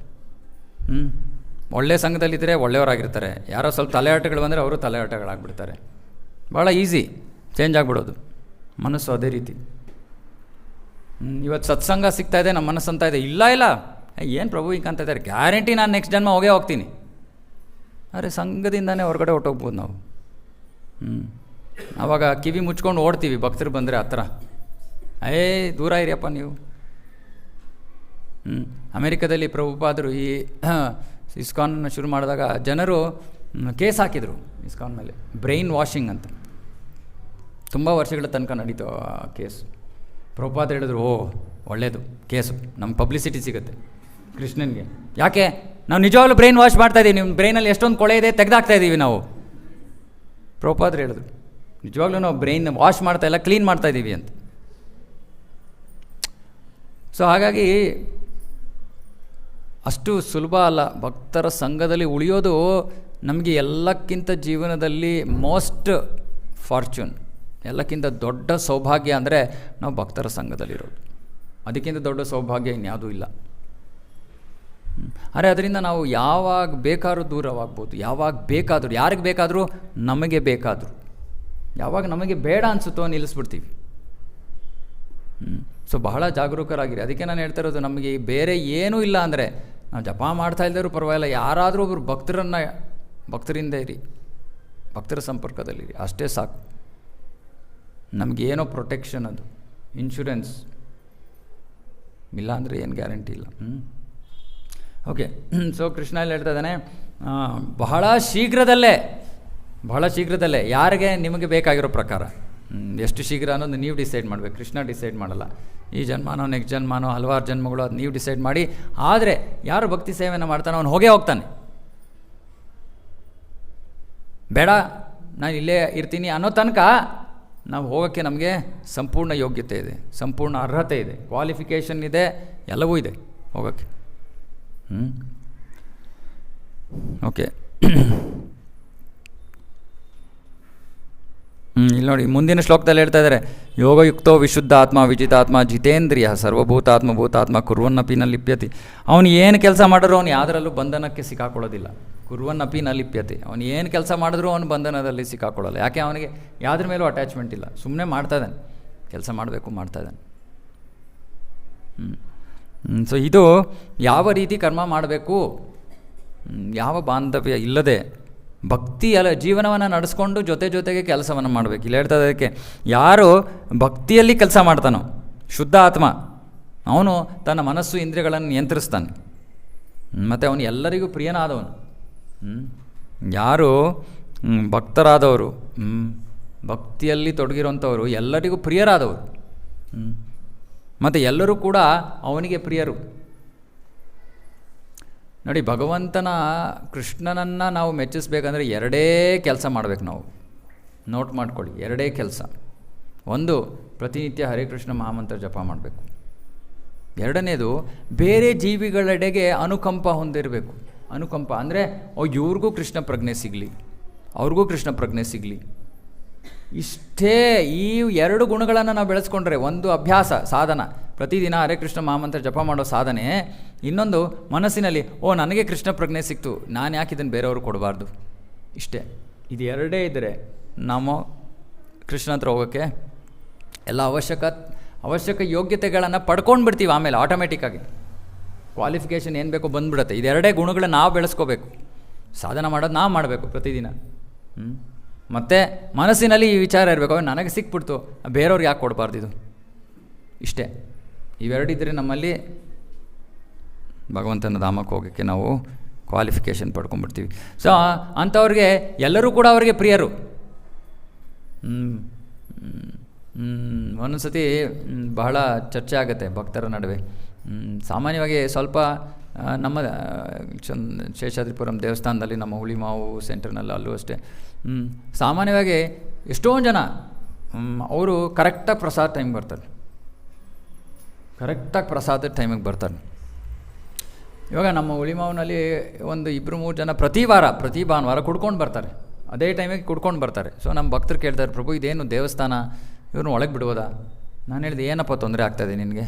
[SPEAKER 1] ಒಳ್ಳೆಯ ಸಂಘದಲ್ಲಿದ್ದರೆ ಒಳ್ಳೆಯವರಾಗಿರ್ತಾರೆ, ಯಾರೋ ಸ್ವಲ್ಪ ತಲೆಯಾಟಗಳು ಬಂದರೆ ಅವರು ತಲೆಯಾಟಗಳಾಗ್ಬಿಡ್ತಾರೆ. ಭಾಳ ಈಸಿ ಚೇಂಜ್ ಆಗಿಬಿಡೋದು. ಮನಸ್ಸು ಅದೇ ರೀತಿ. ಇವತ್ತು ಸತ್ಸಂಗ ಸಿಗ್ತಾಯಿದೆ, ನಮ್ಮ ಮನಸ್ಸು ಅಂತ ಇದೆ, ಇಲ್ಲ ಏನು ಪ್ರಭು ಹಿಂಗೆ ಅಂತ ಇದ್ದಾರೆ, ಗ್ಯಾರಂಟಿ ನಾನು ನೆಕ್ಸ್ಟ್ ಜನ್ಮ ಹೋಗ್ತೀನಿ. ಆದರೆ ಸಂಘದಿಂದನೇ ಹೊರಗಡೆ ಹೊರಟೋಗ್ಬೋದು ನಾವು. ಆವಾಗ ಕಿವಿ ಮುಚ್ಕೊಂಡು ಓಡ್ತೀವಿ ಭಕ್ತರು ಬಂದರೆ ಹತ್ರ. ದೂರ ಇರಿಯಪ್ಪ ನೀವು. ಅಮೇರಿಕಾದಲ್ಲಿ ಪ್ರಭುಪಾದರು ಈ ಇಸ್ಕಾನ್ ಶುರು ಮಾಡಿದಾಗ ಜನರು ಕೇಸ್ ಹಾಕಿದರು ಇಸ್ಕಾನ್ ಮೇಲೆ, ಬ್ರೈನ್ ವಾಷಿಂಗ್ ಅಂತ. ತುಂಬ ವರ್ಷಗಳ ತನಕ ನಡೀತು ಆ ಕೇಸು. ಪ್ರಭುಪಾದ ಹೇಳಿದ್ರು, ಓ ಒಳ್ಳೆಯದು ಕೇಸು, ನಮ್ಗೆ ಪಬ್ಲಿಸಿಟಿ ಸಿಗುತ್ತೆ ಕೃಷ್ಣನಿಗೆ. ಯಾಕೆ ನಾವು ನಿಜವಾಗ್ಲೂ ಬ್ರೈನ್ ವಾಶ್ ಮಾಡ್ತಾಯಿದ್ದೀವಿ, ನಿಮ್ಮ ಬ್ರೈನಲ್ಲಿ ಎಷ್ಟೊಂದು ಕೊಳೆ ಇದೆ ತೆಗೆದಾಕ್ತಾ ಇದ್ದೀವಿ ನಾವು. ಪ್ರಭುಪಾದರು ಹೇಳಿದ್ರು, ನಿಜವಾಗ್ಲೂ ನಾವು ಬ್ರೈನ್ ವಾಶ್ ಮಾಡ್ತಾಯಿಲ್ಲ, ಕ್ಲೀನ್ ಮಾಡ್ತಾಯಿದ್ದೀವಿ ಅಂತ. ಸೊ ಹಾಗಾಗಿ ಅಷ್ಟು ಸುಲಭ ಅಲ್ಲ ಭಕ್ತರ ಸಂಘದಲ್ಲಿ ಉಳಿಯೋದು. ನಮಗೆ ಎಲ್ಲಕ್ಕಿಂತ ಜೀವನದಲ್ಲಿ ಮೋಸ್ಟ್ ಫಾರ್ಚೂನ್, ಎಲ್ಲಕ್ಕಿಂತ ದೊಡ್ಡ ಸೌಭಾಗ್ಯ ಅಂದರೆ ನಾವು ಭಕ್ತರ ಸಂಘದಲ್ಲಿರೋದು. ಅದಕ್ಕಿಂತ ದೊಡ್ಡ ಸೌಭಾಗ್ಯ ಇನ್ಯಾವುದೂ ಇಲ್ಲ. ಅರೆ ಅದರಿಂದ ನಾವು ಯಾವಾಗ ಬೇಕಾದ್ರೂ ದೂರವಾಗ್ಬೋದು, ಯಾವಾಗ ಬೇಕಾದರೂ, ಯಾರಿಗೆ ಬೇಕಾದರೂ, ನಮಗೆ ಬೇಕಾದರೂ. ಯಾವಾಗ ನಮಗೆ ಬೇಡ ಅನಿಸುತ್ತೋ ನಿಲ್ಲಿಸ್ಬಿಡ್ತೀವಿ. ಸೊ ಬಹಳ ಜಾಗರೂಕರಾಗಿರಿ. ಅದಕ್ಕೆ ನಾನು ಹೇಳ್ತಾ ಇರೋದು, ನಮಗೆ ಬೇರೆ ಏನೂ ಇಲ್ಲ ಅಂದರೆ ನಾವು ಜಪ ಮಾಡ್ತಾ ಇಲ್ಲದರೂ ಪರವಾಗಿಲ್ಲ, ಯಾರಾದರೂ ಒಬ್ಬರು ಭಕ್ತರಿಂದ ಇರಿ, ಭಕ್ತರ ಸಂಪರ್ಕದಲ್ಲಿರಿ, ಅಷ್ಟೇ ಸಾಕು. ನಮಗೇನೋ ಪ್ರೊಟೆಕ್ಷನ್, ಅದು ಇನ್ಶೂರೆನ್ಸ್ ಇಲ್ಲ ಅಂದರೆ ಏನು ಗ್ಯಾರಂಟಿ ಇಲ್ಲ. ಓಕೆ. ಸೊ ಕೃಷ್ಣ ಇಲ್ಲಿ ಹೇಳ್ತಾ ಇದ್ದಾನೆ, ಬಹಳ ಶೀಘ್ರದಲ್ಲೇ ಯಾರಿಗೆ ನಿಮಗೆ ಬೇಕಾಗಿರೋ ಪ್ರಕಾರ, ಎಷ್ಟು ಶೀಘ್ರ ಅನ್ನೋದು ನೀವು ಡಿಸೈಡ್ ಮಾಡಬೇಕು, ಕೃಷ್ಣ ಡಿಸೈಡ್ ಮಾಡಲ್ಲ. ಈ ಜನ್ಮನೋ ನೆಕ್ಸ್ಟ್ ಜನ್ಮನೋ ಹಲವಾರು ಜನ್ಮಗಳು, ಅದು ನೀವು ಡಿಸೈಡ್ ಮಾಡಿ. ಆದರೆ ಯಾರು ಭಕ್ತಿ ಸೇವೆಯನ್ನು ಮಾಡ್ತಾನೋ ಅವನು ಹೋಗ್ತಾನೆ. ಬೇಡ ನಾನು ಇಲ್ಲೇ ಇರ್ತೀನಿ ಅನ್ನೋ ತನಕ ನಾವು ಹೋಗೋಕ್ಕೆ ನಮಗೆ ಸಂಪೂರ್ಣ ಯೋಗ್ಯತೆ ಇದೆ, ಸಂಪೂರ್ಣ ಅರ್ಹತೆ ಇದೆ, ಕ್ವಾಲಿಫಿಕೇಷನ್ ಇದೆ, ಎಲ್ಲವೂ ಇದೆ ಹೋಗೋಕ್ಕೆ. ಓಕೆ. ಇಲ್ಲಿ ನೋಡಿ ಮುಂದಿನ ಶ್ಲೋಕದಲ್ಲಿ ಹೇಳ್ತಾ ಇದ್ದಾರೆ, ಯೋಗಯುಕ್ತೋ ವಿಶುದ್ಧ ಆತ್ಮ ವಿಜಿತಾತ್ಮ ಜಿತೇಂದ್ರಿಯ ಸರ್ವಭೂತಾತ್ಮ ಭೂತಾತ್ಮ ಕುರ್ವನ್ನಪಿ ನ ಲಿಪ್ಯತಿ. ಅವನು ಏನು ಕೆಲಸ ಮಾಡಿದ್ರು ಅವನು ಯಾವುದರಲ್ಲೂ ಬಂಧನಕ್ಕೆ ಸಿಕ್ಕಾಕೊಳ್ಳೋದಿಲ್ಲ. ಕುರ್ವನ್ನಪಿ ನ ಲಿಪ್ಯತೆ. ಅವನು ಏನು ಕೆಲಸ ಮಾಡಿದ್ರೂ ಅವನು ಬಂಧನದಲ್ಲಿ ಸಿಕ್ಕಾಕೊಳ್ಳಲ್ಲ. ಯಾಕೆ? ಅವನಿಗೆ ಯಾವುದ್ರ ಮೇಲೂ ಅಟ್ಯಾಚ್ಮೆಂಟ್ ಇಲ್ಲ, ಸುಮ್ಮನೆ ಮಾಡ್ತಾಯಿದ್ದಾನೆ, ಕೆಲಸ ಮಾಡಬೇಕು ಮಾಡ್ತಾಯಿದ್ದಾನೆ. ಸೊ ಇದು ಯಾವ ರೀತಿ ಕರ್ಮ ಮಾಡಬೇಕು, ಯಾವ ಬಾಂಧವ್ಯ ಇಲ್ಲದೆ ಭಕ್ತಿ ಜೀವನವನ್ನು ನಡೆಸ್ಕೊಂಡು ಜೊತೆಗೆ ಕೆಲಸವನ್ನು ಮಾಡಬೇಕು. ಇಲ್ಲಿ ಹೇಳ್ತಾ ಇದಕ್ಕೆ, ಯಾರು ಭಕ್ತಿಯಲ್ಲಿ ಕೆಲಸ ಮಾಡ್ತಾನೋ ಶುದ್ಧ ಆತ್ಮ, ಅವನು ತನ್ನ ಮನಸ್ಸು ಇಂದ್ರಿಯಗಳನ್ನು ನಿಯಂತ್ರಿಸ್ತಾನೆ, ಮತ್ತು ಅವನು ಎಲ್ಲರಿಗೂ ಪ್ರಿಯನಾದವನು. ಯಾರು ಭಕ್ತರಾದವರು, ಭಕ್ತಿಯಲ್ಲಿ ತೊಡಗಿರೋಂಥವರು ಎಲ್ಲರಿಗೂ ಪ್ರಿಯರಾದವರು, ಮತ್ತು ಎಲ್ಲರೂ ಕೂಡ ಅವನಿಗೆ ಪ್ರಿಯರು. ನೋಡಿ, ಭಗವಂತನ ಕೃಷ್ಣನನ್ನು ನಾವು ಮೆಚ್ಚಿಸ್ಬೇಕಂದ್ರೆ ಎರಡೇ ಕೆಲಸ ಮಾಡಬೇಕು. ನಾವು ನೋಟ್ ಮಾಡ್ಕೊಳ್ಳಿ, ಎರಡೇ ಕೆಲಸ. ಒಂದು, ಪ್ರತಿನಿತ್ಯ ಹರೇ ಕೃಷ್ಣ ಮಹಾಮಂತ್ರ ಜಪ ಮಾಡಬೇಕು. ಎರಡನೇದು, ಬೇರೆ ಜೀವಿಗಳೆಡೆಗೆ ಅನುಕಂಪ ಹೊಂದಿರಬೇಕು. ಅನುಕಂಪ ಅಂದರೆ ಇವ್ರಿಗೂ ಕೃಷ್ಣ ಪ್ರಜ್ಞೆ ಸಿಗಲಿ, ಅವ್ರಿಗೂ ಕೃಷ್ಣ ಪ್ರಜ್ಞೆ ಸಿಗಲಿ. ಇಷ್ಟೇ, ಈ ಎರಡು ಗುಣಗಳನ್ನು ನಾವು ಬೆಳೆಸ್ಕೊಂಡ್ರೆ, ಒಂದು ಅಭ್ಯಾಸ ಸಾಧನ, ಪ್ರತಿದಿನ ಹರೇ ಕೃಷ್ಣ ಮಹಾಮಂತ್ರ ಜಪ ಮಾಡೋ ಸಾಧನೆ. ಇನ್ನೊಂದು, ಮನಸ್ಸಿನಲ್ಲಿ ನನಗೆ ಕೃಷ್ಣ ಪ್ರಜ್ಞೆ ಸಿಕ್ತು, ನಾನು ಯಾಕೆ ಇದನ್ನು ಬೇರೆಯವರು ಕೊಡಬಾರ್ದು. ಇಷ್ಟೇ, ಇದು ಎರಡೇ ಇದ್ದರೆ ನಾವು ಕೃಷ್ಣ ಹತ್ರ ಹೋಗೋಕ್ಕೆ ಎಲ್ಲ ಅವಶ್ಯಕ ಯೋಗ್ಯತೆಗಳನ್ನು ಪಡ್ಕೊಂಡು ಬಿಡ್ತೀವಿ. ಆಮೇಲೆ ಆಟೋಮೆಟಿಕ್ಕಾಗಿ ಕ್ವಾಲಿಫಿಕೇಷನ್ ಏನು ಬೇಕೋ ಬಂದುಬಿಡುತ್ತೆ. ಇದೆರಡೇ ಗುಣಗಳನ್ನ ನಾವು ಬೆಳೆಸ್ಕೋಬೇಕು. ಸಾಧನ ಮಾಡೋದು ನಾವು ಮಾಡಬೇಕು ಪ್ರತಿದಿನ. ಮತ್ತು ಮನಸ್ಸಿನಲ್ಲಿ ಈ ವಿಚಾರ ಇರಬೇಕು, ನನಗೆ ಸಿಕ್ಬಿಡ್ತು, ಬೇರೆಯವ್ರಿಗೆ ಯಾಕೆ ಕೊಡಬಾರ್ದು ಇದು. ಇಷ್ಟೇ, ಇವೆರಡಿದ್ದರೆ ನಮ್ಮಲ್ಲಿ ಭಗವಂತನ ಧಾಮಕ್ಕೆ ಹೋಗೋಕ್ಕೆ ನಾವು ಕ್ವಾಲಿಫಿಕೇಷನ್ ಪಡ್ಕೊಂಡ್ಬಿಡ್ತೀವಿ. ಸೊ ಅಂಥವ್ರಿಗೆ ಎಲ್ಲರೂ ಕೂಡ ಅವರಿಗೆ ಪ್ರಿಯರು. ಒಂದೊಂದು ಸತಿ ಬಹಳ ಚರ್ಚೆ ಆಗುತ್ತೆ ಭಕ್ತರ ನಡುವೆ. ಸಾಮಾನ್ಯವಾಗಿ ಸ್ವಲ್ಪ ನಮ್ಮ ಶೇಷಾದ್ರಿಪುರಂ ದೇವಸ್ಥಾನದಲ್ಲಿ, ನಮ್ಮ ಹುಳಿಮಾವು ಸೆಂಟರ್ನಲ್ಲಿ ಅಲ್ಲೂ ಅಷ್ಟೇ, ಸಾಮಾನ್ಯವಾಗಿ ಎಷ್ಟೊಂದು ಜನ ಅವರು ಕರೆಕ್ಟಾಗಿ ಪ್ರಸಾದ ಟೈಮಿಗೆ ಬರ್ತಾರೆ. ಇವಾಗ ನಮ್ಮ ಹುಳಿಮಾವಿನಲ್ಲಿ ಒಂದು 2-3 ಜನ ಪ್ರತಿ ಭಾನುವಾರ ಕುಡ್ಕೊಂಡು ಬರ್ತಾರೆ, ಅದೇ ಟೈಮಿಗೆ ಕುಡ್ಕೊಂಡು ಬರ್ತಾರೆ. ಸೊ ನಮ್ಮ ಭಕ್ತರು ಕೇಳ್ತಾರೆ, ಪ್ರಭು ಇದೇನು ದೇವಸ್ಥಾನ, ಇವ್ರನ್ನ ಒಳಗೆ ಬಿಡ್ಬೋದಾ? ನಾನು ಹೇಳಿದೆ, ಏನಪ್ಪ ತೊಂದರೆ ಆಗ್ತಾಯಿದೆ ನಿನಗೆ?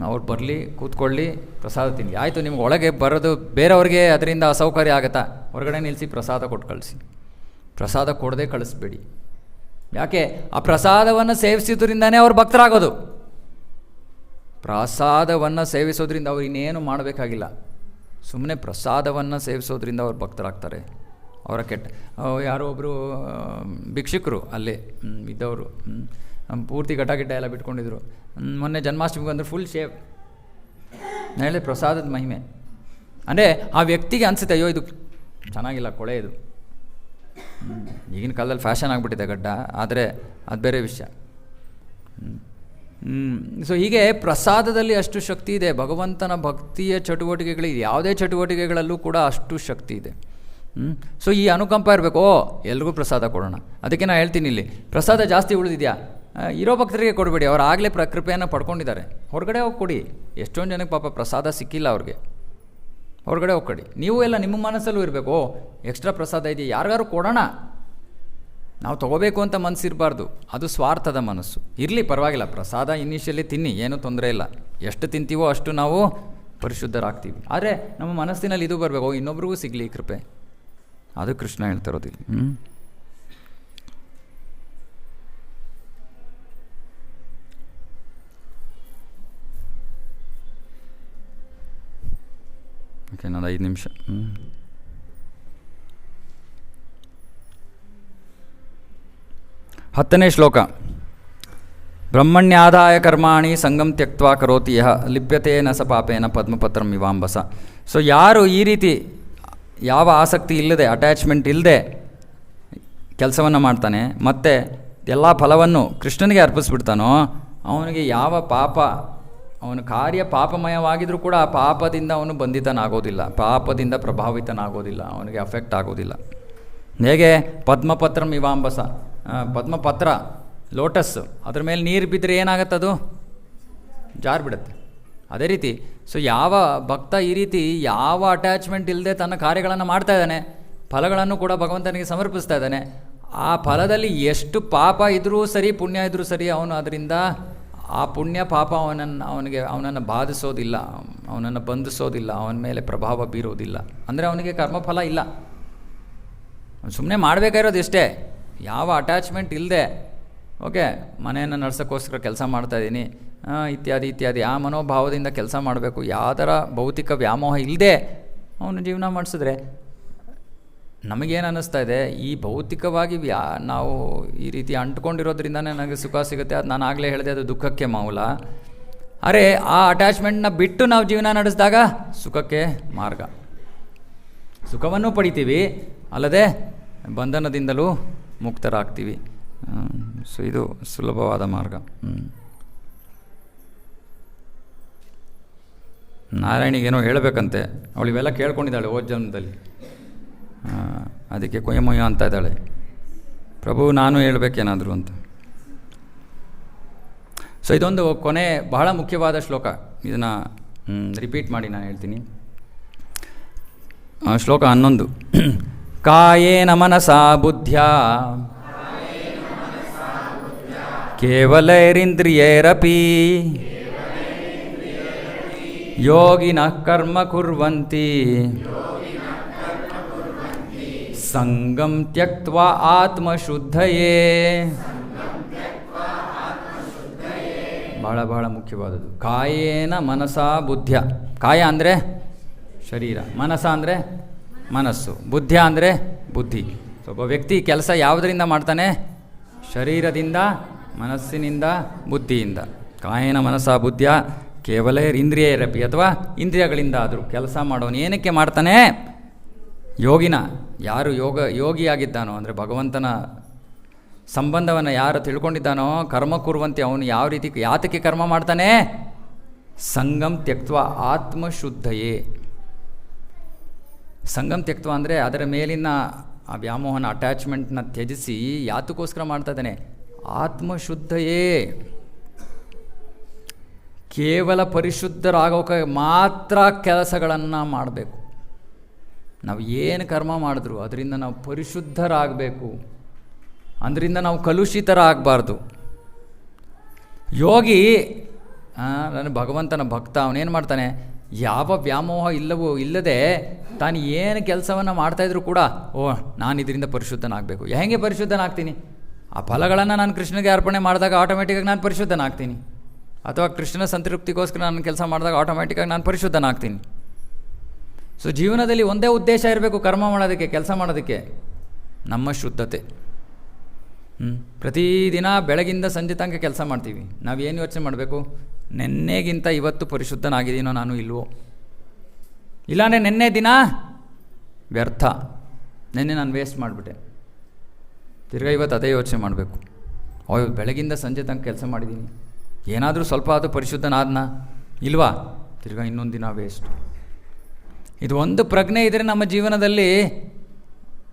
[SPEAKER 1] ಅವ್ರು ಬರಲಿ, ಕೂತ್ಕೊಳ್ಳಿ, ಪ್ರಸಾದ ತಿನ್ನಲಿ. ಆಯಿತು, ನಿಮ್ಗೆ ಒಳಗೆ ಬರೋದು ಬೇರೆಯವ್ರಿಗೆ ಅದರಿಂದ ಅಸೌಕರ್ಯ ಆಗುತ್ತಾ? ಹೊರಗಡೆ ನಿಲ್ಲಿಸಿ ಪ್ರಸಾದ ಕೊಟ್ಟು ಕಳಿಸಿ. ಪ್ರಸಾದ ಕೊಡದೆ ಕಳಿಸ್ಬೇಡಿ. ಯಾಕೆ? ಆ ಪ್ರಸಾದವನ್ನು ಸೇವಿಸಿದ್ರಿಂದನೇ ಅವ್ರು ಭಕ್ತರಾಗೋದು. ಪ್ರಸಾದವನ್ನು ಸೇವಿಸೋದ್ರಿಂದ ಅವ್ರು ಇನ್ನೇನು ಮಾಡಬೇಕಾಗಿಲ್ಲ. ಸುಮ್ಮನೆ ಪ್ರಸಾದವನ್ನು ಸೇವಿಸೋದ್ರಿಂದ ಅವ್ರು ಭಕ್ತರಾಗ್ತಾರೆ. ಅವರ ಯಾರೋ ಒಬ್ಬರು ಭಿಕ್ಷುಕರು ಅಲ್ಲೇ ಇದ್ದವರು ಪೂರ್ತಿ ಘಟ ಎಲ್ಲ ಬಿಟ್ಕೊಂಡಿದ್ರು. ಮೊನ್ನೆ ಜನ್ಮಾಷ್ಟಮಿಗೆ ಬಂದರೆ ಫುಲ್ ಶೇವ್. ನಾನು ಹೇಳಿದೆ, ಪ್ರಸಾದದ ಮಹಿಮೆ ಅಂದರೆ ಆ ವ್ಯಕ್ತಿಗೆ ಅನಿಸುತ್ತೆ, ಅಯ್ಯೋ ಇದು ಚೆನ್ನಾಗಿಲ್ಲ, ಕೊಳೆ ಇದು. ಈಗಿನ ಕಾಲದಲ್ಲಿ ಫ್ಯಾಷನ್ ಆಗಿಬಿಟ್ಟಿದೆ ಗಡ್ಡ, ಆದರೆ ಅದು ಬೇರೆ ವಿಷಯ. ಸೊ ಹೀಗೆ ಪ್ರಸಾದದಲ್ಲಿ ಅಷ್ಟು ಶಕ್ತಿ ಇದೆ. ಭಗವಂತನ ಭಕ್ತಿಯ ಚಟುವಟಿಕೆಗಳಿಗೆ, ಯಾವುದೇ ಚಟುವಟಿಕೆಗಳಲ್ಲೂ ಕೂಡ ಅಷ್ಟು ಶಕ್ತಿ ಇದೆ. ಸೊ ಈ ಅನುಕಂಪ ಇರಬೇಕು, ಎಲ್ರಿಗೂ ಪ್ರಸಾದ ಕೊಡೋಣ. ಅದಕ್ಕೆ ನಾನು ಹೇಳ್ತೀನಿ, ಇಲ್ಲಿ ಪ್ರಸಾದ ಜಾಸ್ತಿ ಉಳಿದಿದೆಯಾ, ಇರೋ ಭಕ್ತರಿಗೆ ಕೊಡಬೇಡಿ, ಅವ್ರು ಆಗಲೇ ಕೃಪೆಯನ್ನು ಪಡ್ಕೊಂಡಿದ್ದಾರೆ. ಹೊರಗಡೆ ಹೋಗಿ ಕೊಡಿ. ಎಷ್ಟೊಂದು ಜನಕ್ಕೆ ಪಾಪ ಪ್ರಸಾದ ಸಿಕ್ಕಿಲ್ಲ ಅವ್ರಿಗೆ, ಹೊರಗಡೆ ಹೋಗಿ ಕೊಡಿ. ನೀವು ಎಲ್ಲ ನಿಮ್ಮ ಮನಸ್ಸಲ್ಲೂ ಇರಬೇಕು, ಎಕ್ಸ್ಟ್ರಾ ಪ್ರಸಾದ ಇದೆಯಾ, ಯಾರಿಗಾರು ಕೊಡೋಣ. ನಾವು ತೊಗೋಬೇಕು ಅಂತ ಮನಸ್ಸಿರಬಾರ್ದು, ಅದು ಸ್ವಾರ್ಥದ ಮನಸ್ಸು. ಇರಲಿ ಪರವಾಗಿಲ್ಲ, ಪ್ರಸಾದ ಇನಿಷಿಯಲಿ ತಿನ್ನಿ, ಏನೂ ತೊಂದರೆ ಇಲ್ಲ. ಎಷ್ಟು ತಿಂತೀವೋ ಅಷ್ಟು ನಾವು ಪರಿಶುದ್ಧರಾಗ್ತೀವಿ. ಆದರೆ ನಮ್ಮ ಮನಸ್ಸಿನಲ್ಲಿ ಇದು ಬರಬೇಕು, ಇನ್ನೊಬ್ರಿಗೂ ಸಿಗಲಿ ಈ ಕೃಪೆ. ಅದು ಕೃಷ್ಣ ಹೇಳ್ತಿರೋದಿಲ್ಲ. ಓಕೆ, ನಾನು 5 ನಿಮಿಷ. ಹತ್ತನೇ ಶ್ಲೋಕ. ಬ್ರಹ್ಮಣ್ಯಾದಾಯ ಕರ್ಮಾಣಿ ಸಂಗಂ ತ್ಯಕ್ತ್ವಾ ಕರೋತಿ ಯಃ ಲಿಪ್ಯತೆ ನ ಸ ಪಾಪೇನ ಪದ್ಮಪತ್ರಂ ಇವಾಂಬಸ. ಸೊ ಯಾರು ಈ ರೀತಿ ಯಾವ ಆಸಕ್ತಿ ಇಲ್ಲದೆ, ಅಟ್ಯಾಚ್ಮೆಂಟ್ ಇಲ್ಲದೆ ಕೆಲಸವನ್ನು ಮಾಡ್ತಾನೆ, ಮತ್ತು ಎಲ್ಲ ಫಲವನ್ನು ಕೃಷ್ಣನಿಗೆ ಅರ್ಪಿಸ್ಬಿಡ್ತಾನೋ, ಅವನಿಗೆ ಯಾವ ಪಾಪ, ಅವನ ಕಾರ್ಯ ಪಾಪಮಯವಾಗಿದ್ದರೂ ಕೂಡ ಆ ಪಾಪದಿಂದ ಅವನು ಬಂಧಿತನಾಗೋದಿಲ್ಲ, ಪಾಪದಿಂದ ಪ್ರಭಾವಿತನಾಗೋದಿಲ್ಲ, ಅವನಿಗೆ ಅಫೆಕ್ಟ್ ಆಗೋದಿಲ್ಲ. ಹೇಗೆ ಪದ್ಮಪತ್ರಂ ಇವಾಂಬಸ, ಪದ್ಮಪತ್ರ ಲೋಟಸ್, ಅದ್ರ ಮೇಲೆ ನೀರು ಬಿದ್ದರೆ ಏನಾಗತ್ತದು, ಜಾರಿಬಿಡುತ್ತೆ. ಅದೇ ರೀತಿ ಸೊ ಯಾವ ಭಕ್ತ ಈ ರೀತಿ ಯಾವ ಅಟ್ಯಾಚ್ಮೆಂಟ್ ಇಲ್ಲದೆ ತನ್ನ ಕಾರ್ಯಗಳನ್ನು ಮಾಡ್ತಾ ಇದ್ದಾನೆ, ಫಲಗಳನ್ನು ಕೂಡ ಭಗವಂತನಿಗೆ ಸಮರ್ಪಿಸ್ತಾ ಇದ್ದಾನೆ, ಆ ಫಲದಲ್ಲಿ ಎಷ್ಟು ಪಾಪ ಇದ್ದರೂ ಸರಿ, ಪುಣ್ಯ ಇದ್ದರೂ ಸರಿ, ಅವನು ಅದರಿಂದ ಆ ಪುಣ್ಯ ಪಾಪ ಅವನನ್ನು ಬಾಧಿಸೋದಿಲ್ಲ, ಅವನನ್ನು ಬಂಧಿಸೋದಿಲ್ಲ, ಅವನ ಮೇಲೆ ಪ್ರಭಾವ ಬೀರೋದಿಲ್ಲ. ಅಂದರೆ ಅವನಿಗೆ ಕರ್ಮಫಲ ಇಲ್ಲ. ಸುಮ್ಮನೆ ಮಾಡಬೇಕಾಗಿರೋದು ಇಷ್ಟೇ, ಯಾವ ಅಟ್ಯಾಚ್ಮೆಂಟ್ ಇಲ್ಲದೆ, ಓಕೆ ಮನೆಯನ್ನು ನಡ್ಸೋಕ್ಕೋಸ್ಕರ ಕೆಲಸ ಮಾಡ್ತಾಯಿದ್ದೀನಿ ಇತ್ಯಾದಿ ಇತ್ಯಾದಿ, ಆ ಮನೋಭಾವದಿಂದ ಕೆಲಸ ಮಾಡಬೇಕು, ಯಾವುದರ ಭೌತಿಕ ವ್ಯಾಮೋಹ ಇಲ್ಲದೆ ಅವನು ಜೀವನ ಮಾಡಿಸಿದ್ರೆ, ನಮಗೇನು ಅನ್ನಿಸ್ತಾ ಇದೆ, ಈ ಭೌತಿಕವಾಗಿ ನಾವು ಈ ರೀತಿ ಅಂಟ್ಕೊಂಡಿರೋದ್ರಿಂದನೇ ನನಗೆ ಸುಖ ಸಿಗುತ್ತೆ, ಅದು ನಾನು ಆಗಲೇ ಹೇಳಿದೆ, ಅದು ದುಃಖಕ್ಕೆ ಮೂಲ. ಅರೆ ಆ ಅಟ್ಯಾಚ್ಮೆಂಟ್ನ ಬಿಟ್ಟು ನಾವು ಜೀವನ ನಡೆಸಿದಾಗ ಸುಖಕ್ಕೆ ಮಾರ್ಗ, ಸುಖವನ್ನು ಪಡಿತೀವಿ, ಅಲ್ಲದೆ ಬಂಧನದಿಂದಲೂ ಮುಕ್ತರಾಗ್ತೀವಿ. ಸೊ ಇದು ಸುಲಭವಾದ ಮಾರ್ಗ. ನಾರಾಯಣಿಗೇನೋ ಹೇಳಬೇಕಂತೆ, ಅವಳು ಇವೆಲ್ಲ ಕೇಳ್ಕೊಂಡಿದ್ದಾಳೆ ಹೋದ ಜನ್ಮದಲ್ಲಿ, ಅದಕ್ಕೆ ಕೊಯ್ಯಮೊಯ್ಯ ಅಂತ ಇದ್ದಾಳೆ, ಪ್ರಭು ನಾನು ಹೇಳ್ಬೇಕೇನಾದರೂ ಅಂತ. ಸೊ ಇದೊಂದು ಕೊನೆ ಬಹಳ ಮುಖ್ಯವಾದ ಶ್ಲೋಕ, ಇದನ್ನು ರಿಪೀಟ್ ಮಾಡಿ ನಾನು ಹೇಳ್ತೀನಿ. ಶ್ಲೋಕ 11. ಕಾಯೇನ ಮನಸಾ ಬುದ್ಧ್ಯಾ ಕೇವಲೈರಿಂದ್ರಿಯೈರಪಿ ಯೋಗಿನಃ ಕರ್ಮ ಕುರ್ವಂತಿ ಸಂಗಂ ತ್ಯಕ್ತ್ವಾ ಆತ್ಮಶುದ್ಧಯೇ. ಬಹಳ ಮುಖ್ಯವಾದದ್ದು. ಕಾಯೇನ ಮನಸಾ ಬುದ್ಧ್ಯ. ಕಾಯ ಅಂದರೆ ಶರೀರ, ಮನಸ ಅಂದರೆ ಮನಸ್ಸು, ಬುದ್ಧ್ಯ ಅಂದರೆ ಬುದ್ಧಿ. ಒಬ್ಬ ವ್ಯಕ್ತಿ ಕೆಲಸ ಯಾವುದರಿಂದ ಮಾಡ್ತಾನೆ? ಶರೀರದಿಂದ, ಮನಸ್ಸಿನಿಂದ, ಬುದ್ಧಿಯಿಂದ. ಕಾಯೇನ ಮನಸಾ ಬುದ್ಧ್ಯ ಕೇವಲ ಇಂದ್ರಿಯರಪಿ, ಅಥವಾ ಇಂದ್ರಿಯಗಳಿಂದ ಆದರೂ ಕೆಲಸ ಮಾಡೋನು ಏನಕ್ಕೆ ಮಾಡ್ತಾನೆ? ಯೋಗಿನ, ಯಾರು ಯೋಗಿಯಾಗಿದ್ದಾನೋ, ಅಂದರೆ ಭಗವಂತನ ಸಂಬಂಧವನ್ನು ಯಾರು ತಿಳ್ಕೊಂಡಿದ್ದಾನೋ, ಕರ್ಮ ಕುರುವಂತೆ, ಅವನು ಯಾವ ರೀತಿ ಯಾತಕ್ಕೆ ಕರ್ಮ ಮಾಡ್ತಾನೆ? ಸಂಗಂ ತ್ಯಕ್ತ್ವ ಆತ್ಮಶುದ್ಧಯೇ. ಸಂಗಂ ತ್ಯಕ್ತ್ವ ಅಂದರೆ ಅದರ ಮೇಲಿನ ಆ ವ್ಯಾಮೋಹನ, ಅಟ್ಯಾಚ್ಮೆಂಟ್ನ ತ್ಯಜಿಸಿ ಯಾತಕ್ಕೋಸ್ಕರ ಮಾಡ್ತಾ ಇದ್ದಾನೆ? ಆತ್ಮಶುದ್ಧಯೇ. ಕೇವಲ ಪರಿಶುದ್ಧರಾಗೋಕೆ ಮಾತ್ರ ಕೆಲಸಗಳನ್ನು ಮಾಡಬೇಕು. ನಾವು ಏನು ಕರ್ಮ ಮಾಡಿದ್ರು ಅದರಿಂದ ನಾವು ಪರಿಶುದ್ಧರಾಗಬೇಕು, ಅದರಿಂದ ನಾವು ಕಲುಷಿತರಾಗಬಾರ್ದು. ಯೋಗಿ ನಾನು ಭಗವಂತನ ಭಕ್ತ, ಅವನೇನು ಮಾಡ್ತಾನೆ? ಯಾವ ವ್ಯಾಮೋಹ ಇಲ್ಲದೆ ತಾನು ಏನು ಕೆಲಸವನ್ನು ಮಾಡ್ತಾಯಿದ್ರು ಕೂಡ, ನಾನು ಇದರಿಂದ ಪರಿಶುದ್ಧನಾಗಬೇಕು. ಹೇಗೆ ಪರಿಶುದ್ಧನಾಗ್ತೀನಿ? ಆ ಫಲಗಳನ್ನು ನಾನು ಕೃಷ್ಣನಿಗೆ ಅರ್ಪಣೆ ಮಾಡಿದಾಗ ಆಟೋಮೆಟಿಕಾಗಿ ನಾನು ಪರಿಶುದ್ಧನಾಗ್ತೀನಿ, ಅಥವಾ ಕೃಷ್ಣನ ಸಂತೃಪ್ತಿಗೋಸ್ಕರ ನಾನು ಕೆಲಸ ಮಾಡಿದಾಗ ಆಟೋಮೆಟಿಕಾಗಿ ನಾನು ಪರಿಶುದ್ಧನಾಗ್ತೀನಿ. ಸೊ ಜೀವನದಲ್ಲಿ ಒಂದೇ ಉದ್ದೇಶ ಇರಬೇಕು, ಕರ್ಮ ಮಾಡೋದಕ್ಕೆ, ಕೆಲಸ ಮಾಡೋದಕ್ಕೆ, ನಮ್ಮ ಶುದ್ಧತೆ. ಪ್ರತಿದಿನ ಬೆಳಗಿಂದ ಸಂಜೆ ತನಕ ಕೆಲಸ ಮಾಡ್ತೀವಿ, ನಾವೇನು ಯೋಚನೆ ಮಾಡಬೇಕು? ನೆನ್ನೆಗಿಂತ ಇವತ್ತು ಪರಿಶುದ್ಧನಾಗಿದ್ದೀನೋ ನಾನು ಇಲ್ವೋ? ಇಲ್ಲಾಂದರೆ ನೆನ್ನೆ ದಿನ ವ್ಯರ್ಥ, ನೆನ್ನೆ ನಾನು ವೇಸ್ಟ್ ಮಾಡಿಬಿಟ್ಟೆ. ತಿರ್ಗಾ ಇವತ್ತು ಅದೇ ಯೋಚನೆ ಮಾಡಬೇಕು, ಬೆಳಗಿಂದ ಸಂಜೆ ತನಕ ಕೆಲಸ ಮಾಡಿದ್ದೀನಿ, ಏನಾದರೂ ಸ್ವಲ್ಪ ಆದರೂ ಪರಿಶುದ್ಧನಾದ್ನ ಇಲ್ವಾ, ತಿರ್ಗಾ ಇನ್ನೊಂದು ದಿನ ವೇಸ್ಟ್. ಇದು ಒಂದು ಪ್ರಜ್ಞೆ ಇದ್ದರೆ ನಮ್ಮ ಜೀವನದಲ್ಲಿ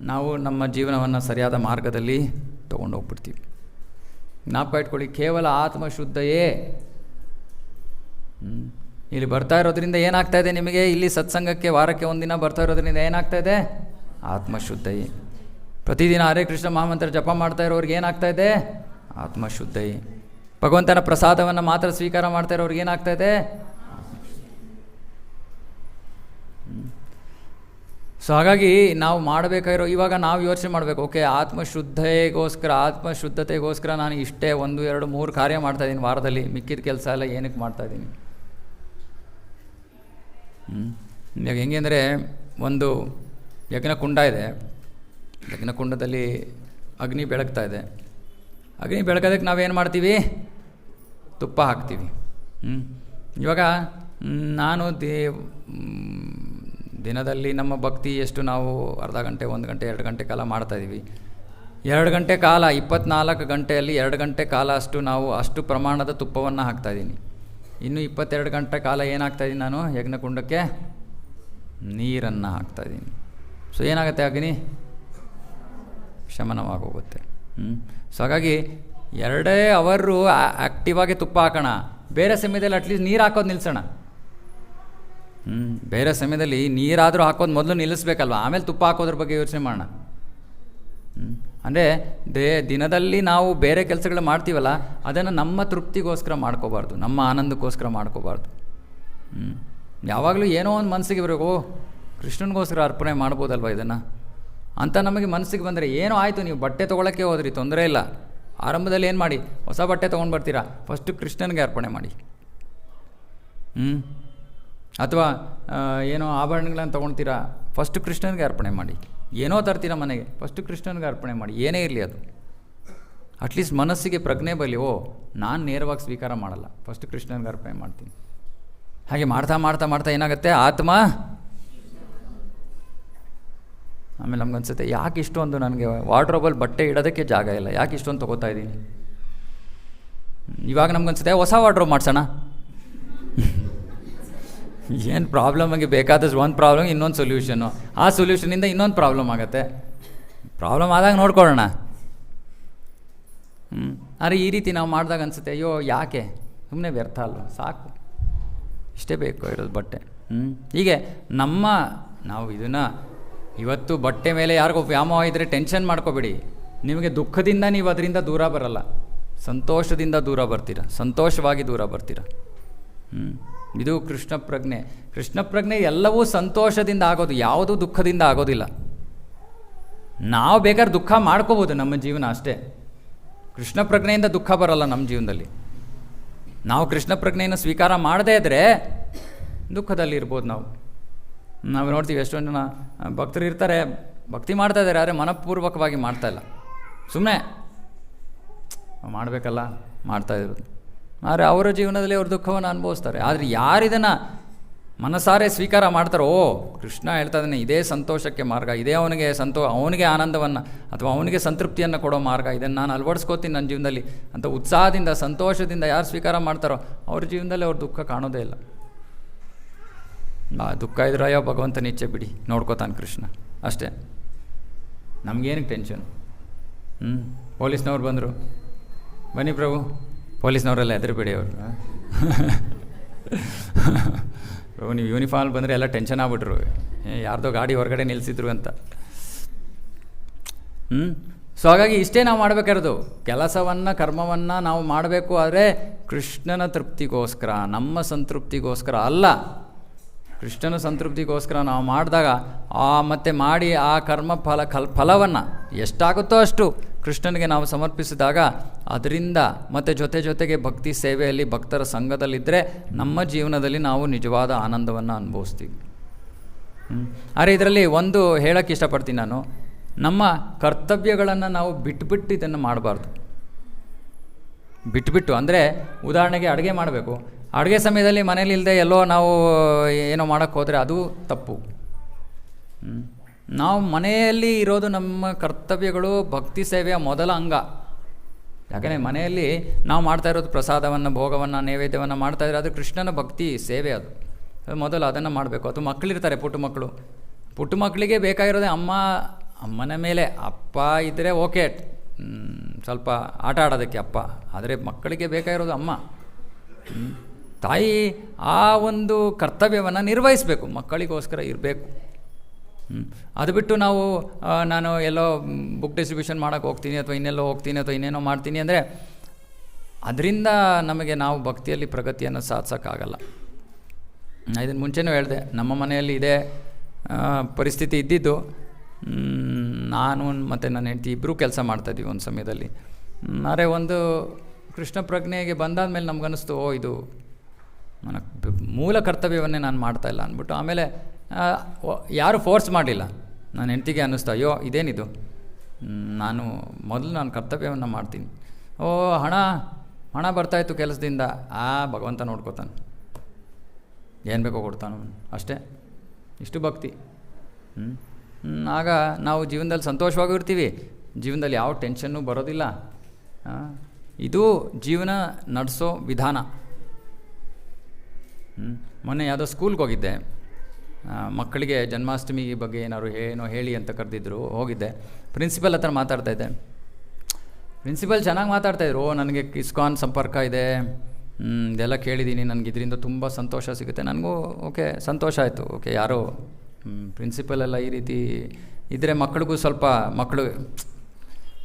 [SPEAKER 1] ನಾವು ನಮ್ಮ ಜೀವನವನ್ನು ಸರಿಯಾದ ಮಾರ್ಗದಲ್ಲಿ ತೊಗೊಂಡೋಗ್ಬಿಡ್ತೀವಿ. ಜ್ಞಾಪಕ ಇಟ್ಕೊಳ್ಳಿ, ಕೇವಲ ಆತ್ಮಶುದ್ಧಯೇ. ಇಲ್ಲಿ ಬರ್ತಾ ಇರೋದ್ರಿಂದ ಏನಾಗ್ತಾಯಿದೆ ನಿಮಗೆ, ಇಲ್ಲಿ ಸತ್ಸಂಗಕ್ಕೆ ವಾರಕ್ಕೆ ಒಂದಿನ ಬರ್ತಾ ಇರೋದ್ರಿಂದ ಏನಾಗ್ತಾಯಿದೆ, ಆತ್ಮಶುದ್ಧಯೇ. ಪ್ರತಿದಿನ ಹರೇ ಕೃಷ್ಣ ಮಹಾಮಂತ್ರ ಜಪ ಮಾಡ್ತಾ ಇರೋರಿಗೆ ಏನಾಗ್ತಾಯಿದೆ, ಆತ್ಮಶುದ್ಧಯೇ. ಭಗವಂತನ ಪ್ರಸಾದವನ್ನು ಮಾತ್ರ ಸ್ವೀಕಾರ ಮಾಡ್ತಾ ಇರೋರಿಗೆ ಏನಾಗ್ತಾಯಿದೆ. ಸೊ ಹಾಗಾಗಿ ನಾವು ಮಾಡಬೇಕಾಗಿರೋ, ಇವಾಗ ನಾವು ಯೋಚನೆ ಮಾಡಬೇಕು, ಓಕೆ ಆತ್ಮಶುದ್ಧತೆಗೋಸ್ಕರ ನಾನು ಇಷ್ಟೇ 1, 2, 3 ಕಾರ್ಯ ಮಾಡ್ತಾಯಿದ್ದೀನಿ ವಾರದಲ್ಲಿ, ಮಿಕ್ಕಿದ ಕೆಲಸ ಎಲ್ಲ ಏನಕ್ಕೆ ಮಾಡ್ತಾಯಿದ್ದೀನಿ. ಇವಾಗ ಹೆಂಗೆ ಅಂದರೆ, ಒಂದು ಯಜ್ಞಕುಂಡ ಇದೆ, ಯಜ್ಞಕುಂಡದಲ್ಲಿ ಅಗ್ನಿ ಬೆಳಗ್ತಾ ಇದೆ. ಅಗ್ನಿ ಬೆಳಗೋದಕ್ಕೆ ನಾವೇನು ಮಾಡ್ತೀವಿ, ತುಪ್ಪ ಹಾಕ್ತೀವಿ. ಇವಾಗ ನಾನು ದಿನದಲ್ಲಿ ನಮ್ಮ ಭಕ್ತಿ ಎಷ್ಟು ನಾವು ಅರ್ಧ ಗಂಟೆ, 1 ಗಂಟೆ, 2 ಗಂಟೆ ಕಾಲ ಮಾಡ್ತಾಯಿದ್ದೀವಿ. 2 ಗಂಟೆ ಕಾಲ, 24 ಗಂಟೆಯಲ್ಲಿ 2 ಗಂಟೆ ಕಾಲ ನಾವು ಅಷ್ಟು ಪ್ರಮಾಣದ ತುಪ್ಪವನ್ನು ಹಾಕ್ತಾಯಿದ್ದೀನಿ. ಇನ್ನು 22 ಗಂಟೆ ಕಾಲ ಏನಾಗ್ತಾಯಿದ್ದೀನಿ ನಾನು, ಯಜ್ಞಕುಂಡಕ್ಕೆ ನೀರನ್ನು ಹಾಕ್ತಾಯಿದ್ದೀನಿ. ಸೊ ಏನಾಗುತ್ತೆ, ಅಗ್ನಿ ಶಮನವಾಗೋಗುತ್ತೆ. ಸೊ ಹಾಗಾಗಿ 2 ಅವರು ಆ್ಯಕ್ಟಿವ್ ಆಗಿ ತುಪ್ಪ ಹಾಕೋಣ, ಬೇರೆ ಸಮಯದಲ್ಲಿ ಅಟ್ಲೀಸ್ಟ್ ನೀರು ಹಾಕೋದು ನಿಲ್ಲಿಸೋಣ. ಬೇರೆ ಸಮಯದಲ್ಲಿ ನೀರಾದರೂ ಹಾಕೋದು ಮೊದಲು ನಿಲ್ಲಿಸ್ಬೇಕಲ್ವ, ಆಮೇಲೆ ತುಪ್ಪ ಹಾಕೋದ್ರ ಬಗ್ಗೆ ಯೋಚನೆ ಮಾಡೋಣ. ಅಂದರೆ ದಿನದಲ್ಲಿ ನಾವು ಬೇರೆ ಕೆಲಸಗಳು ಮಾಡ್ತೀವಲ್ಲ, ಅದನ್ನು ನಮ್ಮ ತೃಪ್ತಿಗೋಸ್ಕರ ಮಾಡ್ಕೋಬಾರ್ದು, ನಮ್ಮ ಆನಂದಕ್ಕೋಸ್ಕರ ಮಾಡ್ಕೋಬಾರ್ದು. ಯಾವಾಗಲೂ ಏನೋ ಒಂದು ಮನಸ್ಸಿಗೆ ಬರಬೇಕು, ಕೃಷ್ಣನಿಗೋಸ್ಕರ ಅರ್ಪಣೆ ಮಾಡ್ಬೋದಲ್ವ ಇದನ್ನು ಅಂತ ನಮಗೆ ಮನಸ್ಸಿಗೆ ಬಂದರೆ, ಏನೋ ಆಯಿತು, ನೀವು ಬಟ್ಟೆ ತೊಗೊಳಕ್ಕೆ ಹೋದ್ರಿ, ತೊಂದರೆ ಇಲ್ಲ. ಆರಂಭದಲ್ಲಿ ಏನು ಮಾಡಿ, ಹೊಸ ಬಟ್ಟೆ ತೊಗೊಂಡು ಬರ್ತೀರಾ, ಫಸ್ಟು ಕೃಷ್ಣನಿಗೆ ಅರ್ಪಣೆ ಮಾಡಿ. ಅಥವಾ ಏನೋ ಆಭರಣಗಳನ್ನು ತೊಗೊಳ್ತೀರಾ, ಫಸ್ಟು ಕೃಷ್ಣನಿಗೆ ಅರ್ಪಣೆ ಮಾಡಿ. ಏನೋ ತರ್ತೀರ ಮನೆಗೆ, ಫಸ್ಟು ಕೃಷ್ಣನಿಗೆ ಅರ್ಪಣೆ ಮಾಡಿ. ಏನೇ ಇರಲಿ ಅದು, ಅಟ್ಲೀಸ್ಟ್ ಮನಸ್ಸಿಗೆ ಪ್ರಜ್ಞೆ ಬರಲಿ, ಓ ನಾನು ನೇರವಾಗಿ ಸ್ವೀಕಾರ ಮಾಡಲ್ಲ, ಫಸ್ಟು ಕೃಷ್ಣನಿಗೆ ಅರ್ಪಣೆ ಮಾಡ್ತೀನಿ. ಹಾಗೆ ಮಾಡ್ತಾ ಮಾಡ್ತಾ ಮಾಡ್ತಾ ಏನಾಗುತ್ತೆ, ಆತ್ಮ ಆಮೇಲೆ ನಮ್ಗನ್ಸುತ್ತೆ, ಯಾಕೆ ಇಷ್ಟೊಂದು ನನಗೆ ವಾರ್ಡ್ರೋಬಲ್ಲಿ ಬಟ್ಟೆ ಇಡೋದಕ್ಕೆ ಜಾಗ ಇಲ್ಲ, ಯಾಕೆ ಇಷ್ಟೊಂದು ತೊಗೋತಾ ಇದ್ದೀನಿ. ಇವಾಗ ನಮ್ಗನ್ಸುತ್ತೆ ಹೊಸ ವಾರ್ಡ್ರೋಬ್ ಮಾಡ್ಸೋಣ. ಏನು ಪ್ರಾಬ್ಲಮ್ ಆಗಿ ಬೇಕಾದಷ್ಟು ಒಂದು ಪ್ರಾಬ್ಲಮ್ ಇನ್ನೊಂದು ಸೊಲ್ಯೂಷನ್ನು, ಆ ಸೊಲ್ಯೂಷನಿಂದ ಇನ್ನೊಂದು ಪ್ರಾಬ್ಲಮ್ ಆಗುತ್ತೆ. ಪ್ರಾಬ್ಲಮ್ ಆದಾಗ ನೋಡ್ಕೊಳ್ಳೋಣ. ಆದರೆ ಈ ರೀತಿ ನಾವು ಮಾಡಿದಾಗ ಅನಿಸುತ್ತೆ, ಅಯ್ಯೋ ಯಾಕೆ, ಸುಮ್ಮನೆ ವ್ಯರ್ಥ ಅಲ್ವ, ಸಾಕು, ಇಷ್ಟೇ ಬೇಕು ಇರೋದು ಬಟ್ಟೆ. ಹೀಗೆ ನಾವು ಇದನ್ನು ಇವತ್ತು ಬಟ್ಟೆ ಮೇಲೆ ಯಾರಿಗೋ ವ್ಯಾಮೋಹ ಇದ್ದರೆ ಟೆನ್ಷನ್ ಮಾಡ್ಕೋಬೇಡಿ. ನಿಮಗೆ ದುಃಖದಿಂದ ನೀವು ಅದರಿಂದ ದೂರ ಬರಲ್ಲ, ಸಂತೋಷದಿಂದ ದೂರ ಬರ್ತೀರ, ಸಂತೋಷವಾಗಿ ದೂರ ಬರ್ತೀರ. ಇದು ಕೃಷ್ಣ ಪ್ರಜ್ಞೆ. ಕೃಷ್ಣ ಪ್ರಜ್ಞೆ ಎಲ್ಲವೂ ಸಂತೋಷದಿಂದ ಆಗೋದು, ಯಾವುದೂ ದುಃಖದಿಂದ ಆಗೋದಿಲ್ಲ. ನಾವು ಬೇಕಾದ್ರೆ ದುಃಖ ಮಾಡ್ಕೋಬೋದು ನಮ್ಮ ಜೀವನ ಅಷ್ಟೇ. ಕೃಷ್ಣ ಪ್ರಜ್ಞೆಯಿಂದ ದುಃಖ ಬರಲ್ಲ ನಮ್ಮ ಜೀವನದಲ್ಲಿ. ನಾವು ಕೃಷ್ಣ ಪ್ರಜ್ಞೆಯನ್ನು ಸ್ವೀಕಾರ ಮಾಡದೇ ಇದ್ದರೆ ದುಃಖದಲ್ಲಿರ್ಬೋದು. ನಾವು ನೋಡ್ತೀವಿ, ಎಷ್ಟೊಂದು ಜನ ಭಕ್ತರು ಇರ್ತಾರೆ, ಭಕ್ತಿ ಮಾಡ್ತಾ ಇದ್ದಾರೆ, ಆದರೆ ಮನಪೂರ್ವಕವಾಗಿ ಮಾಡ್ತಾಯಿಲ್ಲ, ಸುಮ್ಮನೆ ಮಾಡಬೇಕಲ್ಲ ಮಾಡ್ತಾಯಿರೋದು. ಆದರೆ ಅವರ ಜೀವನದಲ್ಲಿ ಅವ್ರ ದುಃಖವನ್ನು ಅನುಭವಿಸ್ತಾರೆ. ಆದರೆ ಯಾರಿದನ್ನು ಮನಸಾರೆ ಸ್ವೀಕಾರ ಮಾಡ್ತಾರೋ, ಓ ಕೃಷ್ಣ ಹೇಳ್ತಾ ಇದ್ದಾನೆ, ಇದೇ ಸಂತೋಷಕ್ಕೆ ಮಾರ್ಗ, ಇದೇ ಅವನಿಗೆ ಆನಂದವನ್ನು ಅಥವಾ ಅವನಿಗೆ ಸಂತೃಪ್ತಿಯನ್ನು ಕೊಡೋ ಮಾರ್ಗ, ಇದನ್ನು ನಾನು ಅಳವಡಿಸ್ಕೋತೀನಿ ನನ್ನ ಜೀವನದಲ್ಲಿ ಅಂತ ಉತ್ಸಾಹದಿಂದ ಸಂತೋಷದಿಂದ ಯಾರು ಸ್ವೀಕಾರ ಮಾಡ್ತಾರೋ ಅವ್ರ ಜೀವನದಲ್ಲಿ ಅವ್ರ ದುಃಖ ಕಾಣೋದೇ ಇಲ್ಲ. ದುಃಖ ಇದ್ರೆ ಅಯ್ಯೋ ಭಗವಂತನ ಇಚ್ಛೆ ಬಿಡಿ, ನೋಡ್ಕೋತಾನೆ ಕೃಷ್ಣ ಅಷ್ಟೇ, ನಮಗೇನಕ್ಕೆ ಟೆನ್ಷನ್. ಪೊಲೀಸ್ನವ್ರು ಬಂದರು, ಬನ್ನಿ ಪ್ರಭು, ಪೊಲೀಸ್ನವರೆಲ್ಲ ಹೆದರಬೇಡಿ ಅವರು. ಪ್ರಭು ನೀವು ಯೂನಿಫಾರ್ಮ್ ಬಂದರೆ ಎಲ್ಲ ಟೆನ್ಷನ್ ಆಗ್ಬಿಟ್ರು, ಯಾರ್ದೋ ಗಾಡಿ ಹೊರಗಡೆ ನಿಲ್ಲಿಸಿದ್ರು ಅಂತ. ಸೊ ಹಾಗಾಗಿ ಇಷ್ಟೇ ನಾವು ಮಾಡಬೇಕಾಗಿರೋದು, ಕೆಲಸವನ್ನು ಕರ್ಮವನ್ನು ನಾವು ಮಾಡಬೇಕು, ಆದರೆ ಕೃಷ್ಣನ ತೃಪ್ತಿಗೋಸ್ಕರ, ನಮ್ಮ ಸಂತೃಪ್ತಿಗೋಸ್ಕರ ಅಲ್ಲ. ಕೃಷ್ಣನ ಸಂತೃಪ್ತಿಗೋಸ್ಕರ ನಾವು ಮಾಡಿದಾಗ ಮತ್ತು ಮಾಡಿ ಆ ಕರ್ಮ ಫಲವನ್ನು ಎಷ್ಟಾಗುತ್ತೋ ಅಷ್ಟು ಕೃಷ್ಣನಿಗೆ ನಾವು ಸಮರ್ಪಿಸಿದಾಗ ಅದರಿಂದ ಮತ್ತು ಜೊತೆಗೆ ಭಕ್ತಿ ಸೇವೆಯಲ್ಲಿ ಭಕ್ತರ ಸಂಘದಲ್ಲಿದ್ದರೆ ನಮ್ಮ ಜೀವನದಲ್ಲಿ ನಾವು ನಿಜವಾದ ಆನಂದವನ್ನು ಅನುಭವಿಸ್ತೀವಿ. ಆದರೆ ಇದರಲ್ಲಿ ಒಂದು ಹೇಳೋಕ್ಕೆ ಇಷ್ಟಪಡ್ತೀನಿ ನಾನು, ನಮ್ಮ ಕರ್ತವ್ಯಗಳನ್ನು ನಾವು ಬಿಟ್ಟು ಇದನ್ನು ಮಾಡಬಾರ್ದು. ಬಿಟ್ಟು ಅಂದರೆ ಉದಾಹರಣೆಗೆ ಅಡುಗೆ ಮಾಡಬೇಕು, ಅಡುಗೆ ಸಮಯದಲ್ಲಿ ಮನೇಲಿ ಇಲ್ಲದೆ ಎಲ್ಲೋ ನಾವು ಏನೋ ಮಾಡೋಕ್ಕೆ ಹೋದರೆ ಅದು ತಪ್ಪು. ನಾವು ಮನೆಯಲ್ಲಿ ಇರೋದು ನಮ್ಮ ಕರ್ತವ್ಯಗಳು ಭಕ್ತಿ ಸೇವೆಯ ಮೊದಲ ಅಂಗ. ಯಾಕಂದರೆ ಮನೆಯಲ್ಲಿ ನಾವು ಮಾಡ್ತಾ ಇರೋದು ಪ್ರಸಾದವನ್ನು, ಭೋಗವನ್ನು, ನೈವೇದ್ಯವನ್ನು ಮಾಡ್ತಾಯಿದ್ರೆ ಅದು ಕೃಷ್ಣನ ಭಕ್ತಿ ಸೇವೆ. ಅದು ಮೊದಲು ಅದನ್ನು ಮಾಡಬೇಕು. ಅಥವಾ ಮಕ್ಕಳಿರ್ತಾರೆ, ಪುಟ್ಟ ಮಕ್ಕಳಿಗೆ ಬೇಕಾಗಿರೋದೇ ಅಮ್ಮನ ಮೇಲೆ. ಅಪ್ಪ ಇದ್ದರೆ ಓಕೆ, ಸ್ವಲ್ಪ ಆಟ ಆಡೋದಕ್ಕೆ ಅಪ್ಪ, ಆದರೆ ಮಕ್ಕಳಿಗೆ ಬೇಕಾಗಿರೋದು ಅಮ್ಮ. ತಾಯಿ ಆ ಒಂದು ಕರ್ತವ್ಯವನ್ನು ನಿರ್ವಹಿಸಬೇಕು, ಮಕ್ಕಳಿಗೋಸ್ಕರ ಇರಬೇಕು. ಅದು ಬಿಟ್ಟು ನಾನು ಎಲ್ಲೋ ಬುಕ್ ಡಿಸ್ಟ್ರಿಬ್ಯೂಷನ್ ಮಾಡೋಕ್ಕೆ ಹೋಗ್ತೀನಿ ಅಥವಾ ಇನ್ನೆಲ್ಲೋ ಹೋಗ್ತೀನಿ ಅಥವಾ ಇನ್ನೇನೋ ಮಾಡ್ತೀನಿ ಅಂದರೆ ಅದರಿಂದ ನಮಗೆ ನಾವು ಭಕ್ತಿಯಲ್ಲಿ ಪ್ರಗತಿಯನ್ನು ಸಾಧಿಸೋಕ್ಕಾಗಲ್ಲ. ಇದನ್ನು ಮುಂಚೆನೂ ಹೇಳಿದೆ, ನಮ್ಮ ಮನೆಯಲ್ಲಿ ಇದೇ ಪರಿಸ್ಥಿತಿ ಇದ್ದಿದ್ದು. ನಾನು ಮತ್ತು ನನ್ನ ಹೆಂಡತಿ ಇಬ್ಬರೂ ಕೆಲಸ ಮಾಡ್ತಾಯಿದ್ವಿ ಒಂದು ಸಮಯದಲ್ಲಿ. ಆದರೆ ಒಂದು ಕೃಷ್ಣ ಪ್ರಜ್ಞೆಗೆ ಬಂದಾದ ಮೇಲೆ ನಮಗನ್ನಿಸ್ತು, ಇದು ನನ್ನ ಮೂಲ ಕರ್ತವ್ಯವನ್ನೇ ನಾನು ಮಾಡ್ತಾಯಿಲ್ಲ ಅಂದ್ಬಿಟ್ಟು. ಆಮೇಲೆ ಯಾರೂ ಫೋರ್ಸ್ ಮಾಡಲಿಲ್ಲ. ನನ್ನ ಹೆಂಡತಿಗೆ ಅನ್ನಿಸ್ತು, ಅಯ್ಯೋ ಇದೇನಿದು, ನಾನು ಕರ್ತವ್ಯವನ್ನು ಮಾಡ್ತೀನಿ. ಹಣ ಬರ್ತಾಯಿತ್ತು ಕೆಲಸದಿಂದ, ಭಗವಂತ ನೋಡ್ಕೋತಾನೆ, ಏನು ಬೇಕೋ ಕೊಡ್ತಾನೆ ಅಷ್ಟೇ. ಇಷ್ಟು ಭಕ್ತಿ. ಆಗ ನಾವು ಜೀವನದಲ್ಲಿ ಸಂತೋಷವಾಗೂ ಇರ್ತೀವಿ, ಜೀವನದಲ್ಲಿ ಯಾವ ಟೆನ್ಷನ್ನು ಬರೋದಿಲ್ಲ. ಇದು ಜೀವನ ನಡೆಸೋ ವಿಧಾನ. ಮೊನ್ನೆ ಯಾವುದೋ ಸ್ಕೂಲ್ಗೆ ಹೋಗಿದ್ದೆ, ಮಕ್ಕಳಿಗೆ ಜನ್ಮಾಷ್ಟಮಿ ಬಗ್ಗೆ ಏನೋ ಹೇಳಿ ಅಂತ ಕರೆದಿದ್ರು. ಹೋಗಿದ್ದೆ, ಪ್ರಿನ್ಸಿಪಲ್ ಹತ್ರ ಮಾತಾಡ್ತಾಯಿದ್ದೆ. ಪ್ರಿನ್ಸಿಪಲ್ ಚೆನ್ನಾಗಿ ಮಾತಾಡ್ತಾಯಿದ್ರು. ನನಗೆ ಇಸ್ಕಾನ್ ಸಂಪರ್ಕ ಇದೆ, ಇದೆಲ್ಲ ಕೇಳಿದ್ದೀನಿ, ನನಗೆ ಇದರಿಂದ ತುಂಬ ಸಂತೋಷ ಸಿಗುತ್ತೆ. ನನಗೂ ಓಕೆ, ಸಂತೋಷ ಆಯಿತು. ಓಕೆ, ಯಾರೋ ಪ್ರಿನ್ಸಿಪಲ್ ಎಲ್ಲ ಈ ರೀತಿ ಇದ್ದರೆ ಮಕ್ಕಳಿಗೂ ಸ್ವಲ್ಪ, ಮಕ್ಕಳು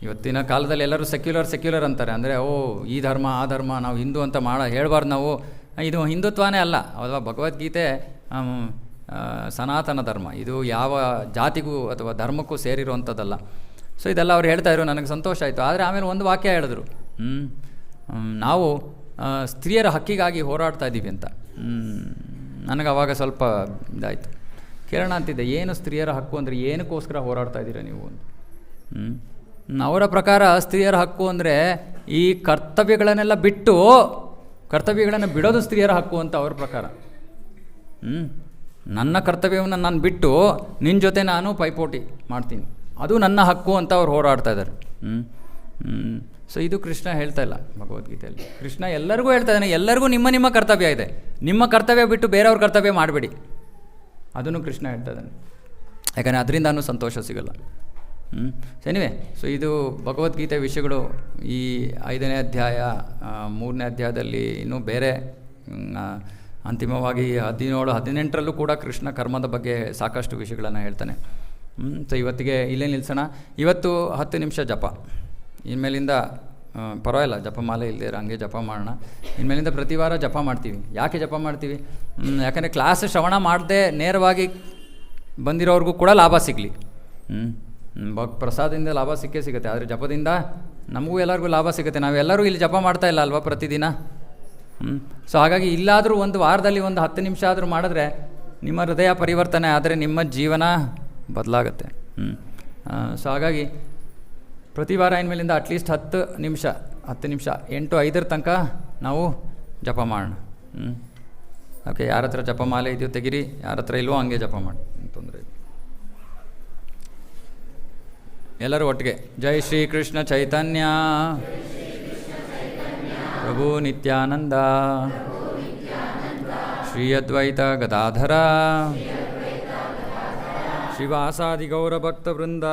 [SPEAKER 1] ಇವತ್ತಿನ ಕಾಲದಲ್ಲಿ ಎಲ್ಲರೂ ಸೆಕ್ಯುಲರ್ ಅಂತಾರೆ. ಅಂದರೆ ಈ ಧರ್ಮ ಆ ಧರ್ಮ, ನಾವು ಹಿಂದೂ ಅಂತ ಹೇಳ್ಬಾರ್ದು ನಾವು. ಇದು ಹಿಂದುತ್ವನೇ ಅಲ್ಲ ಅಲ್ವಾ. ಭಗವದ್ಗೀತೆ ಸನಾತನ ಧರ್ಮ, ಇದು ಯಾವ ಜಾತಿಗೂ ಅಥವಾ ಧರ್ಮಕ್ಕೂ ಸೇರಿರುವಂಥದ್ದಲ್ಲ. ಸೊ ಇದೆಲ್ಲ ಅವ್ರು ಹೇಳ್ತಾಯಿದ್ರು, ನನಗೆ ಸಂತೋಷ ಆಯಿತು. ಆದರೆ ಆಮೇಲೆ ಒಂದು ವಾಕ್ಯ ಹೇಳಿದ್ರು, ನಾವು ಸ್ತ್ರೀಯರ ಹಕ್ಕಿಗಾಗಿ ಹೋರಾಡ್ತಾ ಇದ್ದೀವಿ ಅಂತ. ನನಗೆ ಅವಾಗ ಸ್ವಲ್ಪ ಇದಾಯಿತು. ಕೇಳೋಣ ಅಂತಿದ್ದೆ, ಏನು ಸ್ತ್ರೀಯರ ಹಕ್ಕು ಅಂದರೆ ಏನಕ್ಕೋಸ್ಕರ ಹೋರಾಡ್ತಾ ಇದ್ದೀರಾ ನೀವು ಅಂತ. ಅವರ ಪ್ರಕಾರ ಸ್ತ್ರೀಯರ ಹಕ್ಕು ಅಂದರೆ ಈ ಕರ್ತವ್ಯಗಳನ್ನೆಲ್ಲ ಬಿಟ್ಟು, ಕರ್ತವ್ಯಗಳನ್ನು ಬಿಡೋದು ಸ್ತ್ರೀಯರ ಹಕ್ಕು ಅಂತ ಅವ್ರ ಪ್ರಕಾರ. ನನ್ನ ಕರ್ತವ್ಯವನ್ನು ನಾನು ಬಿಟ್ಟು ನಿನ್ನ ಜೊತೆ ನಾನು ಪೈಪೋಟಿ ಮಾಡ್ತೀನಿ, ಅದು ನನ್ನ ಹಕ್ಕು ಅಂತ ಅವ್ರು ಹೋರಾಡ್ತಾ ಇದ್ದಾರೆ. ಸೊ ಇದು ಕೃಷ್ಣ ಹೇಳ್ತಾ ಇಲ್ಲ ಭಗವದ್ಗೀತೆಯಲ್ಲಿ. ಕೃಷ್ಣ ಎಲ್ಲರಿಗೂ ಹೇಳ್ತಾ ಇದ್ದಾನೆ, ಎಲ್ಲರಿಗೂ ನಿಮ್ಮ ಕರ್ತವ್ಯ ಇದೆ, ನಿಮ್ಮ ಕರ್ತವ್ಯ ಬಿಟ್ಟು ಬೇರೆಯವ್ರ ಕರ್ತವ್ಯ ಮಾಡಬೇಡಿ. ಅದನ್ನು ಕೃಷ್ಣ ಹೇಳ್ತಾ ಇದ್ದಾನೆ. ಯಾಕಂದರೆ ಅದರಿಂದನೂ ಸಂತೋಷ ಸಿಗಲ್ಲ. ಎನಿವೆ, ಸೊ ಇದು ಭಗವದ್ಗೀತೆ ವಿಷಯಗಳು. ಈ 5ನೇ ಅಧ್ಯಾಯ, 3ನೇ ಅಧ್ಯಾಯದಲ್ಲಿ ಇನ್ನೂ ಬೇರೆ, ಅಂತಿಮವಾಗಿ 17, 18ರಲ್ಲೂ ಕೂಡ ಕೃಷ್ಣ ಕರ್ಮದ ಬಗ್ಗೆ ಸಾಕಷ್ಟು ವಿಷಯಗಳನ್ನು ಹೇಳ್ತಾನೆ. ಸೊ ಇವತ್ತಿಗೆ ಇಲ್ಲೇ ನಿಲ್ಲಿಸೋಣ. ಇವತ್ತು 10 ನಿಮಿಷ ಜಪ. ಇನ್ಮೇಲಿಂದ ಪರವಾಗಿಲ್ಲ, ಜಪಮಾಲೆ ಇಲ್ಲದೆ ಹಂಗೆ ಜಪ ಮಾಡೋಣ. ಇನ್ಮೇಲಿಂದ ಪ್ರತಿ ವಾರ ಜಪ ಮಾಡ್ತೀವಿ. ಯಾಕೆ ಜಪ ಮಾಡ್ತೀವಿ? ಯಾಕಂದರೆ ಕ್ಲಾಸ್ ಶ್ರವಣ ಮಾಡದೆ ನೇರವಾಗಿ ಬಂದಿರೋರಿಗೂ ಕೂಡ ಲಾಭ ಸಿಗಲಿ. ಪ್ರಸಾದದಿಂದ ಲಾಭ ಸಿಗುತ್ತೆ, ಆದರೆ ಜಪದಿಂದ ನಮಗೂ ಎಲ್ಲರಿಗೂ ಲಾಭ ಸಿಗುತ್ತೆ. ನಾವೆಲ್ಲರೂ ಇಲ್ಲಿ ಜಪ ಮಾಡ್ತಾ ಇಲ್ಲ ಅಲ್ವಾ ಪ್ರತಿದಿನ. ಸೊ ಹಾಗಾಗಿ ಇಲ್ಲಾದರೂ ಒಂದು ವಾರದಲ್ಲಿ ಒಂದು 10 ನಿಮಿಷ ಆದರೂ ಮಾಡಿದ್ರೆ ನಿಮ್ಮ ಹೃದಯ ಪರಿವರ್ತನೆ ಆದರೆ ನಿಮ್ಮ ಜೀವನ ಬದಲಾಗುತ್ತೆ. ಸೊ ಹಾಗಾಗಿ ಪ್ರತಿ ವಾರ ಇನ್ಮೇಲಿಂದ ಅಟ್ಲೀಸ್ಟ್ 10 ನಿಮಿಷ 8:05 ತನಕ ನಾವು ಜಪ ಮಾಡೋಣ. ಓಕೆ, ಯಾರ ಹತ್ರ ಜಪಮಾಲೆ ಇದೆಯೋ ತೆಗಿರಿ, ಯಾರ ಹತ್ರ ಇಲ್ವೋ ಹಂಗೆ ಜಪ ಮಾಡಿ, ತೊಂದರೆ ಇಲ್ಲ. ಎಲ್ಲರೂ ಒಟ್ಟಿಗೆ ಜೈ ಶ್ರೀ ಕೃಷ್ಣ ಚೈತನ್ಯ ಪ್ರಭು ನಿತ್ಯಾನಂದ ಶ್ರೀ ಅದ್ವೈತ ಗದಾಧರ ಶ್ರೀವಾಸಾದಿ ಗೌರಭಕ್ತ ವೃಂದ